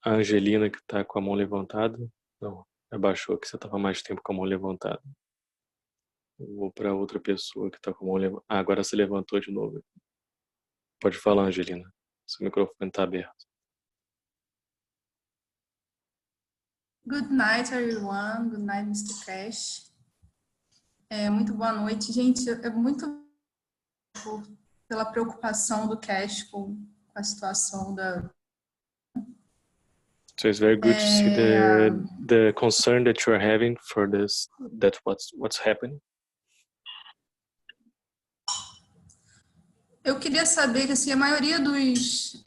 A Angelina que está com a mão levantada. Não, abaixou que você estava mais tempo com a mão levantada. Eu vou para outra pessoa que está com a mão levantada. Ah, agora você levantou de novo. Pode falar, Angelina. Seu microfone está aberto. Good night, everyone. Good night, Mr. Keshe. Muito boa noite. Gente, é muito pela preocupação do Keshe com a situação da... So it's very good to see the concern that you are having for this, that what's happening. Eu queria saber que assim, a maioria dos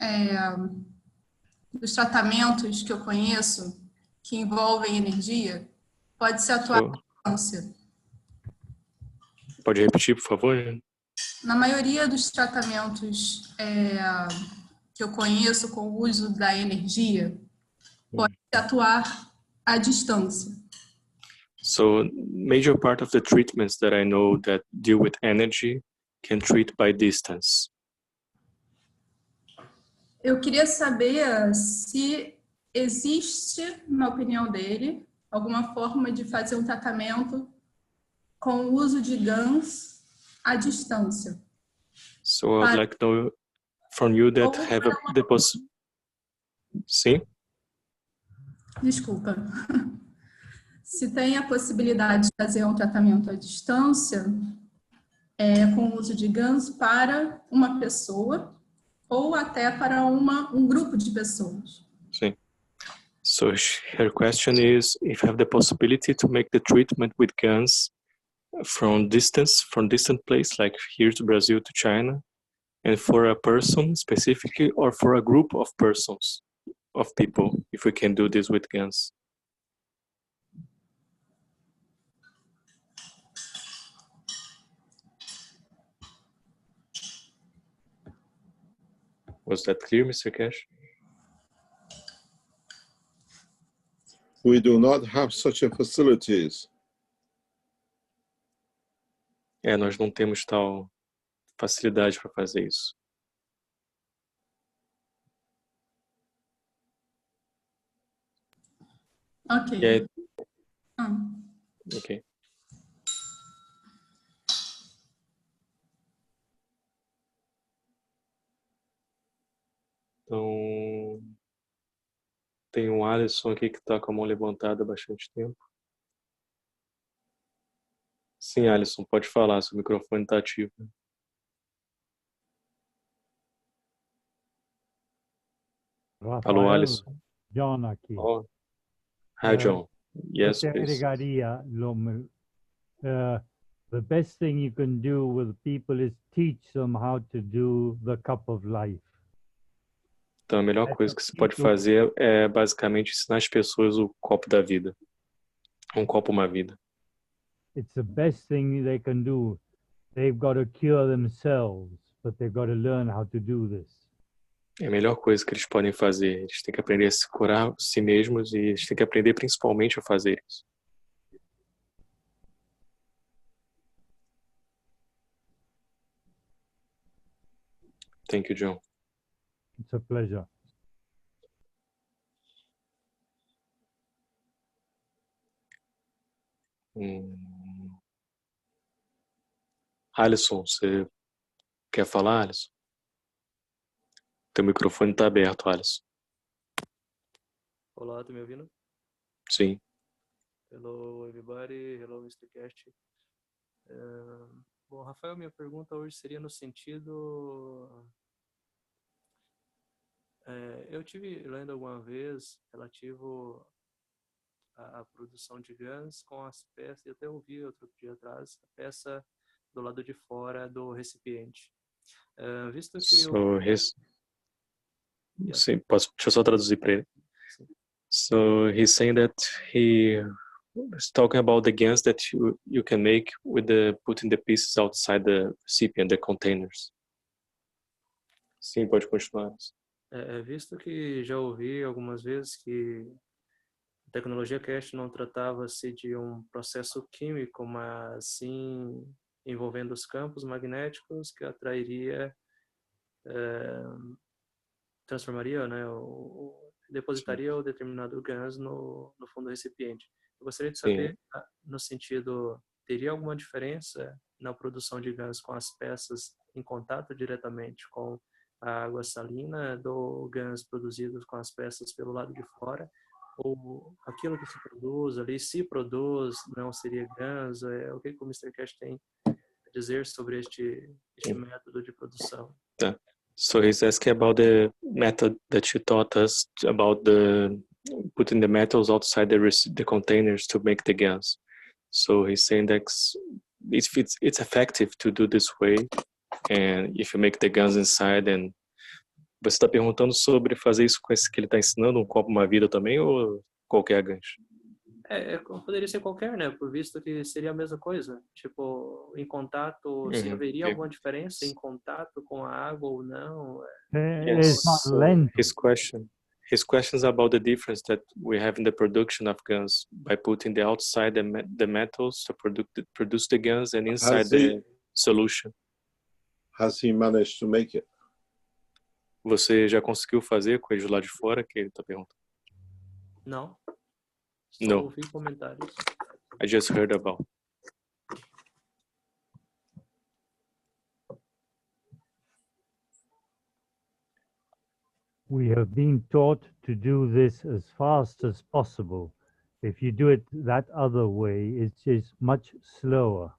tratamentos que eu conheço que envolvem energia pode ser atuado à distância. Pode repetir, por favor? Na maioria dos tratamentos que eu conheço com o uso da energia, pode se atuar à distância. So, major part of the treatments that I know that deal with energy can treat by distance. Eu queria saber se existe, na opinião dele, alguma forma de fazer um tratamento com o uso de GANs à distância. So I'd like to know from you that have the possibility. Sim? Desculpa. Se tem a possibilidade de fazer um tratamento à distância com o uso de GANs para uma pessoa ou até para um grupo de pessoas. Sim. So her question is if you have the possibility to make the treatment with GANs from distant place, like here to Brazil to China, and for a person specifically or for a group of persons, of people, if we can do this with GANs. Was that clear, Mr. Keshe? We do not have such a facilities. Nós não temos tal facilidade para fazer isso. Ok. E aí... Ok. Então, tem um Alisson aqui que está com a mão levantada há bastante tempo. Sim, Alisson, pode falar, seu microfone está ativo. Rafael, Alô, Alisson. John aqui. Oh. Hi, John. Yes, eu te please. agregaria, the best thing you can do with people is teach them how to do the cup of life. Então, a melhor coisa que você pode fazer é basicamente ensinar as pessoas o copo da vida. Um copo, uma vida. It's the best thing they can do. They've got to cure themselves, but they've got to learn how to do this. É a melhor coisa que eles podem fazer. Eles têm que aprender a se curar si mesmos e eles têm que aprender principalmente a fazer isso. Thank you, John. It's a pleasure. Alisson, você quer falar, Alisson? Teu microfone está aberto, Alisson. Olá, tá me ouvindo? Sim. Hello, everybody. Hello, Mr. Keshe. Bom, Rafael, minha pergunta hoje seria no sentido... eu tive lendo alguma vez relativo à produção de GANs com as peças, eu até ouvi outro dia atrás, a peça do lado de fora do recipiente. Visto que Sim, deixa eu só traduzir para ele. So he's saying that he is talking about the GANs that you can make with putting the pieces outside the recipient, the containers. Sim, pode continuar. Visto que já ouvi algumas vezes que a tecnologia Keshe não tratava-se de um processo químico, mas sim envolvendo os campos magnéticos que atrairia, transformaria, né, depositaria o determinado gás no fundo do recipiente. Eu gostaria de saber, no sentido, teria alguma diferença na produção de gás com as peças em contato diretamente com a água salina do gás produzido com as peças pelo lado de fora? Ou aquilo que se produz ali, se produz, não seria gás? O que o Mr. Keshe tem a dizer sobre este método de produção? So he's asking about the method that you taught us about putting the metals outside the containers to make the gas. So he's saying that it's effective to do this way, and if you make the gas inside, and você está perguntando sobre fazer isso com esse que ele está ensinando, um copo, uma vida também, ou qualquer gancho? Poderia ser qualquer, né? Por visto que seria a mesma coisa. Tipo, em contato, se haveria alguma diferença em contato com a água ou não? Yes. So his question is about the difference that we have in the production of guns by putting the outside the metals to produce the guns and inside the solution. Has he managed to make it? Você já conseguiu fazer com ele lá de fora, que ele está perguntando? Não. No. Ouvi comentários. I just heard about. We have been taught to do this as fast as possible. If you do it that other way, it's just much slower.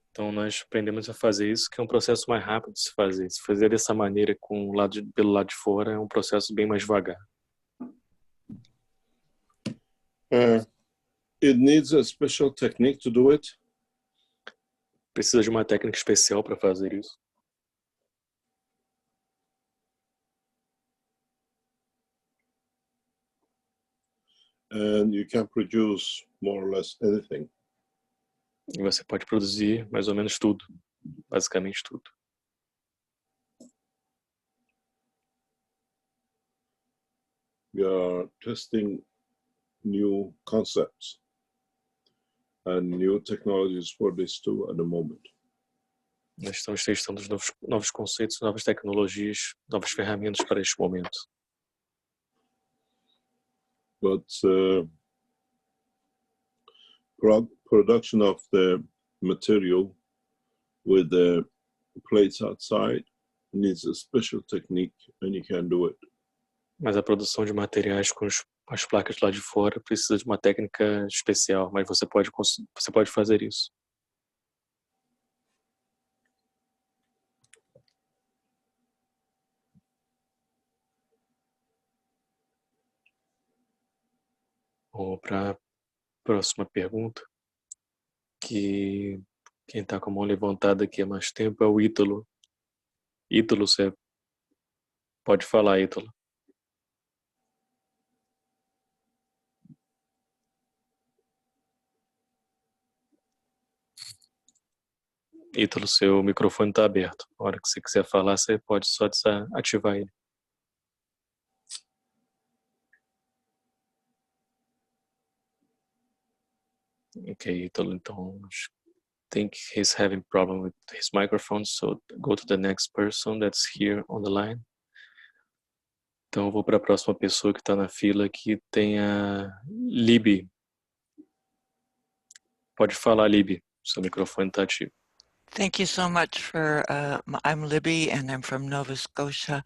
Então nós aprendemos a fazer isso, que é um processo mais rápido de se fazer. Se fazer dessa maneira pelo lado de fora é um processo bem mais devagar. It needs a special technique to do it. Precisa de uma técnica especial para fazer isso. And you can produce more or less anything. E você pode produzir mais ou menos tudo, basicamente tudo. We are testing new concepts and new technologies for this too at the moment. Nós estamos testando os novos conceitos, novas tecnologias, novas ferramentas para este momento. But production of the material with the plates outside needs a special technique, and you can do it. Mas a produção de materiais com as placas lá de fora precisa de uma técnica especial, mas você pode fazer isso. Vamos para a próxima pergunta, que quem está com a mão levantada aqui há mais tempo é o Ítalo. Ítalo, você pode falar, Ítalo. Ítalo, seu microfone está aberto. Na hora que você quiser falar, você pode só desativar ele. Okay, Ítalo, então I think he's having problem with his microphone, so go to the next person that's here on the line. Então eu vou para a próxima pessoa que está na fila, que tem a Libby. Pode falar, Libby. Seu microfone está ativo. Thank you so much for, I'm Libby and I'm from Nova Scotia.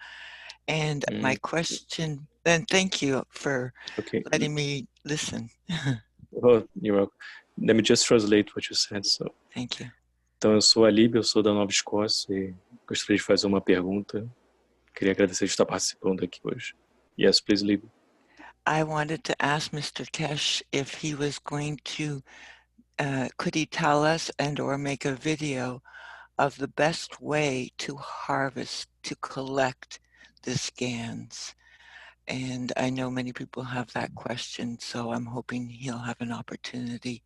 And my question, and thank you for letting me listen. Oh, you're welcome. Let me just translate what you said. So. Thank you. Então eu sou a Libby, eu sou da Nova Escócia e gostaria de fazer uma pergunta. Queria agradecer de estar participando aqui hoje. Yes, please, Libby. I wanted to ask Mr. Keshe if he was going to could he tell us and or make a video of the best way to harvest, to collect the scans? And I know many people have that question, so I'm hoping he'll have an opportunity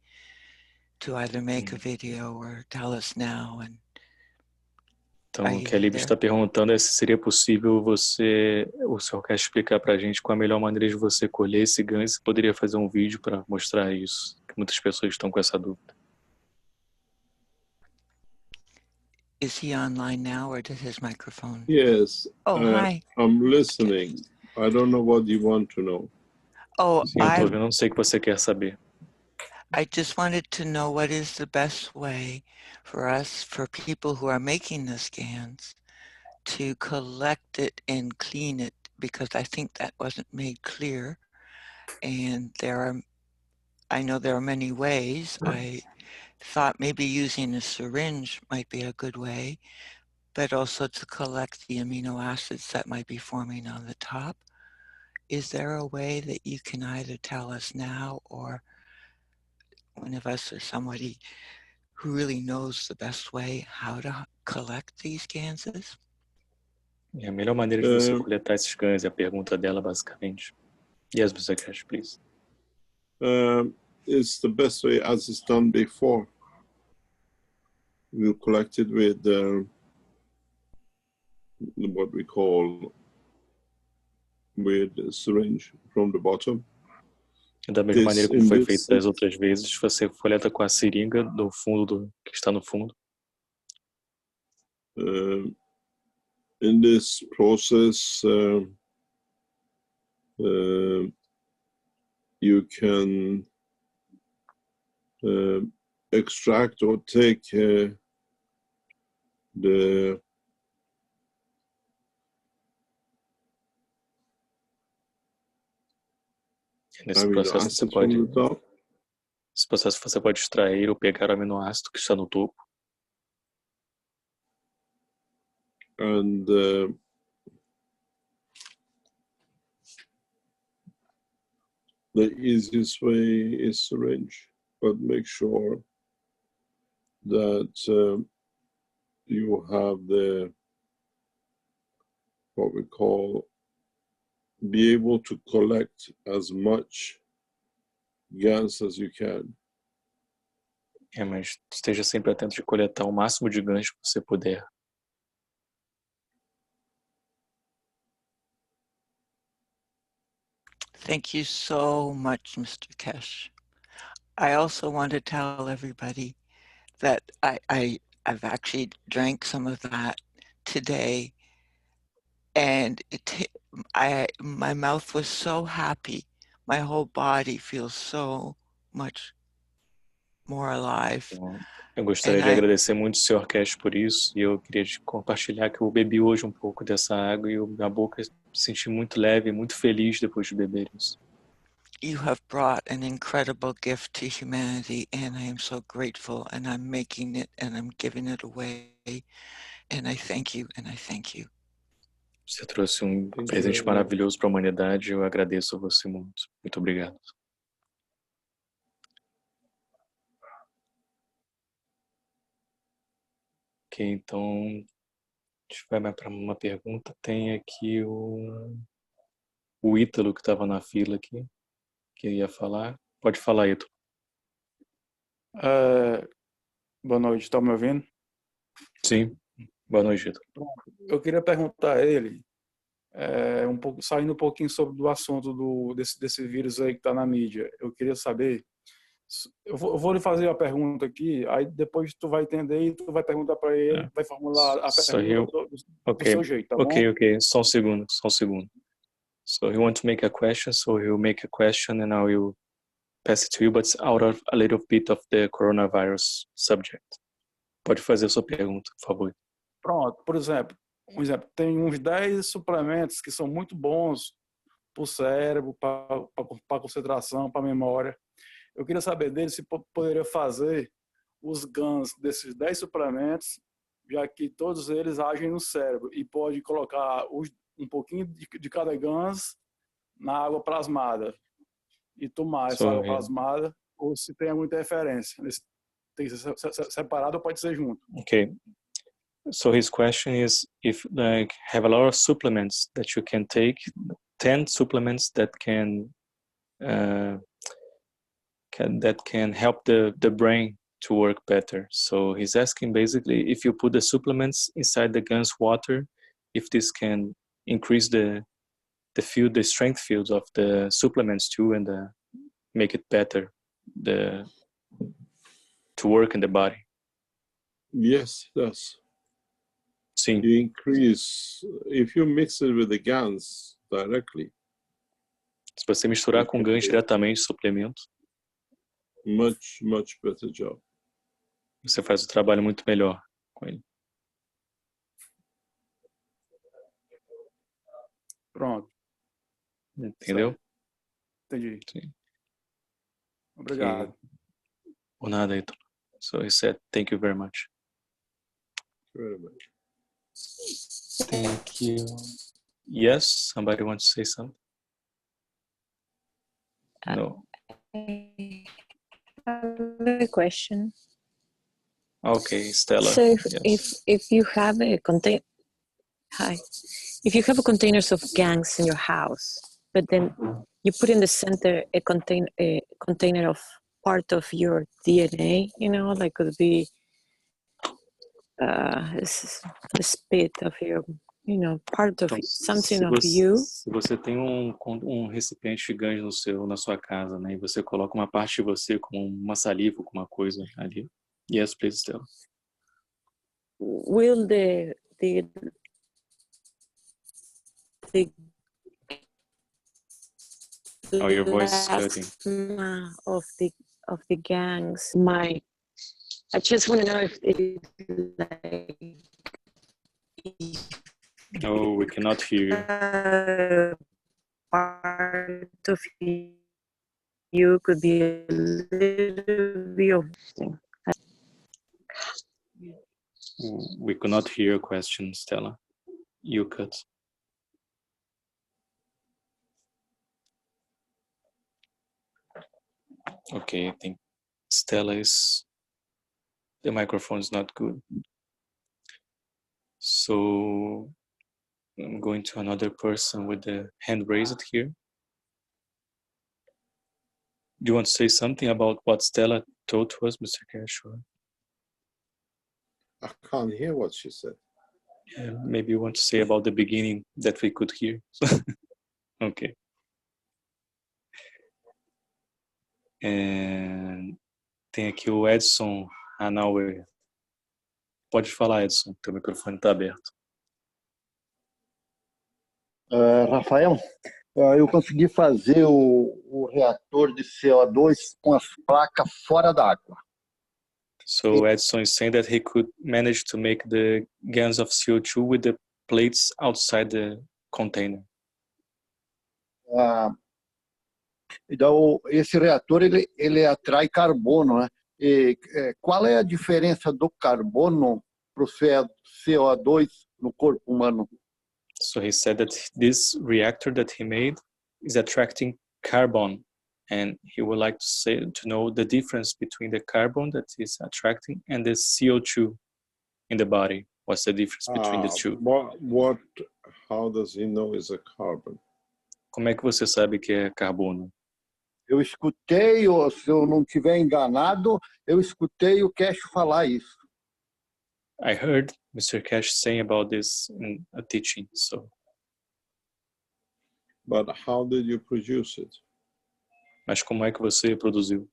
to either make a video or tell us now. And então, o que a Libby está perguntando é se seria possível o senhor quer explicar para a gente qual a melhor maneira de você colher esse ganho, se poderia fazer um vídeo para mostrar isso, que muitas pessoas estão com essa dúvida. Is he online now or does his microphone? Yes. Oh, hi. I'm listening. I don't know what you want to know. Oh, Sim, eu tô ouvindo, não sei o que você quer saber. I just wanted to know what is the best way for us, for people who are making the scans, to collect it and clean it, because I think that wasn't made clear. And I know there are many ways. I thought maybe using a syringe might be a good way, but also to collect the amino acids that might be forming on the top. Is there a way that you can either tell us now, or one of us or somebody who really knows the best way how to collect these ganses? É a melhor maneira de você coletar esses ganhos, é a pergunta dela, basicamente. Yes, Mr. Keshe, please. It's the best way as it's done before. We'll collect it with what we call with a syringe from the bottom. Da mesma maneira como foi feito das outras vezes, você coleta com a seringa do fundo que está no fundo. In this process, you can extract or take the Nesse processo você pode extrair ou pegar o aminoácido que está no topo. And the easiest way is syringe, but make sure that you have what we call, be able to collect as much GANs as you can. Mas esteja sempre atento de coletar o máximo de ganhos que você puder. Thank you so much, Mr. Keshe. I also want to tell everybody that I've actually drank some of that today, and my mouth was so happy. My whole body feels so much more alive. Eu gostaria de agradecer muito o Sr. Keshe por isso, e eu queria compartilhar que eu bebi hoje um pouco dessa água e minha boca se senti muito leve, muito feliz depois de beber isso. You have brought an incredible gift to humanity, and I am so grateful, and I'm making it and I'm giving it away, and I thank you, and I thank you. Você trouxe presente maravilhoso para a humanidade, eu agradeço a você muito. Muito obrigado. Ok, então, a gente vai para uma pergunta. Tem aqui o Ítalo, que estava na fila aqui, que ia falar. Pode falar, Ítalo. Boa noite, está me ouvindo? Sim, boa noite, Ítalo. Eu queria perguntar a ele, saindo um pouquinho sobre o assunto desse vírus aí que está na mídia. Eu queria saber, eu vou lhe fazer a pergunta aqui, aí depois tu vai entender e tu vai perguntar para ele, vai formular a pergunta do seu jeito, tá bom? Ok, só um segundo. So he wants to make a question, so he'll make a question and I will pass it to you, but it's out of a little bit of the coronavirus subject. Pode fazer a sua pergunta, por favor. Pronto, por exemplo, tem uns 10 suplementos que são muito bons para o cérebro, para a concentração, para a memória. Eu queria saber dele se poderia fazer os GANs desses 10 suplementos, já que todos eles agem no cérebro, e pode colocar um pouquinho de cada GANs na água plasmada e tomar essa água plasmada, ou se tem alguma interferência. Tem que ser separado ou pode ser junto. Okay. So his question is if have a lot of supplements that you can take, 10 supplements that can help the brain to work better. So he's asking basically if you put the supplements inside the GAN's water, if this can increase the strength fields of the supplements too, and make it better to work in the body. Yes, it does. Sim. You increase, if you mix it with the GANs directly. Se você misturar com GANs diretamente, suplemento, much better job. Você faz o trabalho muito melhor com ele. Pronto. Entendeu? Entendi. Sim. Obrigado. Por nada, Heitor. So he said, thank you very much. Very much. Thank you. Yes, somebody wants to say something? No. I have a question. Okay, Stella. So Yes. if you have a if you have a containers of gangs in your house, but then you put in the center a container of part of your DNA, you know, like could be a spit of your, you know, part of Então, something of you. Se você tem um recipiente de GANs na sua casa, né, e você coloca uma parte de você, como uma saliva, alguma coisa ali. Yes, please, Stella. Will the Oh, your voice is cutting. Of the gangs, I just want to know if it like. No, we cannot hear you. Part of you could be a little bit of thing. We could not hear your question, Stella. You cut. Okay, I think the microphone is not good. So I'm going to another person with the hand raised here. Do you want to say something about what Stella told to us, Mr. Keshe? I can't hear what she said. Yeah, maybe you want to say about the beginning that we could hear. Okay. Tem aqui o Edson Hanauer. Pode falar, Edson, teu microfone está aberto. Rafael, eu consegui fazer o reator de CO2 com as placas fora d'água. So Edson is saying that he could manage to make the GANs of CO2 with the plates outside the container. Então, esse reator ele atrai carbono, né? Qual é a diferença do carbono para o CO2 no corpo humano? So he said that this reactor that he made is attracting carbon, and he would like to know the difference between the carbon that is attracting and the CO2 in the body. What's the difference between the two? How does he know it's a carbon? Como é que você sabe que é carbono? Eu escutei, se eu não estiver enganado, eu escutei o Keshe falar isso. I heard Mr. Keshe saying about this in a teaching. So. But how did you produce it? Mas como é que você produziu?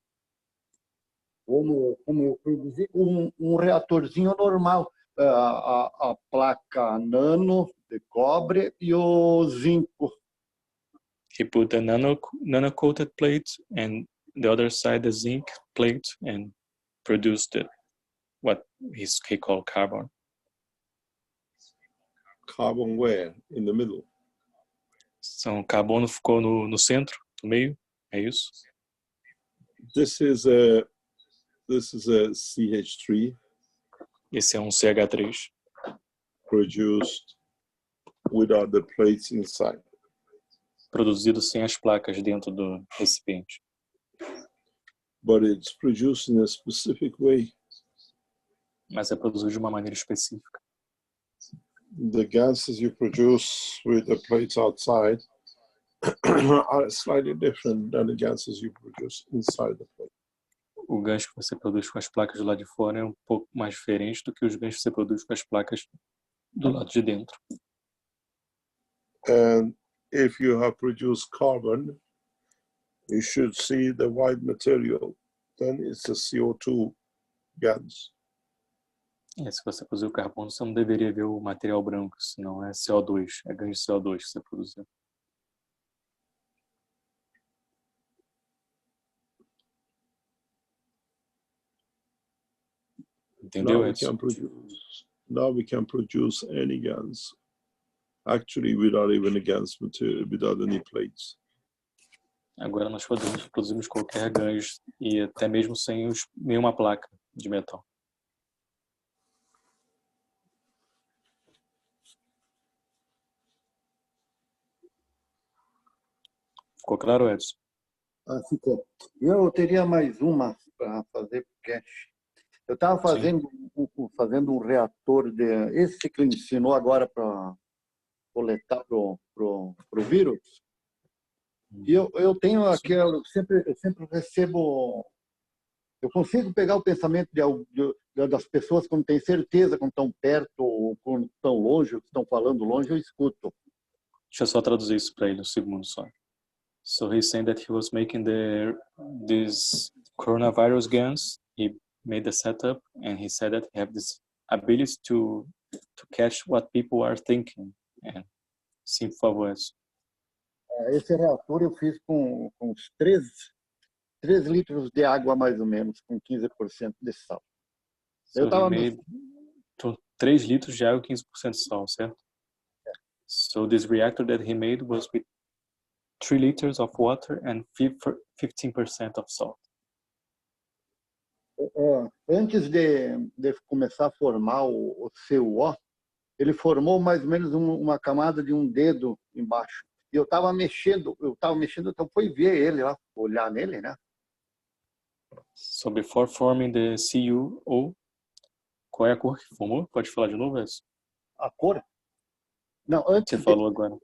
Como eu produzi um reatorzinho normal, a placa nano de cobre e o zinco. He put a nano-coated plate and the other side the zinc plate and produced what he called carbon. Carbon where? In the middle? Então, carbono ficou no centro, no meio, é isso? This is a CH3. Esse é um CH3. Produced without the plates inside. Produzido sem as placas dentro do recipiente. But it's produced in a specific way. Mas é produzido de uma maneira específica. The gases you produce with the plates outside are slightly different than the gases you produce inside the plate. O gás que você produz com as placas do lado de fora é um pouco mais diferente do que os gás que você produz com as placas do lado de dentro. And if you have produced carbon, you should see the white material. Then it's a CO2 gas. Se você produziu carbono, você não deveria ver o material branco, senão é CO2, é ganho de CO2 que você produziu. Entendeu, Edson? Now we can produce any GANs. Actually, without even a GANs material, without any plates. Agora nós produzimos qualquer gancho e até mesmo sem nenhuma placa de metal. Ficou claro, Edson? Ficou. Eu teria mais uma para fazer para o Keshe. Eu estava fazendo um reator esse que ele ensinou agora para coletar para o vírus. E eu tenho aquela, eu sempre recebo, eu consigo pegar o pensamento das pessoas quando tem certeza, quando estão perto ou quando estão longe, ou estão falando longe, eu escuto. Deixa eu só traduzir isso para ele um segundo só. So he's saying that he was making these coronavirus GANs. He made the setup, and he said that he have this ability to catch what people are thinking. Sim, por favor, Edson. Esse reator eu fiz com uns 3 litros de água, mais ou menos, com 15% de sal. So he made 3 litros de água e 15% de sal, certo? So this reactor that he made was with 3 liters of water and 15% of salt. Antes de começar a formar o CuO, ele formou mais ou menos uma camada de um dedo embaixo. E eu estava mexendo, então fui ver ele lá, olhar nele, né? So before forming the CuO, qual é a cor que formou? Pode falar de novo, Edson? A cor? Não, antes você falou agora.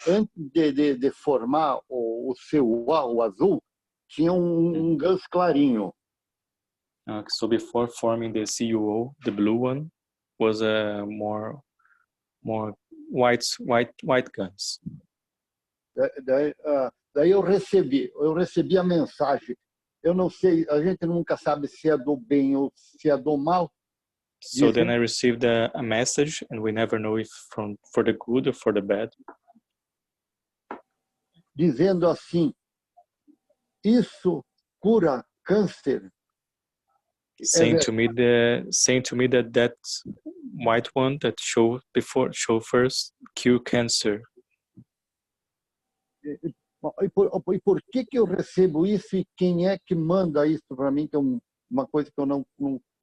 Antes de formar o CuO, o azul, tinha um gans clarinho. So before forming the CuO, the blue one was a more white gans. Daí eu recebi a mensagem. Eu não sei, a gente nunca sabe se é do bem ou se é do mal. So then I received a message, and we never know if for the good or for the bad. Dizendo assim, isso cura câncer. Saying to me that white one that show first cure cancer. E por que eu recebo isso e quem é que manda isso para mim, que é uma coisa que eu não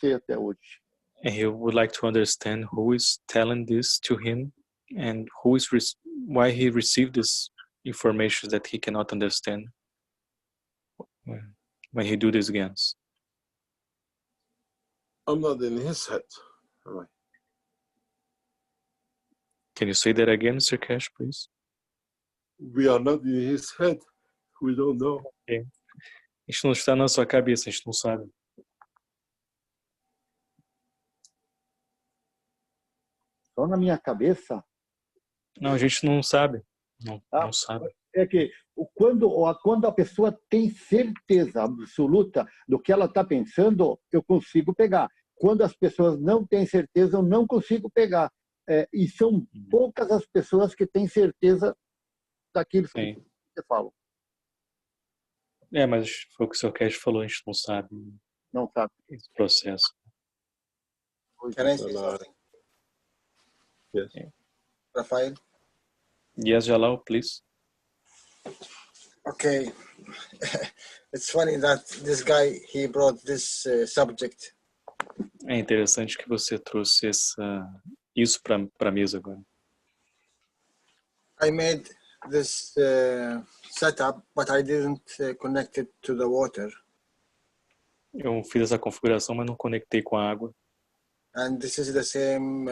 sei até hoje. And he would like to understand who is telling this to him and why he received this information that he cannot understand when he do these GANs. I'm not in his head, am I? Can you say that again, Mr. Keshe, please? We are not in his head. We don't know. Okay. A gente não está na sua cabeça, a gente não sabe. Só na minha cabeça? Não, a gente não sabe. Não sabe. É que quando a pessoa tem certeza absoluta do que ela está pensando, eu consigo pegar. Quando as pessoas não têm certeza, eu não consigo pegar. E são poucas as pessoas que têm certeza daquilo que você fala. Mas foi o que o Sr. Keshe falou, a gente não sabe. Não sabe. Esse processo. Can I say something? Yes. Rafael? Yes, Jalal, please. Okay. It's funny that this guy, he brought this subject. É interessante que você trouxe isso para a mesa agora. I made this setup, but I didn't connect it to the water. Eu fiz essa configuração, mas não conectei com a água. And this is the same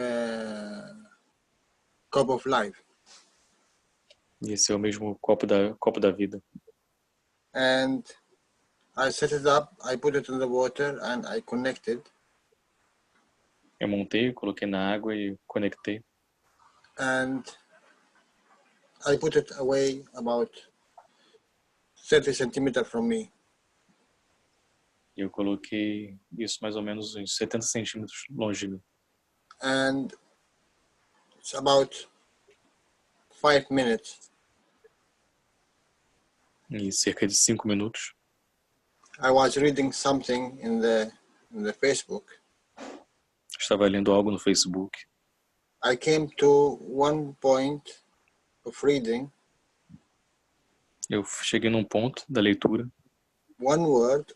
cup of life. E esse é o mesmo copo da vida. And I set it up, I put it in the water and I connected. Eu montei, coloquei na água e conectei. And I put it away about 30 centimeters from me. E eu coloquei isso mais ou menos uns 70 centímetros longe de mim. And it's about 5 minutes. E cerca de 5 minutos. I was reading something in the Facebook. Estava lendo algo no Facebook. I came to one point of reading. Eu cheguei num ponto da leitura. One word.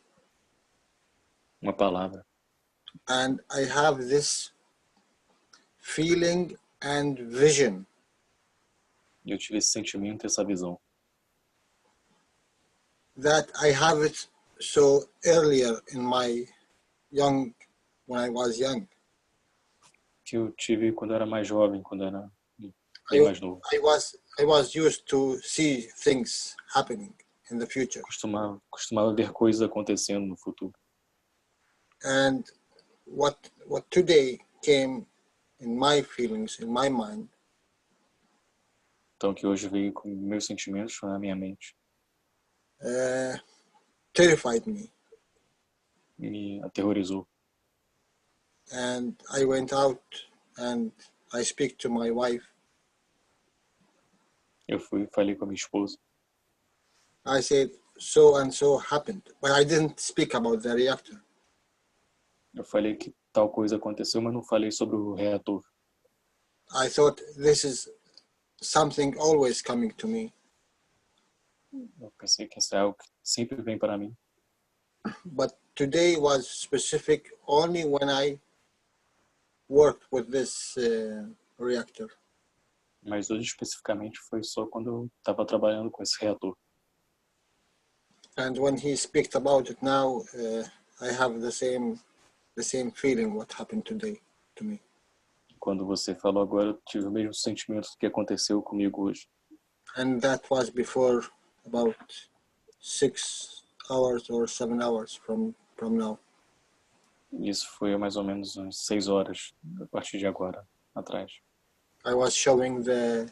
Uma palavra. And I have this feeling and vision. E eu tive esse sentimento, essa visão. That I have it so earlier in my when I was young. Que eu tive quando eu era mais jovem, quando eu era bem mais novo. I was used to see things happening in the future. Costumava ver coisas acontecendo no futuro. And what today came in my feelings, in my mind. Então que hoje veio com meus sentimentos na minha mente. Terrified me. Me aterrorizou. And I went out and I speak to my wife. Eu fui e falei com a minha esposa. I said, so and so happened, but I didn't speak about the reactor. Eu falei que tal coisa aconteceu, mas não falei sobre o reator. I thought this is something always coming to me. Eu pensei que isso é algo que sempre vem para mim. But today was specific only when I worked with this reactor. Mas hoje especificamente foi só quando eu estava trabalhando com esse reator. And when he speaks about it now, I have the same feeling what happened today to me. Quando você falou agora, eu tive o mesmo sentimento que aconteceu comigo hoje. And that was before about 6 hours or 7 hours from now. Isso foi mais ou menos umas 6 horas a partir de agora atrás. I was showing the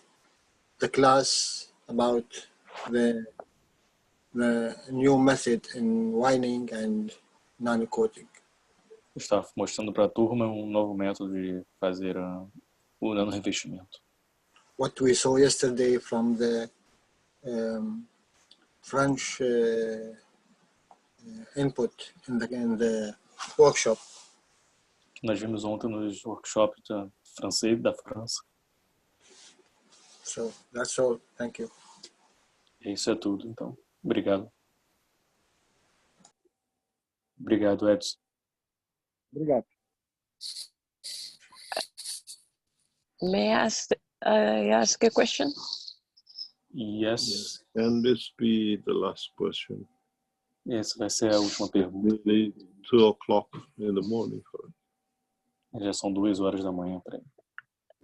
class about the new method in winding and nano-coating. Estava mostrando para a turma um novo método de fazer o nano-revestimento. What we saw yesterday from the French input in the workshop. Que nós vimos ontem nos workshops francês da França. So that's all. Thank you. Isso é tudo, então. Obrigado. Obrigado, Edson. Obrigado. May I ask a question? Yes. Can this be the last question? Essa vai ser a última pergunta. Nearly 2 o'clock in the morning for it. Já são 2 horas da manhã para ele.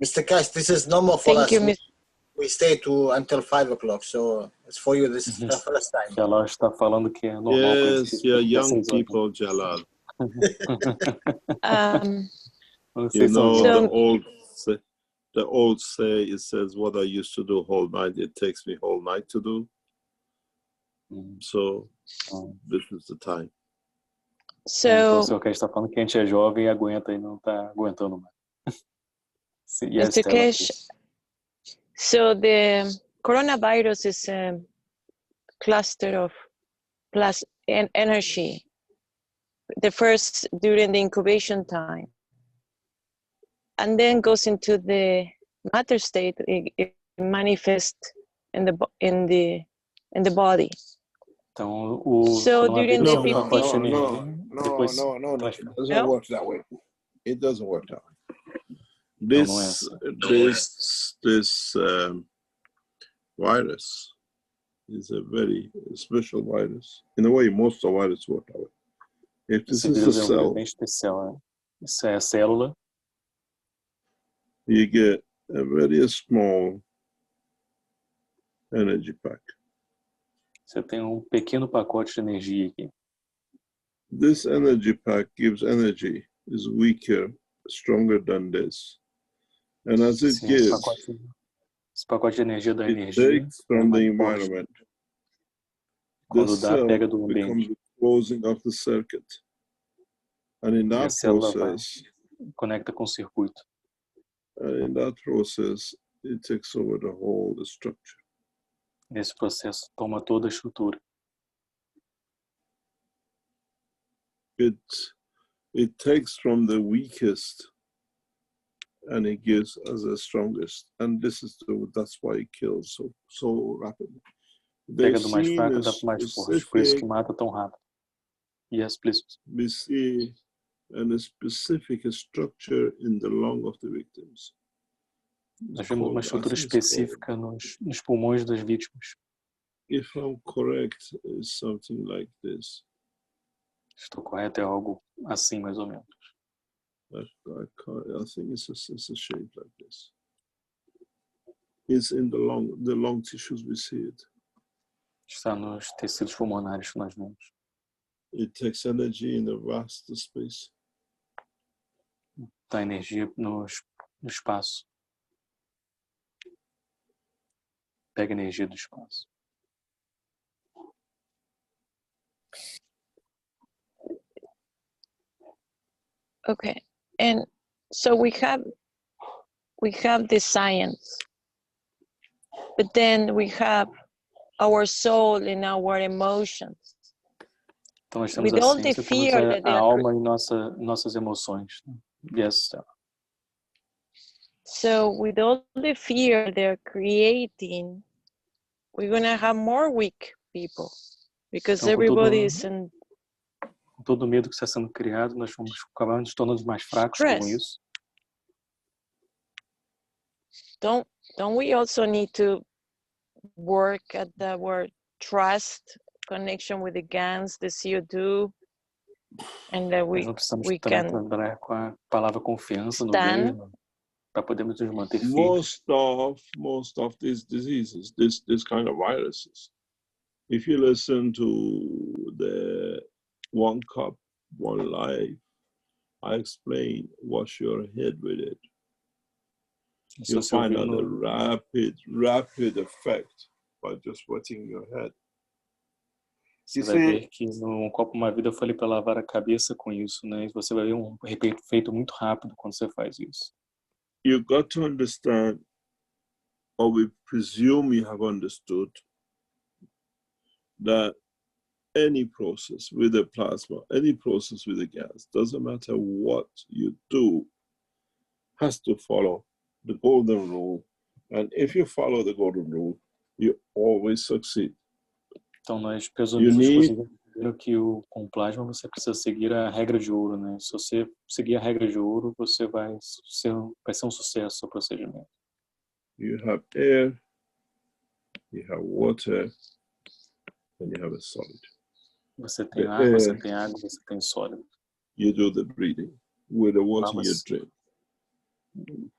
Mr. Keshe, this is normal for us. We stay until 5 o'clock, so it's for you. This is the first time. Jalal está falando que é normal. Yes, you're young people, Jalal. You know, the old say, it says, what I used to do whole night, it takes me whole night to do. So, this is the time. Então, o senhor Keshe está falando que a gente é jovem e aguenta e não está aguentando mais. Mr. Keshe, so the coronavirus is a cluster of plus energy. The first during the incubation time, and then goes into the matter state. It manifests in the body. Então, so during the 15 No, it doesn't work that way. It doesn't work that way. This virus is a very special virus. In a way, most of viruses work that way. If this is a cell, bem especial, né? Isso é a célula. You get a very small energy pack. Você tem pequeno pacote de energia aqui. This energy pack gives energy, is weaker, stronger than this. And as it gives, esse pacote de energia dá it energia takes from the environment. Quando dá, pega do ambiente. closing of the circuit. And in E a that célula process, conecta com o circuito. It takes over the whole structure. Nesse processo, toma toda a estrutura. It takes from the weakest and it gives us the strongest. And that's why it kills so rapidly. Pega do mais fraco e dá para o mais forte. Por isso que mata tão rápido. Yes, please. We see a specific structure in the lung of the victims. Nós vemos uma estrutura específica nos pulmões das vítimas. If I'm correct, it's something like this. Estou correto, é algo assim mais ou menos. I think it's a shape like this. It's in the lung tissues we see it. Está nos tecidos pulmonares que nós vemos. It takes energy in a vast space. Dá energia no espaço. Pega energia do espaço. Okay, and so we have the science, but then we have our soul and our emotions. Então nós temos With a all the ciência, fear temos a alma e nossas emoções. Yes. So with all the fear they're creating, we're gonna have more weak people because Então, everybody is in todo o medo que está sendo criado, nós vamos acabar nos tornando mais fracos com isso. Don't we also need to work at our trust connection with the GANs, the CO2, and that we can trabalhar com a palavra confiança no stand meio para podermos nos manter firmes. Most of these diseases, this kind of viruses, if you listen to the One Cup, One Life, I explain wash your head with it. You'll find out a rapid effect by just wetting your head. Você vai ver que no Copo Uma Vida eu falei para lavar a cabeça com isso, né? E você vai ver um efeito muito rápido quando você faz isso. You got to understand, or we presume you have understood, that any process with a plasma, any process with a gas, doesn't matter what you do, has to follow the golden rule. And if you follow the golden rule, you always succeed. Então nós presumimos que com o plasma você precisa seguir a regra de ouro, né? Se você seguir a regra de ouro, você vai ser um sucesso o seu procedimento. You have air, you have water, and you have a solid. Você tem água, você tem sólido. You do the breathing with the water you drink.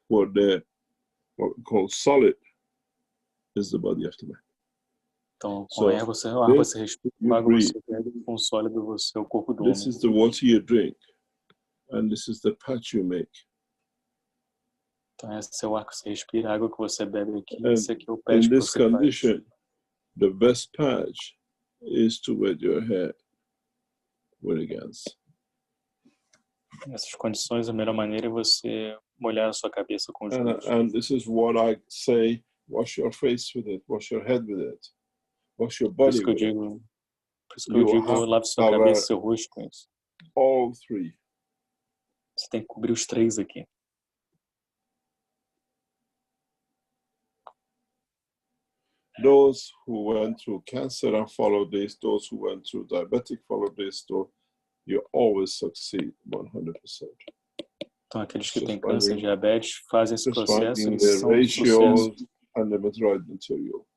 What we call solid is the body of the man. Então, com ar você respira, com água você bebe, com sólido você é o corpo do homem. This is the water you drink, and this is the patch you make. Então, esse é o ar que você respira, a água que você bebe aqui, esse aqui é o patch in que this você condition, faz. the best patch is to wet your hair with a gas. Nessas condições, a melhor maneira é você molhar a sua cabeça com os dedos. And this is what I say: wash your face with it, wash your head with it, wash your body with it. Por isso que eu digo, lave sua cabeça e seu rosto com isso. All three. Você tem que cobrir os três aqui. Those who went through cancer and followed this, those who went through diabetic follow this, you always succeed 100%. Então, aqueles que têm câncer e diabetes fazem esse processo, eles the são ratios sucesso. and the material material.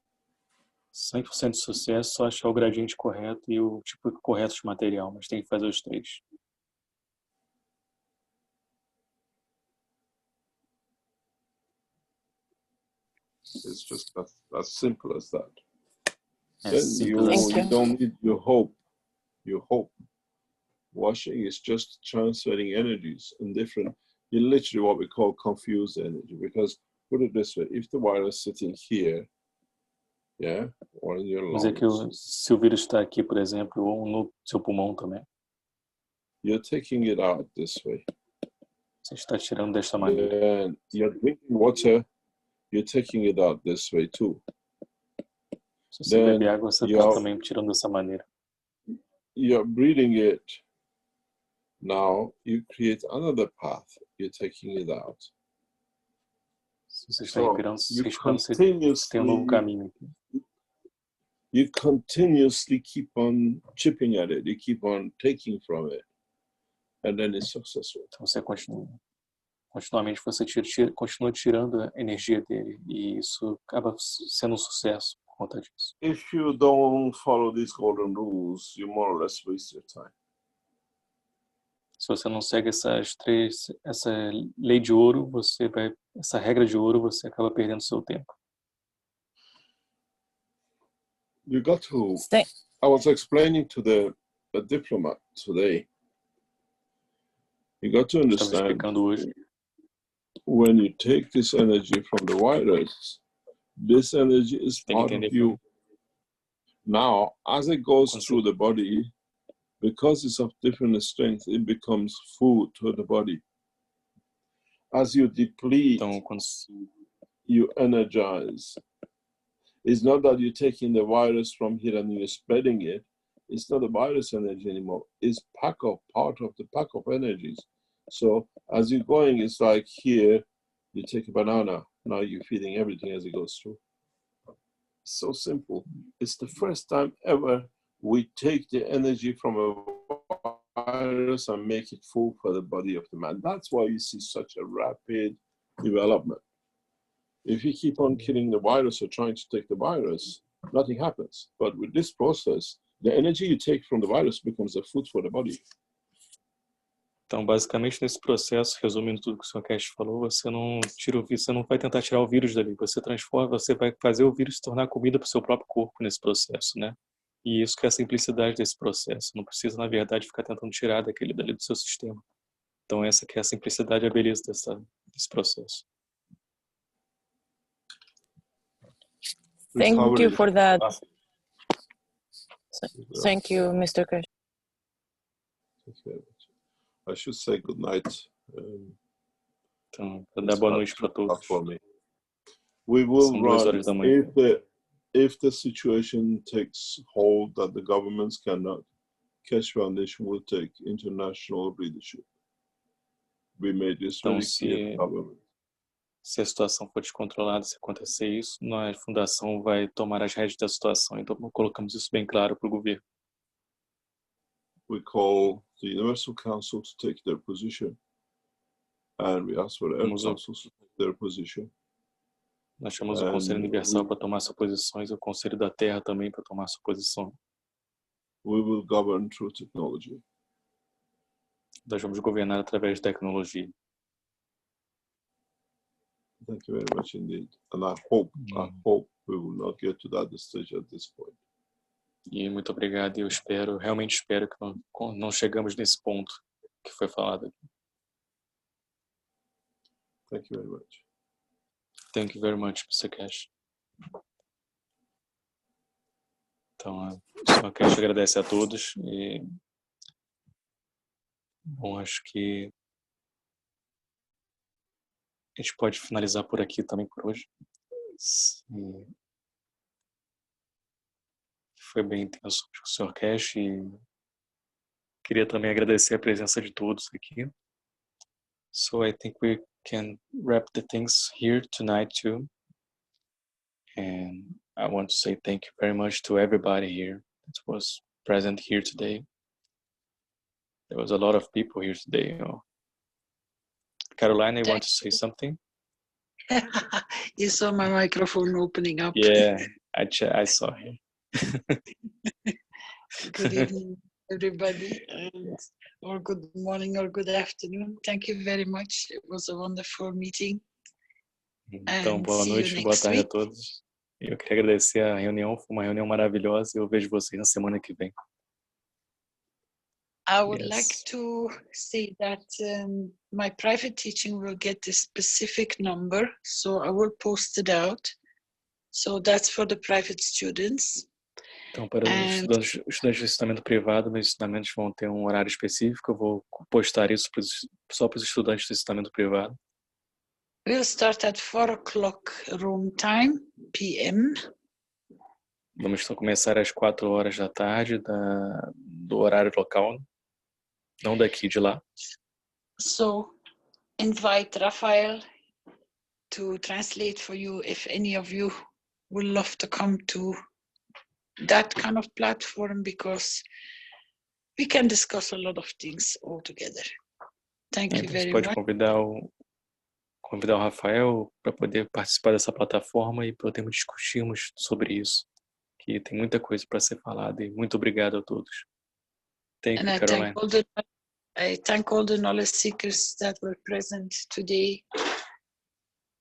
100% de sucesso, só achar o gradiente correto e o tipo correto de material, mas tem que fazer os três. It's just as simple as that. É Then simples. you don't need your hope. Your hope. Washing is just transferring energies in different, in literally what we call confused energy. Because put it this way, if the virus is sitting here, yeah, or in your Mas é que lungs. se o vírus está aqui, por exemplo, ou no seu pulmão também, You're taking it out this way. você está tirando desta maneira. Then you're drinking water, you're taking it out this way too. Se você bebe água, você está também tirando dessa maneira. You're breathing it. Now you create another path. You're taking it out. Se você está respirando, você tem um novo caminho aqui. You continuously keep on chipping at it. You keep on taking from it, and then it's successful. Então você continuamente você continua tirando a energia dele, e isso acaba sendo um sucesso por conta disso. If you don't follow these golden rules, you more or less waste your time. Se você não segue essa lei de ouro, essa regra de ouro, você acaba perdendo seu tempo. You got to. I was explaining to the diplomat today. You got to understand. When you take this energy from the virus, this energy is part of you. Now, as it goes through the body, because it's of different strength, it becomes food to the body. As you deplete, you energize. It's not that you're taking the virus from here and you're spreading it. It's not a virus energy anymore. It's part of the pack of energies. So as you're going, it's like here, you take a banana. Now you're feeding everything as it goes through. It's so simple. It's the first time ever we take the energy from a virus and make it food for the body of the man. That's why you see such a rapid development. If you keep on killing the virus or trying to take the virus, nothing happens. But with this process, the energy you take from the virus becomes the food for the body. Então, basicamente, nesse processo, resumindo tudo que o Sr. Keshe falou, você não vai tentar tirar o vírus dali, você vai fazer o vírus se tornar comida para o seu próprio corpo nesse processo, né? E isso que é a simplicidade desse processo. Não precisa, na verdade, ficar tentando tirar daquele dali do seu sistema. Então, essa que é a simplicidade e a beleza desse processo. Thank you for that. Thank you, Mr. Keshe. I should say good night. Então, para dar boa noite para todos. We will São run 2 horas da manhã. if the situation takes hold that the governments cannot. Keshe Foundation will take international leadership. We made this very clear to government. Se a situação for descontrolada, se acontecer isso, a fundação vai tomar as rédeas da situação. Então, colocamos isso bem claro para o governo. We call the Universal Council to take their position, and we ask for the Earth Council to take their position. Nós chamamos o Conselho Universal para tomar suas posições e o Conselho da Terra também para tomar sua posição. We will govern through technology. Nós vamos governar através de tecnologia. Thank you very much indeed. And I hope we will not get to that stage at this point. E muito obrigado. Eu realmente espero que não chegamos nesse ponto que foi falado aqui. Thank you very much. Thank you very much, Mr. Keshe. Então, o Sr. Keshe agradece a todos e bom, acho que a gente pode finalizar por aqui também por hoje. Foi bem intenso com o Sr. Keshe e queria também agradecer a presença de todos aqui. So I think we can wrap the things here tonight too. And I want to say thank you very much to everybody here that was present here today. There was a lot of people here today. Caroline, you want to say something? You saw my microphone opening up. Yeah, I saw him. Good evening, everybody, or good morning or good afternoon. Thank you very much. It was a wonderful meeting. Então, boa noite, boa tarde a todos. Eu queria agradecer a reunião, foi uma reunião maravilhosa e eu vejo vocês na semana que vem. I would like to say that my private teaching will get a specific number, so I will post it out. So that's for the private students. Então, para os estudantes de ensinamento privado, meus ensinamentos vão ter um horário específico. Eu vou postar isso só para os estudantes de ensinamento privado. We'll start at 4 o'clock room time, PM. Vamos começar às 4 horas da tarde do horário local, não daqui, de lá. So invite Rafael to translate for you if any of you would love to come to that kind of platform, because we can discuss a lot of things all together. Thank you Então, very você pode much. convidar o Rafael para poder participar dessa plataforma e podermos discutirmos sobre isso, que tem muita coisa para ser falada, e muito obrigado a todos. Thank you, Caroline. I thank all the knowledge seekers that were present today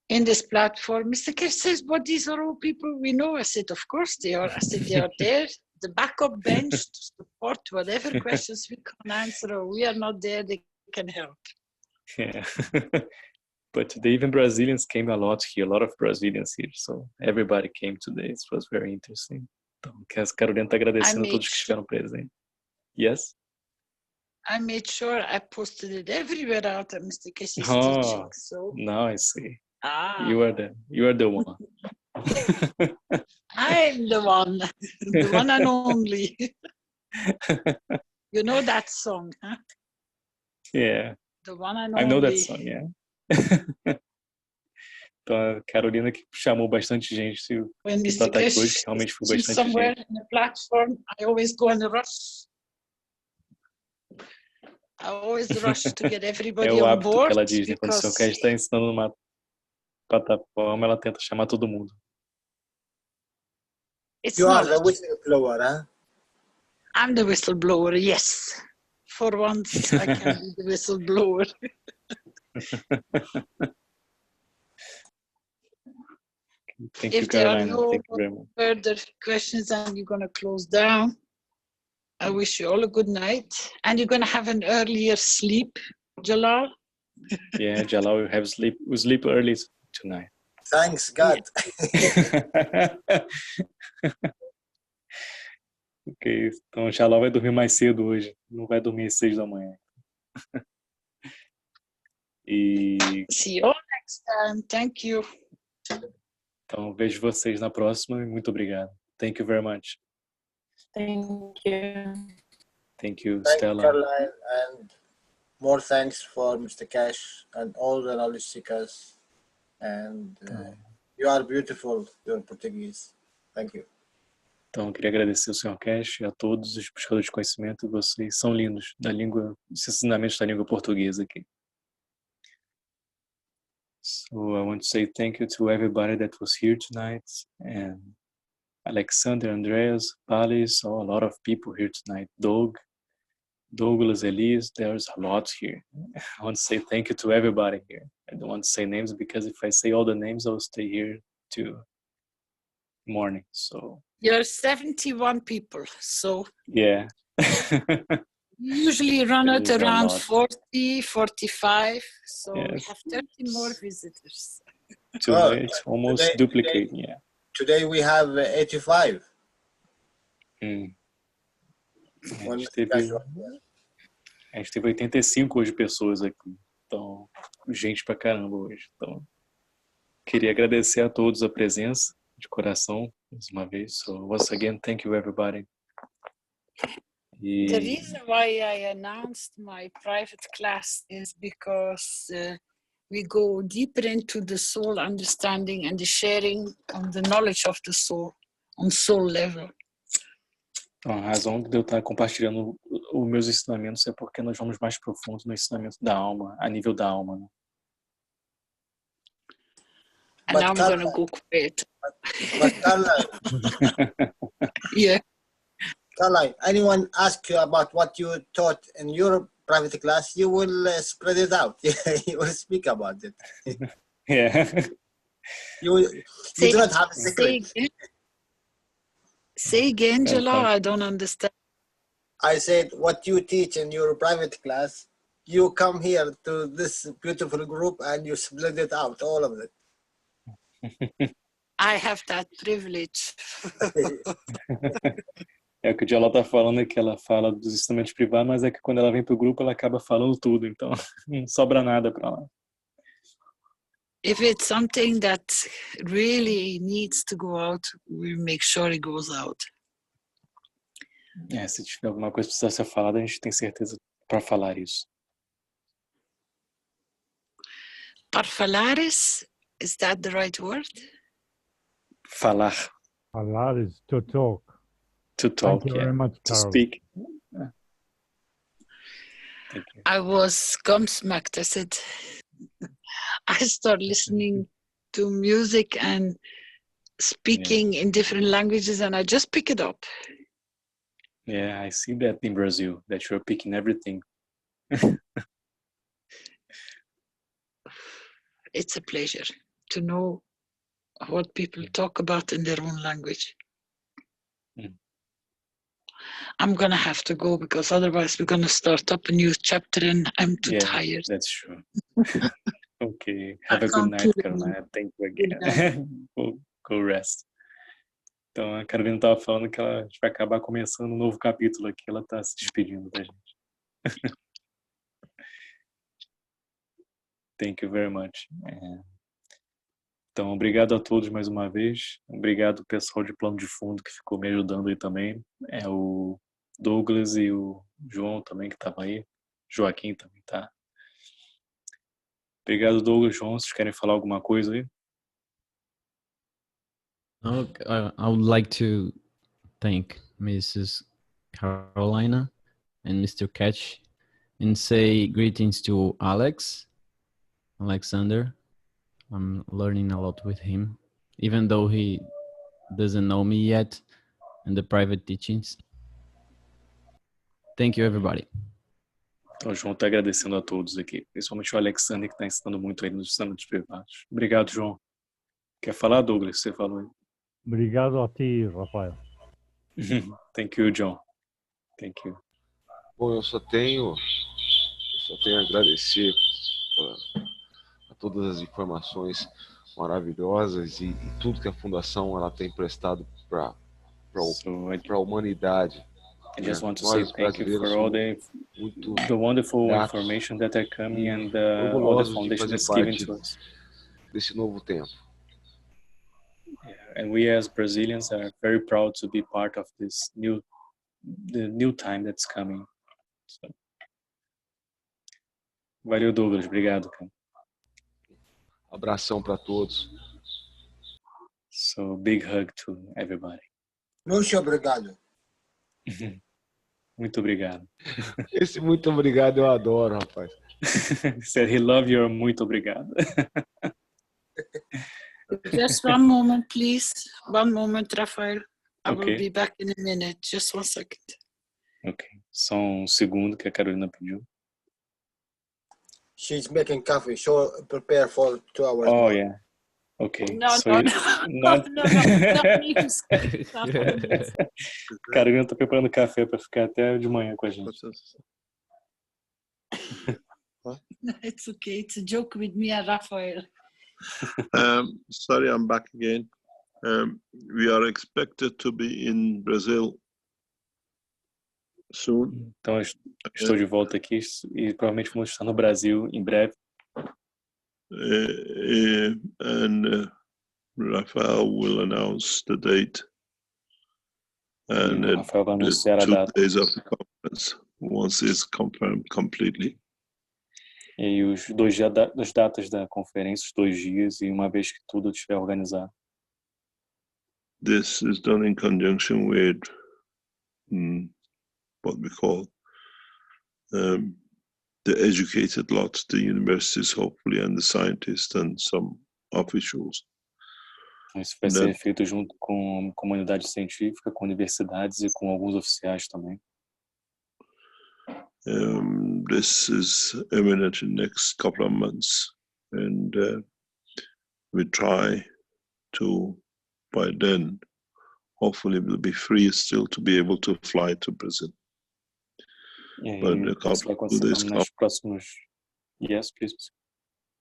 in this platform. Mr. Keshe says, but these are all people we know. I said, of course they are. I said, they are there, the backup bench to support whatever questions we can answer, or we are not there, they can help. Yeah. But today even Brazilians came a lot here, a lot of Brazilians here, so everybody came today. It was very interesting. Então, a Carolina está agradecendo a todos que estiveram presentes. Yes? I made sure I posted it everywhere out that Mr. Keshe is Oh, teaching. So now I see. Ah. You are the one. I'm the one and only. You know that song, huh? Yeah. The one and I only. know that song, yeah. Então, a Carolina que chamou bastante gente When para Mr. estar aqui Keshe hoje, que realmente foi is bastante somewhere gente. in the platform, I always go in a rush. I always rush to get everybody É o on hábito board, que ela diz, né? Quando o Sr. because Keshe está ensinando numa plataforma, ela tenta chamar todo mundo. it's You are the knowledge. whistleblower, huh? I'm the whistleblower, yes. For once, I can be the whistleblower. Thank you, If there are Carolina. no Thank you very much. further questions and you're going to close down, I wish you all a good night. And you're going to have an earlier sleep, Jalal? Yeah, Jalal will sleep early tonight. Thanks God. Ok, então o Jalal vai dormir mais cedo hoje, não vai dormir às 6 da manhã. E See you all next time. Thank you. então vejo vocês na próxima e muito obrigado. Thank you very much. Thank you. Thank you, Thank Stella. Caroline, and more thanks for Mr. Keshe and all the knowledge seekers. And you are beautiful, you're Portuguese. Thank you. Então, eu queria agradecer ao Sr. Keshe e a todos os buscadores de conhecimento. Vocês são lindos, dos ensinamentos da língua portuguesa aqui. So, I want to say thank you to everybody that was here tonight, and Alexander, Andreas, Palis, a lot of people here tonight. Douglas, Elise, there's a lot here. I want to say thank you to everybody here. I don't want to say names because if I say all the names, I'll stay here till morning. So You're 71 people, so yeah. usually run It at is a around lot. 40, 45, so we Yes. have 30 more visitors. Today it's almost duplicating, yeah. Today we have 85. A gente teve 85 hoje pessoas aqui. Então, gente pra caramba hoje. Então, queria agradecer a todos a presença de coração, mais uma vez. So, once again, thank you everybody. The reason why I announced my private class is because we go deeper into the soul understanding and the sharing of the knowledge of the soul on soul level. Então, a razão de eu estar compartilhando os meus ensinamentos é porque nós vamos mais profundo no ensinamento da alma, a nível da alma, né? And now I'm going to go quiet. But Caroline, Yeah. Caroline, anyone ask you about what you taught in your private class, you will spread it out. You will speak about it. Yeah. You do not have a secret. Say again, Jalal, I don't understand. I said, what you teach in your private class, you come here to this beautiful group and you split it out, all of it. I have that privilege. É o que o Diallo tá falando, é que ela fala dos instrumentos privados, mas é que quando ela vem pro grupo ela acaba falando tudo, então não sobra nada para ela. If it's something that really needs to go out, we make sure it goes out. Se tiver alguma coisa que precisa ser falada, a gente tem certeza para falar isso. Para falares, is that the right word? Falar. Falar is to talk. To talk, Thank you very much, to Carol. speak. Thank you. I was gobsmacked. I said, I start listening to music and speaking in different languages, and I just pick it up. Yeah, I see that in Brazil, that you're picking everything. It's a pleasure to know what people talk about in their own language. I'm going to have to go because otherwise we're going to start up a new chapter and I'm too tired. That's true. Okay, have a good night, Carolina. Thank you again. Go rest. Então, a Carolina estava falando que a gente vai acabar começando um novo capítulo aqui. Ela está se despedindo da gente. Thank you very much. Então, obrigado a todos mais uma vez. Obrigado ao pessoal de plano de fundo que ficou me ajudando aí também. O Douglas e o João também que estavam aí. Joaquim também tá. Obrigado, Douglas, João. Vocês querem falar alguma coisa aí? I would like to thank Mrs. Carolina and Mr. Keshe and say greetings to Alexander. I'm learning a lot with him, even though he doesn't know me yet in the private teachings. Thank you, everybody. Então, o João está agradecendo a todos aqui, principalmente o Alexander, que está ensinando muito aí nos instrumentos privados. Obrigado, João. Quer falar, Douglas? Você falou aí. Obrigado a ti, Rafael. Thank you, John. Thank you. Bom, eu só tenho a agradecer a todas as informações maravilhosas e tudo que a Fundação ela tem prestado para a humanidade. I just want to say thank you for all the wonderful information that are coming and all the foundation is given to us. Desse novo tempo. And we as Brazilians are very proud to be part of this new time that's coming. So. Valeu, Douglas. Obrigado, cara. Abração para todos. So, big hug to everybody. Muito obrigado. Muito obrigado. Esse muito obrigado eu adoro, rapaz. He said he loved your muito obrigado. Just one moment, please. One moment, Rafael. I will be back in a minute. Just 1 second. Ok. Só um segundo que a Carolina pediu. She's making coffee, so prepare for 2 hours. Oh, more. Yeah. Okay. No, so no, no, Carolina está preparando café para ficar até de manhã com a gente. It's okay. It's a joke with me and Rafael. Sorry, I'm back again. We are expected to be in Brazil soon. Então, estou de volta aqui e provavelmente vamos estar no Brasil em breve. And Rafael will announce the date. And Rafael vai the anunciar a 2 data. days of the conference, once it's confirmed completely. E os 2 dias das datas da conferência, os 2 dias, e uma vez que tudo estiver organizado. This is done in conjunction with what we call the educated lot, the universities, hopefully, and the scientists and some officials. Isso vai ser feito junto com a comunidade científica, com universidades e com alguns oficiais também. This is imminent in the next couple of months, and we try to, by then, hopefully we'll be free still to be able to fly to Brazil. But a couple of days. Yes, please.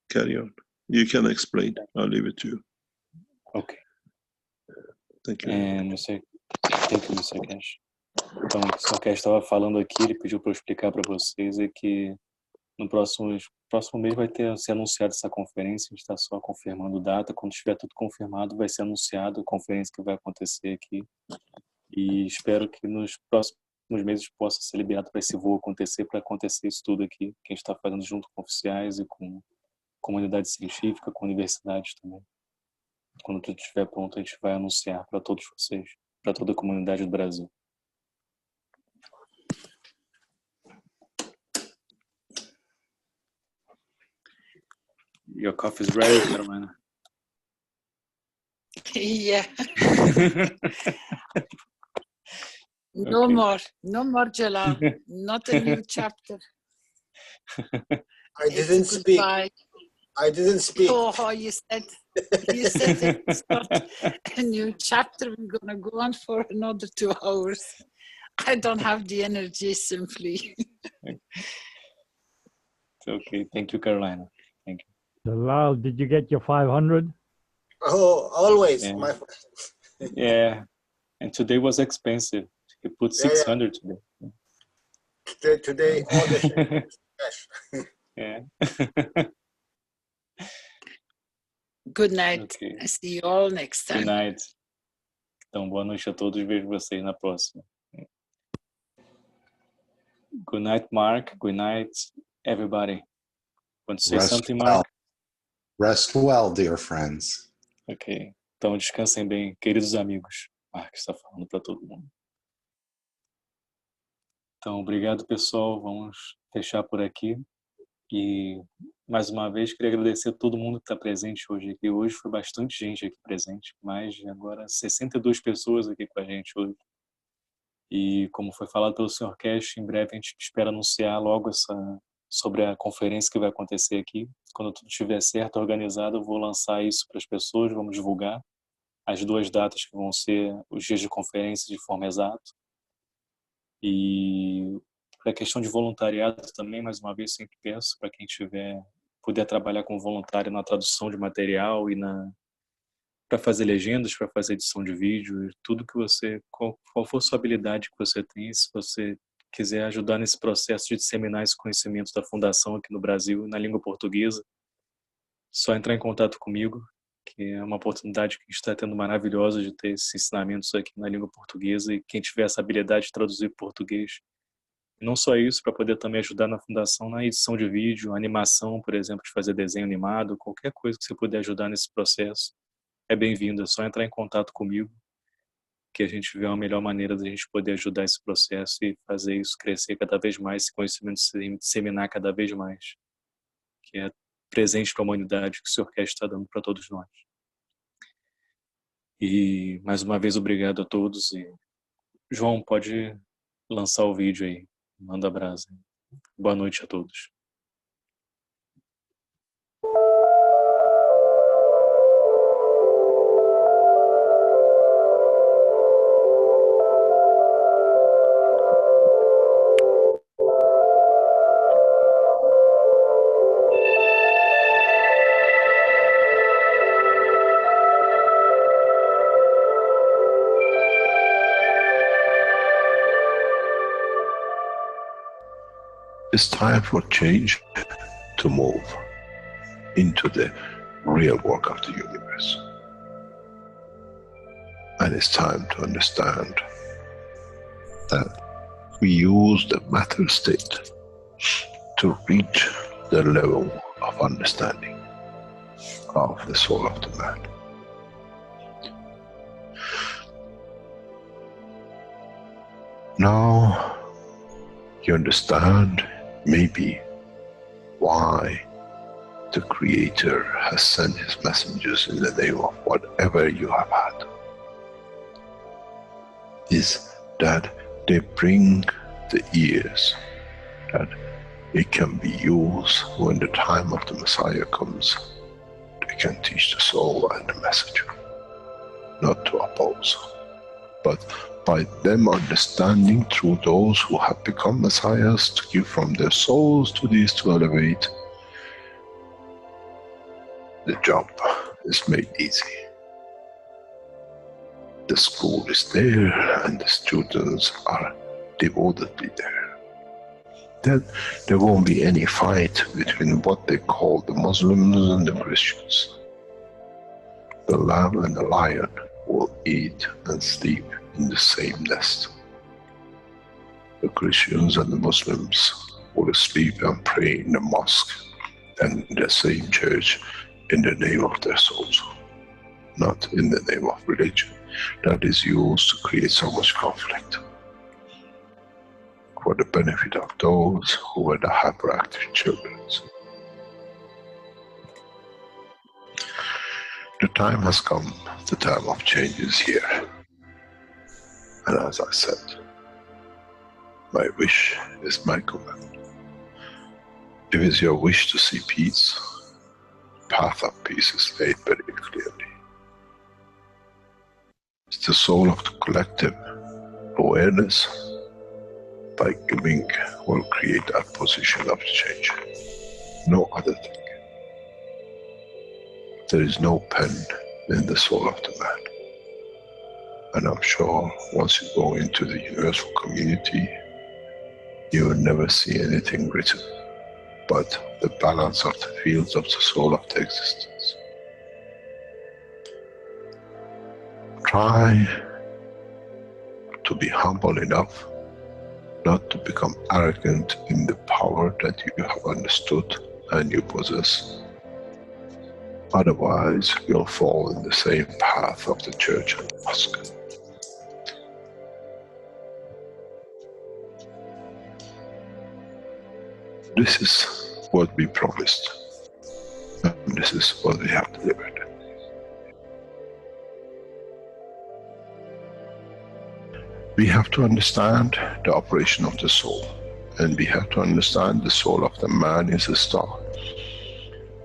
Carry on. You can explain. I'll leave it to you. Ok. Thank you. Thank you, Mr. Keshe. Então, o que o Sr. Keshe estava falando aqui, ele pediu para eu explicar para vocês, é que no próximo mês vai ser anunciada essa conferência, a gente está só confirmando data, quando estiver tudo confirmado vai ser anunciado a conferência que vai acontecer aqui, e espero que nos próximos meses possa ser liberado para esse voo acontecer, para acontecer isso tudo aqui, que a gente está fazendo junto com oficiais e com comunidade científica, com universidades também. Quando tudo estiver pronto, a gente vai anunciar para todos vocês, para toda a comunidade do Brasil. Your coffee is ready, Carolina? Yeah. No more Jalal, not a new chapter. I didn't speak. I didn't speak. Oh, you said it's not a new chapter. We're gonna go on for another 2 hours. I don't have the energy, simply. It's okay. Thank you, Carolina. Thank you. Jalal, did you get your 500? Oh, always. Yeah. My Yeah, and today was expensive. You put 600 today. Today all the cash. Yeah. Good night. Okay. I see you all next time. Good night. Então, boa noite a todos. Vejo vocês na próxima. Good night, Mark. Good night, everybody. Want to say something, Mark? Rest well, dear friends. Ok. Então, descansem bem, queridos amigos. Mark está falando para todo mundo. Então, obrigado, pessoal. Vamos fechar por aqui. E, mais uma vez, queria agradecer a todo mundo que está presente hoje aqui. Hoje foi bastante gente aqui presente, mais de agora 62 pessoas aqui com a gente hoje. E, como foi falado pelo Sr. Keshe, em breve a gente espera anunciar logo sobre a conferência que vai acontecer aqui. Quando tudo estiver certo, organizado, eu vou lançar isso para as pessoas, vamos divulgar as 2 datas que vão ser os dias de conferência de forma exata. E para a questão de voluntariado também, mais uma vez, sempre peço para quem puder trabalhar como voluntário na tradução de material e para fazer legendas, para fazer edição de vídeo, tudo que qual for a sua habilidade que você tem, se você quiser ajudar nesse processo de disseminar esse conhecimento da Fundação aqui no Brasil, na língua portuguesa, só entrar em contato comigo, que é uma oportunidade que a gente está tendo maravilhosa de ter esses ensinamentos aqui na língua portuguesa, e quem tiver essa habilidade de traduzir português. E não só isso, para poder também ajudar na Fundação na edição de vídeo, animação, por exemplo, de fazer desenho animado, qualquer coisa que você puder ajudar nesse processo, é bem-vindo. É só entrar em contato comigo, que a gente vê uma melhor maneira de a gente poder ajudar esse processo e fazer isso crescer cada vez mais, esse conhecimento se disseminar cada vez mais, que é presente para a humanidade que o Sr. Keshe está dando para todos nós. E, mais uma vez, obrigado a todos. E João, pode lançar o vídeo aí. Manda abraço. Boa noite a todos. It's time for change to move into the real work of the universe. And it's time to understand that we use the matter state to reach the level of understanding of the soul of the man. Now you understand maybe why the Creator has sent His messengers in the name of whatever you have had. Is that they bring the ears that it can be used when the time of the Messiah comes. They can teach the soul and the messenger, not to oppose, but by them understanding through those who have become messiahs, to give from their souls to these to elevate, the job is made easy. the school is there and the students are devotedly there, then there won't be any fight between what they call the Muslims and the Christians. The lamb and the lion will eat and sleep in the same nest. The Christians and the Muslims will sleep and pray in the mosque and in the same church in the name of their souls, not in the name of religion that is used to create so much conflict for the benefit of those who were the hyperactive children. The time has come, the time of change is here. And as I said, my wish is my command. If it's your wish to see peace, the path of peace is laid very clearly. It's the soul of the collective awareness. By giving will create that position of change. No other thing. There is no pen in the soul of the man. And I'm sure once you go into the universal community, you will never see anything written but the balance of the fields of the soul of the existence. Try to be humble enough not to become arrogant in the power that you have understood and you possess. Otherwise, you'll fall in the same path of the church and the mosque. This is what we promised, and this is what we have delivered. We have to understand the operation of the soul, and we have to understand the soul of the man is a star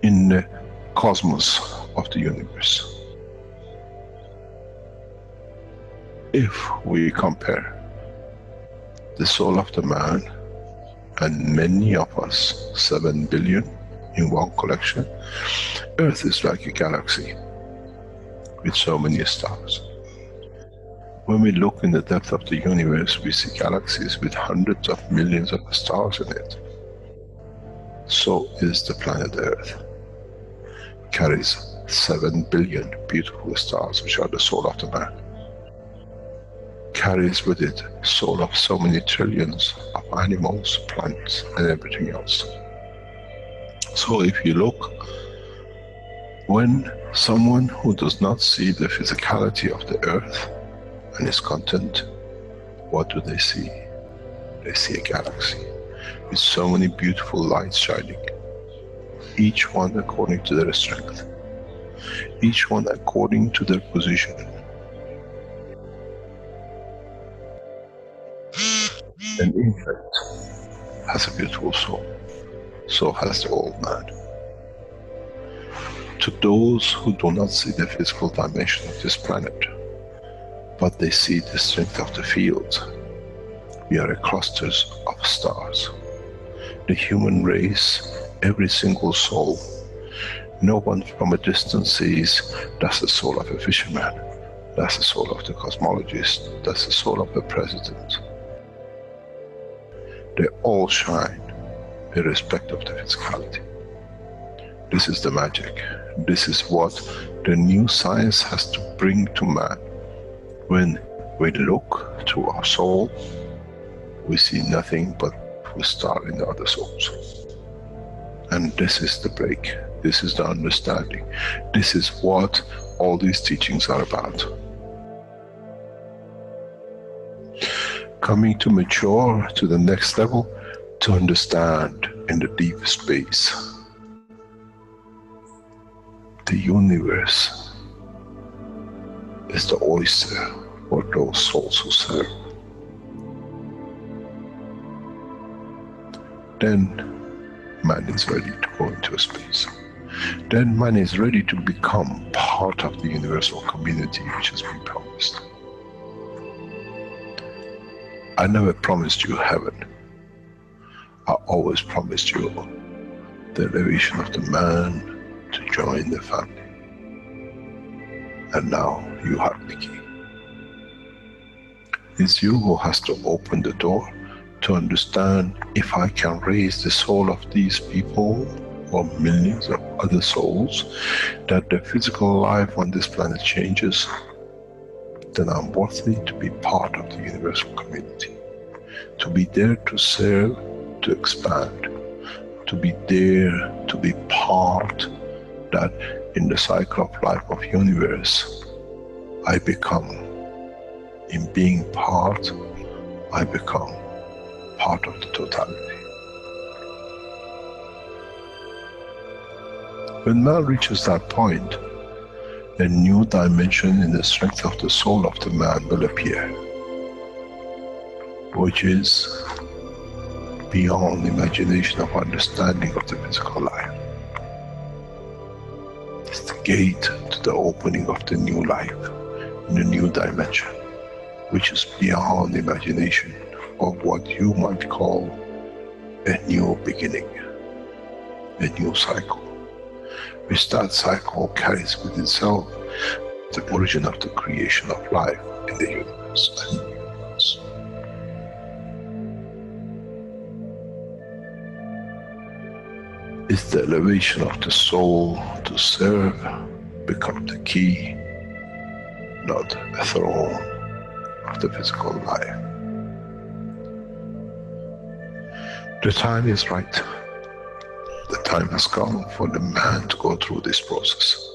in the cosmos of the universe. If we compare the soul of the man and many of us, 7 billion in one collection, Earth is like a galaxy with so many stars. When we look in the depth of the universe, we see galaxies with hundreds of millions of stars in it. So is the planet Earth. Carries 7 billion beautiful stars, which are the soul of the man. Carries with it soul of so many trillions of animals, plants, and everything else. So if you look, when someone who does not see the physicality of the earth and is content, what do they see? They see a galaxy with so many beautiful lights shining, each one according to their strength, each one according to their position. An infant has a beautiful soul, so has the old man. To those who do not see the physical dimension of this planet, but they see the strength of the field, we are clusters of stars. The human race, every single soul, no one from a distance sees that's the soul of a fisherman, that's the soul of the cosmologist, that's the soul of the president. They all shine irrespective of the physicality. This is the magic. This is what the new science has to bring to man. When we look to our soul, we see nothing but a star in the other souls. And this is the break. This is the understanding. This is what all these teachings are about. Coming to mature to the next level, to understand in the deep space. The universe is the oyster for those souls who serve. Then man is ready to go into space. Then man is ready to become part of the universal community which has been promised. I never promised you heaven. I always promised you the elevation of the man to join the family. And now you are the key. It's you who has to open the door to understand, if I can raise the soul of these people or millions of other souls, that the physical life on this planet changes, then I'm worthy to be part of the universal community. To be there to serve, to expand, to be there, to be part, that in the cycle of life of universe, I become, in being part, I become part of the totality. When man reaches that point, a new dimension in the strength of the soul of the man will appear, which is beyond imagination of understanding of the physical life. It's the gate to the opening of the new life, in a new dimension, which is beyond imagination of what you might call a new beginning, a new cycle, which that cycle carries with itself the origin of the creation of life in the universe. It's the elevation of the soul to serve, become the key, not a throne of the physical life. The time is right. The time has come for the man to go through this process.